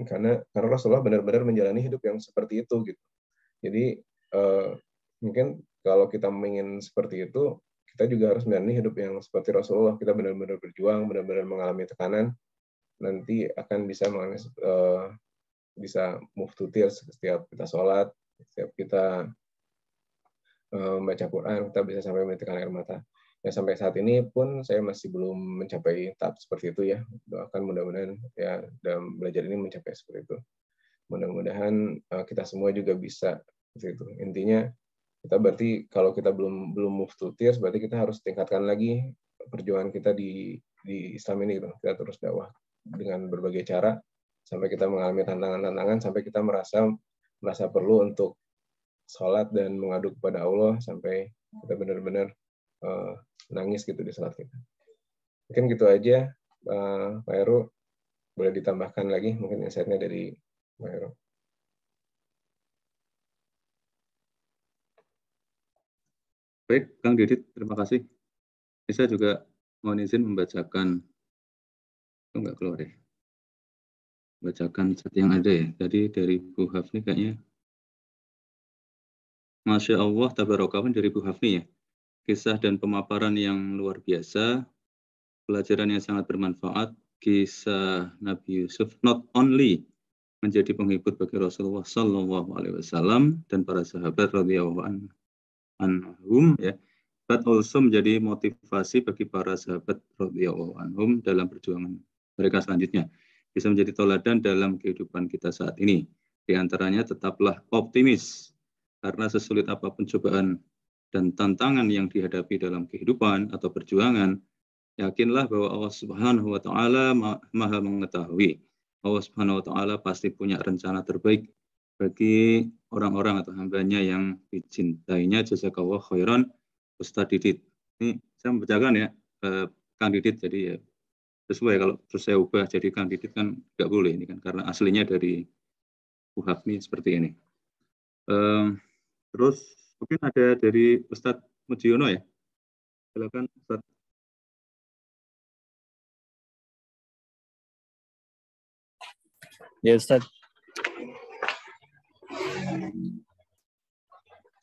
B: karena Rasulullah benar-benar menjalani hidup yang seperti itu gitu. Jadi mungkin kalau kita ingin seperti itu, kita juga harus menjalani hidup yang seperti Rasulullah. Kita benar-benar berjuang, benar-benar mengalami tekanan, nanti akan bisa move to tears setiap kita sholat, setiap kita membaca Quran, kita bisa sampai menitikkan air mata. Ya, sampai saat ini pun saya masih belum mencapai tahap seperti itu ya. Doakan mudah-mudahan ya dalam belajar ini mencapai seperti itu. Mudah-mudahan kita semua juga bisa seperti itu. Intinya kita berarti kalau kita belum move to tears, berarti kita harus tingkatkan lagi perjuangan kita di Islam ini gitu. Kita terus dakwah dengan berbagai cara sampai kita mengalami tantangan-tantangan, sampai kita merasa perlu untuk sholat dan mengadu kepada Allah, sampai kita benar-benar nangis gitu di sholat kita. Mungkin gitu aja, Pak Heru. Boleh ditambahkan lagi mungkin insight-nya dari Pak Heru.
E: Baik, Kang Didit, terima kasih. Saya juga mohon izin membacakan, enggak keluar ya, bacakan chat yang ada ya. Tadi dari Bu Hafni kayaknya, Masya Allah, tabarakallah, dari Bu Hafni ya. Kisah dan pemaparan yang luar biasa, pelajaran yang sangat bermanfaat, kisah Nabi Yusuf not only menjadi penghibur bagi Rasulullah Sallallahu Alaihi Wasallam dan para sahabat radhiyallahu anhum ya, but also menjadi motivasi bagi para sahabat radhiyallahu anhum dalam perjuangan mereka selanjutnya, bisa menjadi teladan dalam kehidupan kita saat ini. Di antaranya tetaplah optimis, karena sesulit apapun cobaan dan tantangan yang dihadapi dalam kehidupan atau perjuangan, yakinlah bahwa Allah Subhanahu wa taala Maha mengetahui. Allah Subhanahu wa taala pasti punya rencana terbaik bagi orang-orang atau hambanya yang dicintainya. Jazakallah khairan Ustaz Didit. Ini saya membacakan ya, Kang Didit, jadi ya sesuai. Kalau terus saya ubah jadi Kang Didit kan nggak boleh ini kan, karena aslinya dari Bu Hafni seperti ini. Terus mungkin ada dari Ustadz Mujiono ya. Silakan Ustadz.
F: Ya Ustadz.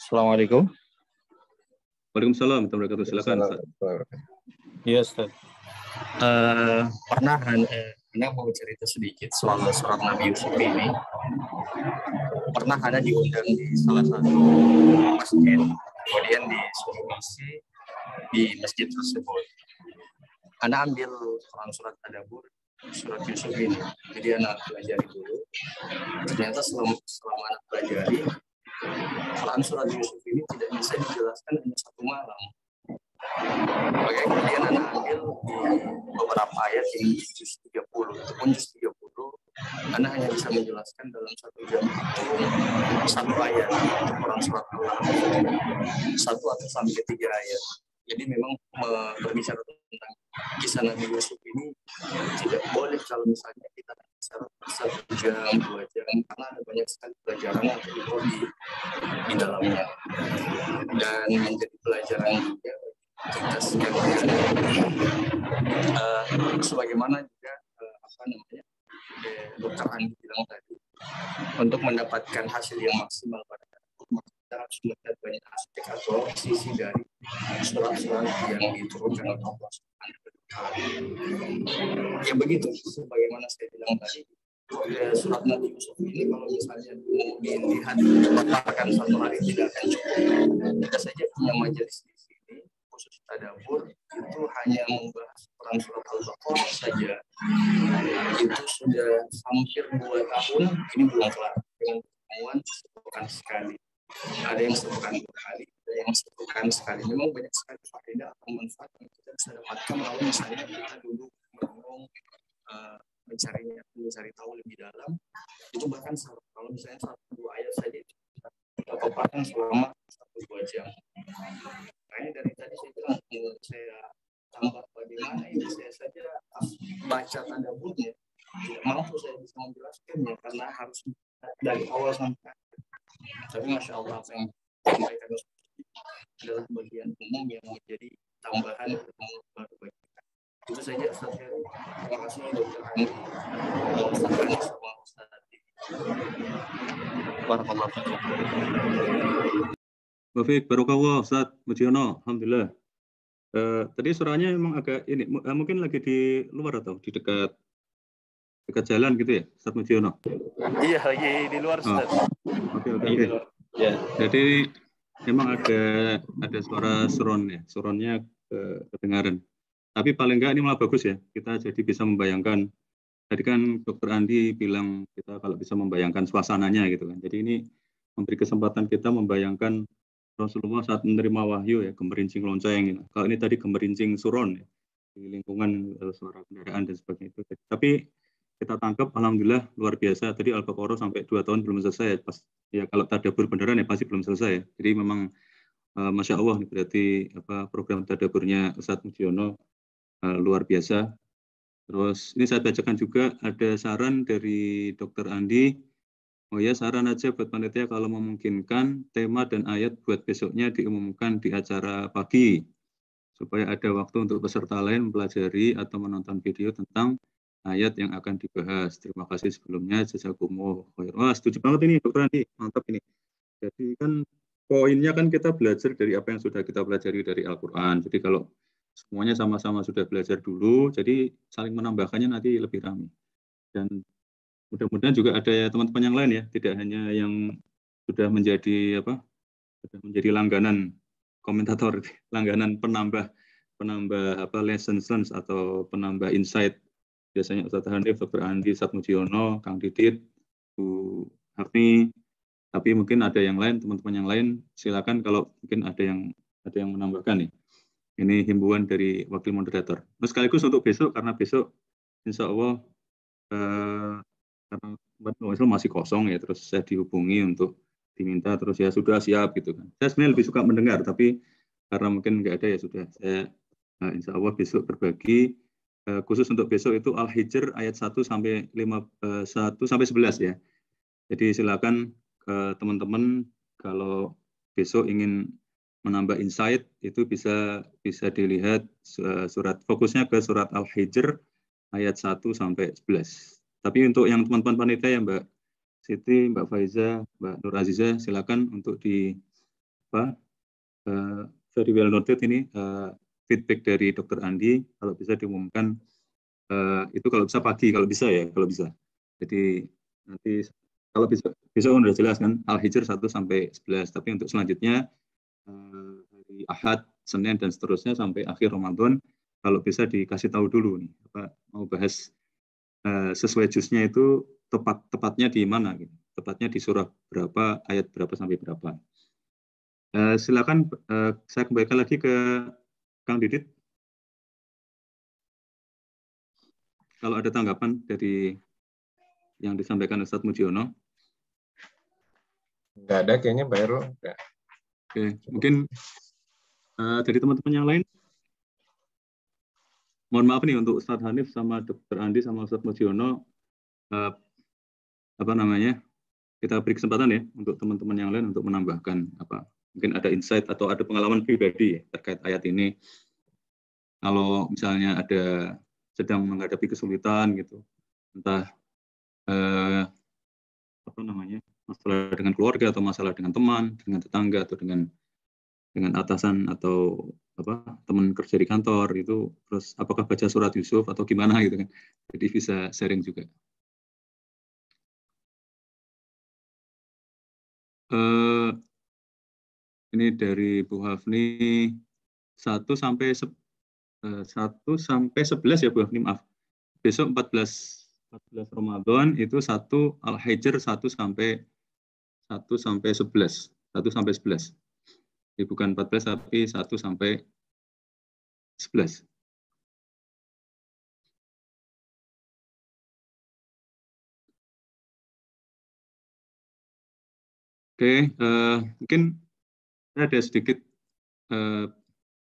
F: Assalamualaikum.
E: Waalaikumsalam warahmatullahi wabarakatuh. Silakan Ustadz.
F: Ya Ustadz. Pernah Anda mau cerita sedikit soal surat Nabi Yusuf ini. Pernah ada diundang di salah satu masjid, kemudian disuruh misi di masjid tersebut. Anda ambil Quran surat Tadabur, surat Yusuf ini. Jadi anak pelajari dulu. Ternyata selama anak pelajari, Quran surat Yusuf ini tidak bisa dijelaskan hanya satu malam. Oke, kemudian anak ambil di beberapa ayat yang juz 30, ataupun juz 30, anak hanya bisa menjelaskan dalam 1 jam itu satu ayat Quran surat Al-Kahfi, 1 atau sampai 3 ayat. Jadi memang berbicara tentang kisah Nabi Yusuf ini tidak boleh kalau misalnya kita bicara 1 jam, 2 jam, karena ada banyak sekali pelajaran yang terlibat di dalamnya. Dan menjadi pelajaran juga kita sekalian, sebagaimana juga Dr. Andi bilang tadi, untuk mendapatkan hasil yang maksimal pada kita harus melihat banyak aspek atau sisi dari surat-surat yang diturunkan oleh Allah Subhanahu wa Ta'ala. Ya begitu, sebagaimana saya bilang tadi, surat Nabi Yusuf ini kalau misalnya dilihat dipaparkan satu hari tidak akan cukup. Kita saja punya majelis di sini khusus tadabbur itu hanya membahas Quran surat Al-Baqarah saja. Itu sudah hampir 2 tahun, ini belum kelar dengan pertemuan sepekan sekali. Ada yang sepekan 2 kali, ada yang sepekan sekali. Memang banyak sekali faedah atau manfaat yang kita bisa dapatkan kalau misalnya kita duduk ngomong mencari tahu lebih dalam. Itu bahkan kalau misalnya 1-2 ayat saja itu kita paparkan selama 1-2 jam. Makanya dari tadi saya bilang saya tambah bagaimana ini saya saja baca tadabburnya tidak mampu saya bisa menjelaskannya karena harus dari awal sampai akhir. Tapi Masya Allah apa yang disampaikan adalah bagian umum yang menjadi tambahan ilmu baru bagi kita. Itu saja Ustaz Heru. Terima kasih Dr. Andi, Ustaz Andi sama Ustaz Adi. Barakallahu fiikum.
E: Baik, Barokallah Ustaz Mujiono, alhamdulillah. Tadi suaranya memang agak ini, mungkin lagi di luar atau di dekat jalan gitu ya, Ustaz Mujiono?
F: Iya, lagi di luar Ustaz.
E: Oke. Ya. Jadi memang ada suara suron ya, suronnya kedengaran. Tapi paling enggak ini malah bagus ya, kita jadi bisa membayangkan. Tadi kan Dr. Andi bilang kita kalau bisa membayangkan suasananya gitu kan. Jadi ini memberi kesempatan kita membayangkan Rasulullah saat menerima wahyu ya, gemerincing lonceng. Gitu. Kalau ini tadi gemerincing suron ya, di lingkungan suara kendaraan dan sebagainya itu. Tapi kita tangkap, alhamdulillah luar biasa. Tadi Al-Baqarah sampai 2 tahun belum selesai. Pas ya kalau tadabbur beneran ya pasti belum selesai. Ya. Jadi memang Masya Allah berarti program tadabburnya Ustadz Mujiono luar biasa. Terus ini saya bacakan juga ada saran dari Dr. Andi. Oh ya, saran aja buat panitia kalau memungkinkan tema dan ayat buat besoknya diumumkan di acara pagi supaya ada waktu untuk peserta lain mempelajari atau menonton video tentang ayat yang akan dibahas. Terima kasih sebelumnya. Jazakumullah khair. Wah, setuju banget ini Dr. Andi, mantap ini. Jadi kan poinnya kan kita belajar dari apa yang sudah kita pelajari dari Al-Quran. Jadi kalau semuanya sama-sama sudah belajar dulu, jadi saling menambahkannya nanti lebih ramai. Dan mudah-mudahan juga ada ya teman-teman yang lain ya, tidak hanya yang sudah menjadi langganan komentator, langganan penambah lessons atau penambah insight. Biasanya Ustaz Hanif, Dr. Andi, Ustaz Mujiono, Kang Didit, Bu Hakni. Tapi mungkin ada yang lain, teman-teman yang lain, silakan kalau mungkin ada yang menambahkan nih. Ini himbauan dari wakil moderator. Nah, sekaligus untuk besok, karena besok insya Allah karena masih kosong ya, terus saya dihubungi untuk diminta, terus ya sudah siap gitu kan. Saya sebenarnya lebih suka mendengar, tapi karena mungkin nggak ada ya sudah. Saya insya Allah besok berbagi, khusus untuk besok itu Al-Hijr ayat 1 sampai 11 ya. Jadi silakan teman-teman kalau besok ingin menambah insight itu bisa dilihat fokusnya ke surat Al-Hijr ayat 1 sampai 11. Tapi untuk yang teman-teman panitia ya Mbak Siti, Mbak Faiza, Mbak Nur Aziza silakan untuk very well noted ini feedback dari Dr. Andi kalau bisa diumumkan Itu kalau bisa pagi, kalau bisa ya, kalau bisa. Jadi nanti kalau besok udah jelas kan Al-Hijr 1 sampai 11, tapi untuk selanjutnya hari Ahad, Senin dan seterusnya sampai akhir Ramadan, kalau bisa dikasih tahu dulu nih, apa mau bahas sesuai jusnya itu tepatnya di mana gitu. Tepatnya di surah berapa, ayat berapa sampai berapa. Silakan saya kembalikan lagi ke Kang Didit. Kalau ada tanggapan dari yang disampaikan Ustadz Mujiono.
B: Nggak ada kayaknya, Pak Heru.
E: Oke, mungkin dari teman-teman yang lain. Mohon maaf nih untuk Ustadz Hanif sama Dr. Andi sama Ustadz Mujiono, kita beri kesempatan ya untuk teman-teman yang lain untuk menambahkan apa, mungkin ada insight atau ada pengalaman pribadi ya, terkait ayat ini. Kalau misalnya ada sedang menghadapi kesulitan gitu, entah masalah dengan keluarga atau masalah dengan teman, dengan tetangga atau dengan atasan atau teman kerja di kantor itu, terus apakah baca surat Yusuf atau gimana gitu kan, jadi bisa sharing juga. Ini dari Bu Hafni 1 sampai 11 ya Bu Hafni, maaf. Besok 14 Ramadan itu 1 Al-Hijr 1 sampai 11. Jadi bukan 14 tapi 1 sampai 11. Oke, mungkin ada sedikit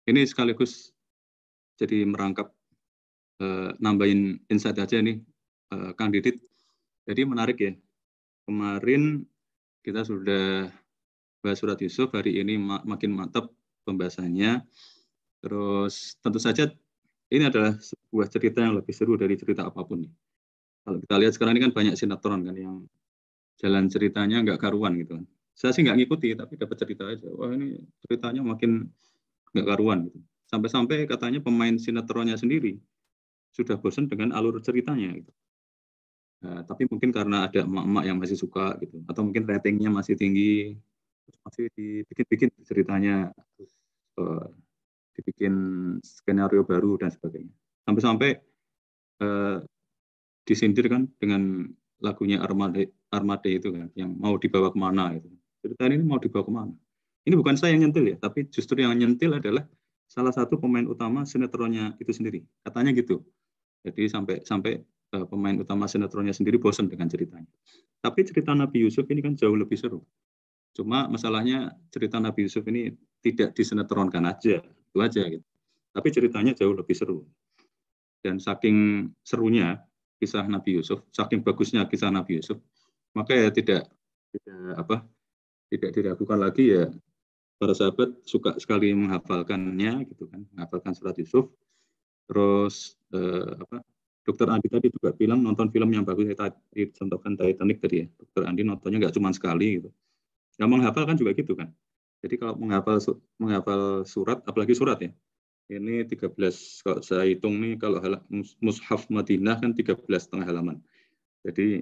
E: ini sekaligus jadi merangkap nambahin insight aja nih Kang Didit. Jadi menarik ya, kemarin kita sudah bahas surat Yusuf, hari ini makin mantap pembahasannya. Terus tentu saja ini adalah sebuah cerita yang lebih seru dari cerita apapun nih. Kalau kita lihat sekarang ini kan banyak sinetron kan yang jalan ceritanya nggak karuan gitu kan. Saya sih nggak ngikuti, tapi dapat cerita aja. Wah ini ceritanya makin nggak karuan gitu. Sampai-sampai katanya pemain sinetronnya sendiri sudah bosan dengan alur ceritanya gitu. Nah, tapi mungkin karena ada emak-emak yang masih suka gitu, atau mungkin ratingnya masih tinggi, masih dibikin ceritanya, terus dibikin skenario baru dan sebagainya. Sampai-sampai disindir kan dengan lagunya Armada itu kan, yang mau dibawa kemana gitu. Cerita ini mau dibawa kemana? Ini bukan saya yang nyentil ya, tapi justru yang nyentil adalah salah satu pemain utama sinetronnya itu sendiri. Katanya gitu. Jadi sampai pemain utama sinetronnya sendiri bosan dengan ceritanya. Tapi cerita Nabi Yusuf ini kan jauh lebih seru. Cuma masalahnya cerita Nabi Yusuf ini tidak disinetronkan aja, itu aja gitu. Tapi ceritanya jauh lebih seru. Dan saking serunya kisah Nabi Yusuf, saking bagusnya kisah Nabi Yusuf, maka ya tidak diragukan lagi ya, para sahabat suka sekali menghafalkannya gitu kan, menghafalkan surat Yusuf. Terus Dokter Andi tadi juga bilang nonton film yang bagus, tadi contohkan Titanic tadi ya. Dokter Andi nontonnya nggak cuma sekali gitu. Yang menghafal kan juga gitu kan. Jadi kalau menghafal surat, apalagi surat ya. Ini 13, kalau saya hitung nih, kalau Mushaf Madinah kan 13,5 halaman. Jadi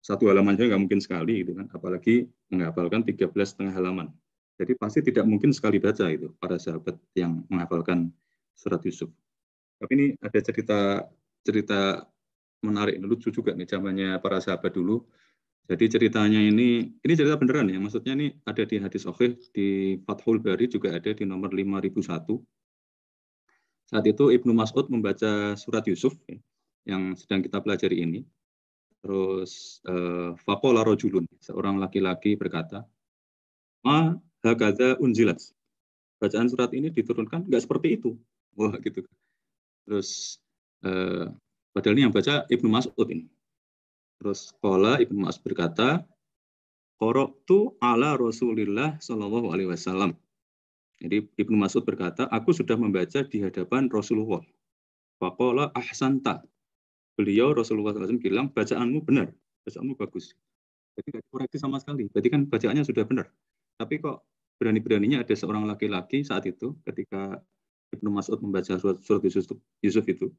E: satu halaman saja nggak mungkin sekali gitu kan, apalagi menghafalkan 13,5 halaman. Jadi pasti tidak mungkin sekali baca itu para sahabat yang menghafalkan surat Yusuf. Tapi ini ada cerita menarik, lucu juga nih zamannya para sahabat dulu. Jadi ceritanya ini cerita beneran ya, maksudnya ini ada di hadis sahih, di Fathul Bari juga ada di nomor 5001. Saat itu Ibnu Mas'ud membaca surat Yusuf ya, yang sedang kita pelajari ini. Terus faqala rajulun, seorang laki-laki berkata, "Ma hakadza unzilat." Bacaan surat ini diturunkan nggak seperti itu. Wah gitu. Terus padahal ini yang baca Ibnu Mas'ud ini. Terus qala Ibnu Mas'ud berkata, "Qara'tu ala Rasulillah sallallahu alaihi wasallam." Jadi Ibnu Mas'ud berkata, aku sudah membaca di hadapan Rasulullah. Faqala ahsanta. Beliau Rasulullah SAW bilang, bacaanmu benar, bacaanmu bagus. Jadi tidak dikoreksi sama sekali. Berarti kan bacaannya sudah benar. Tapi kok berani-beraninya ada seorang laki-laki saat itu, ketika Ibnu Mas'ud membaca surat Yusuf itu,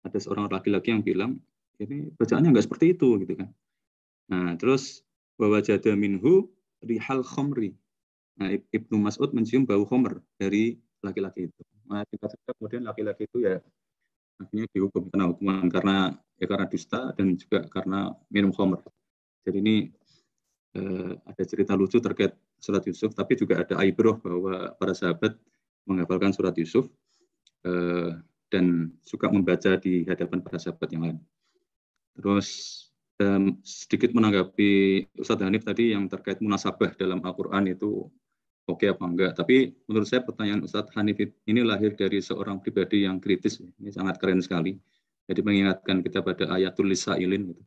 E: ada seorang laki-laki yang bilang, ini bacaannya nggak seperti itu, gitu kan. Nah, terus bahwa jada minhu rihal khomri. Nah, Ibnu Mas'ud mencium bau khomer dari laki-laki itu. Nah, kemudian laki-laki itu ya akhirnya dihukum, kena hukuman karena dusta dan juga karena minum khomer. Jadi ini ada cerita lucu terkait surat Yusuf, tapi juga ada ibrah bahwa para sahabat menghafalkan surat Yusuf dan suka membaca di hadapan para sahabat yang lain. Terus sedikit menanggapi Ustadz Hanif tadi yang terkait munasabah dalam Al-Quran itu oke apa enggak. Tapi menurut saya pertanyaan Ustadz Hanif ini lahir dari seorang pribadi yang kritis. Ini sangat keren sekali. Jadi mengingatkan kita pada ayatul lisailin. Gitu.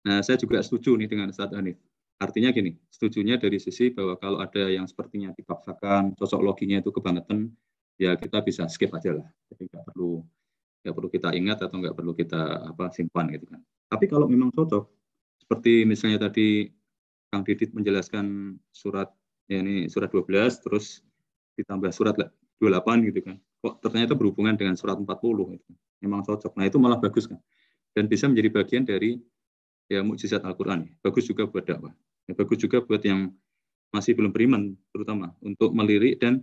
E: Nah, saya juga setuju nih dengan Ustadz Hanif. Artinya gini, setujunya dari sisi bahwa kalau ada yang sepertinya dipaksakan, cocok loginya itu kebangetan, ya kita bisa skip aja lah. Jadi nggak perlu kita ingat atau nggak perlu kita simpan gitu kan. Tapi kalau memang cocok, seperti misalnya tadi Kang Didit menjelaskan surat 12, terus ditambah surat 28 gitu kan. Kok ternyata berhubungan dengan surat 40 gitu kan. Memang cocok. Nah itu malah bagus kan. Dan bisa menjadi bagian dari ya mukjizat Al-Quran. Bagus juga buat dakwah. Ya, bagus juga buat yang masih belum beriman, terutama untuk melirik dan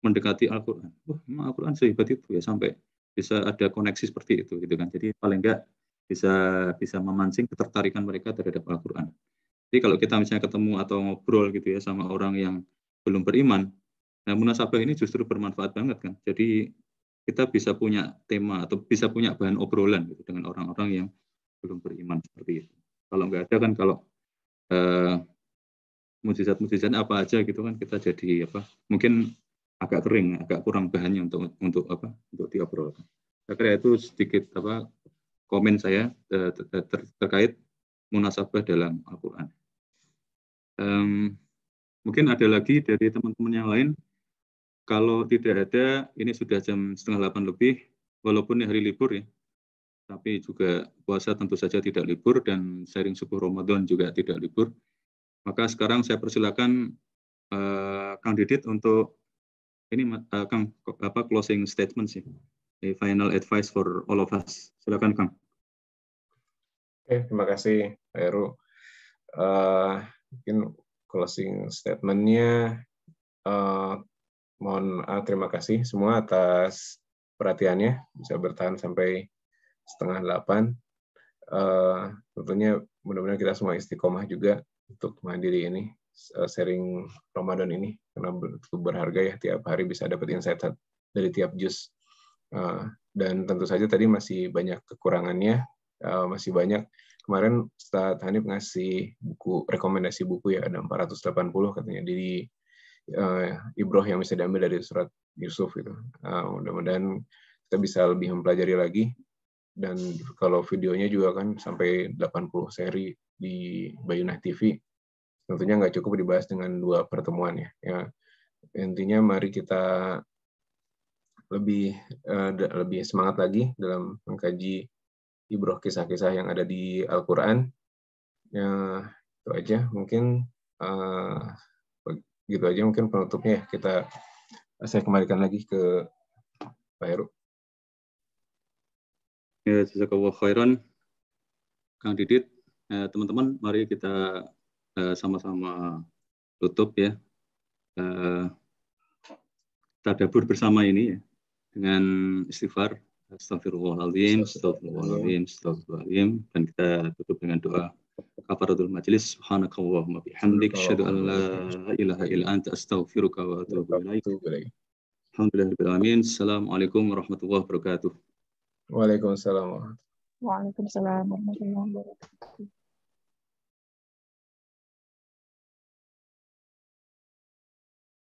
E: mendekati Al-Quran. Memang Al-Quran sehebat itu ya, sampai bisa ada koneksi seperti itu gitu kan. Jadi paling enggak bisa memancing ketertarikan mereka terhadap Al-Quran. Jadi kalau kita misalnya ketemu atau ngobrol gitu ya sama orang yang belum beriman, nah munasabah ini justru bermanfaat banget kan. Jadi kita bisa punya tema atau bisa punya bahan obrolan gitu dengan orang-orang yang belum beriman seperti itu. Kalau nggak ada kan, kalau mujizat-mujizat apa aja gitu kan, kita jadi mungkin agak kering, agak kurang bahannya untuk diobrolkan. Saya kira itu sedikit komen saya terkait munasabah dalam Al-Quran. Mungkin ada lagi dari teman-teman yang lain. Kalau tidak ada, ini sudah jam 7:30 lebih, walaupun hari libur ya, tapi juga puasa tentu saja tidak libur dan sharing subuh Ramadan juga tidak libur. Maka sekarang saya persilakan Kang Didit untuk ini Kang closing statement sih, final advice for all of us. Silakan Kang.
B: Oke, terima kasih Pak Heru. Mungkin closing statement-nya, mohon terima kasih semua atas perhatiannya, bisa bertahan sampai 7:30. Tentunya mudah-mudahan kita semua istiqomah juga untuk menghadiri ini, sharing Ramadan ini, karena betul berharga ya, tiap hari bisa dapat insight dari tiap juz. Dan tentu saja tadi masih banyak kekurangannya, masih banyak. Kemarin Ustadz Hanif ngasih rekomendasi buku ya, ada 480 katanya di Ibroh yang bisa diambil dari surat Yusuf itu. Mudah-mudahan kita bisa lebih mempelajari lagi. Dan kalau videonya juga kan sampai 80 seri di Bayunah TV, tentunya nggak cukup dibahas dengan 2 pertemuan ya. Intinya mari kita lebih semangat lagi dalam mengkaji ibroh kisah-kisah yang ada di Al-Quran. Ya, itu aja mungkin. Gitu aja mungkin penutupnya ya. Saya kembalikan lagi ke Pak Heru.
E: Ya, jazakallahu khairan Kang Didit. Teman-teman, mari kita sama-sama tutup ya tadabbur bersama ini ya, dengan istighfar, astagfirullahaladzim, astagfirullahaladzim, astagfirullahaladzim, dan kita tutup dengan doa kafaratul majlis. Subhanakallahumma bihamdik, asyhadu an la ilaha illa anta, astaghfiruka wa atubu ilaik. Alhamdulillahirabbil alamin. Assalamualaikum warahmatullahi wabarakatuh.
B: Waalaikumsalam.
A: Waalaikumsalam warahmatullahi wabarakatuh.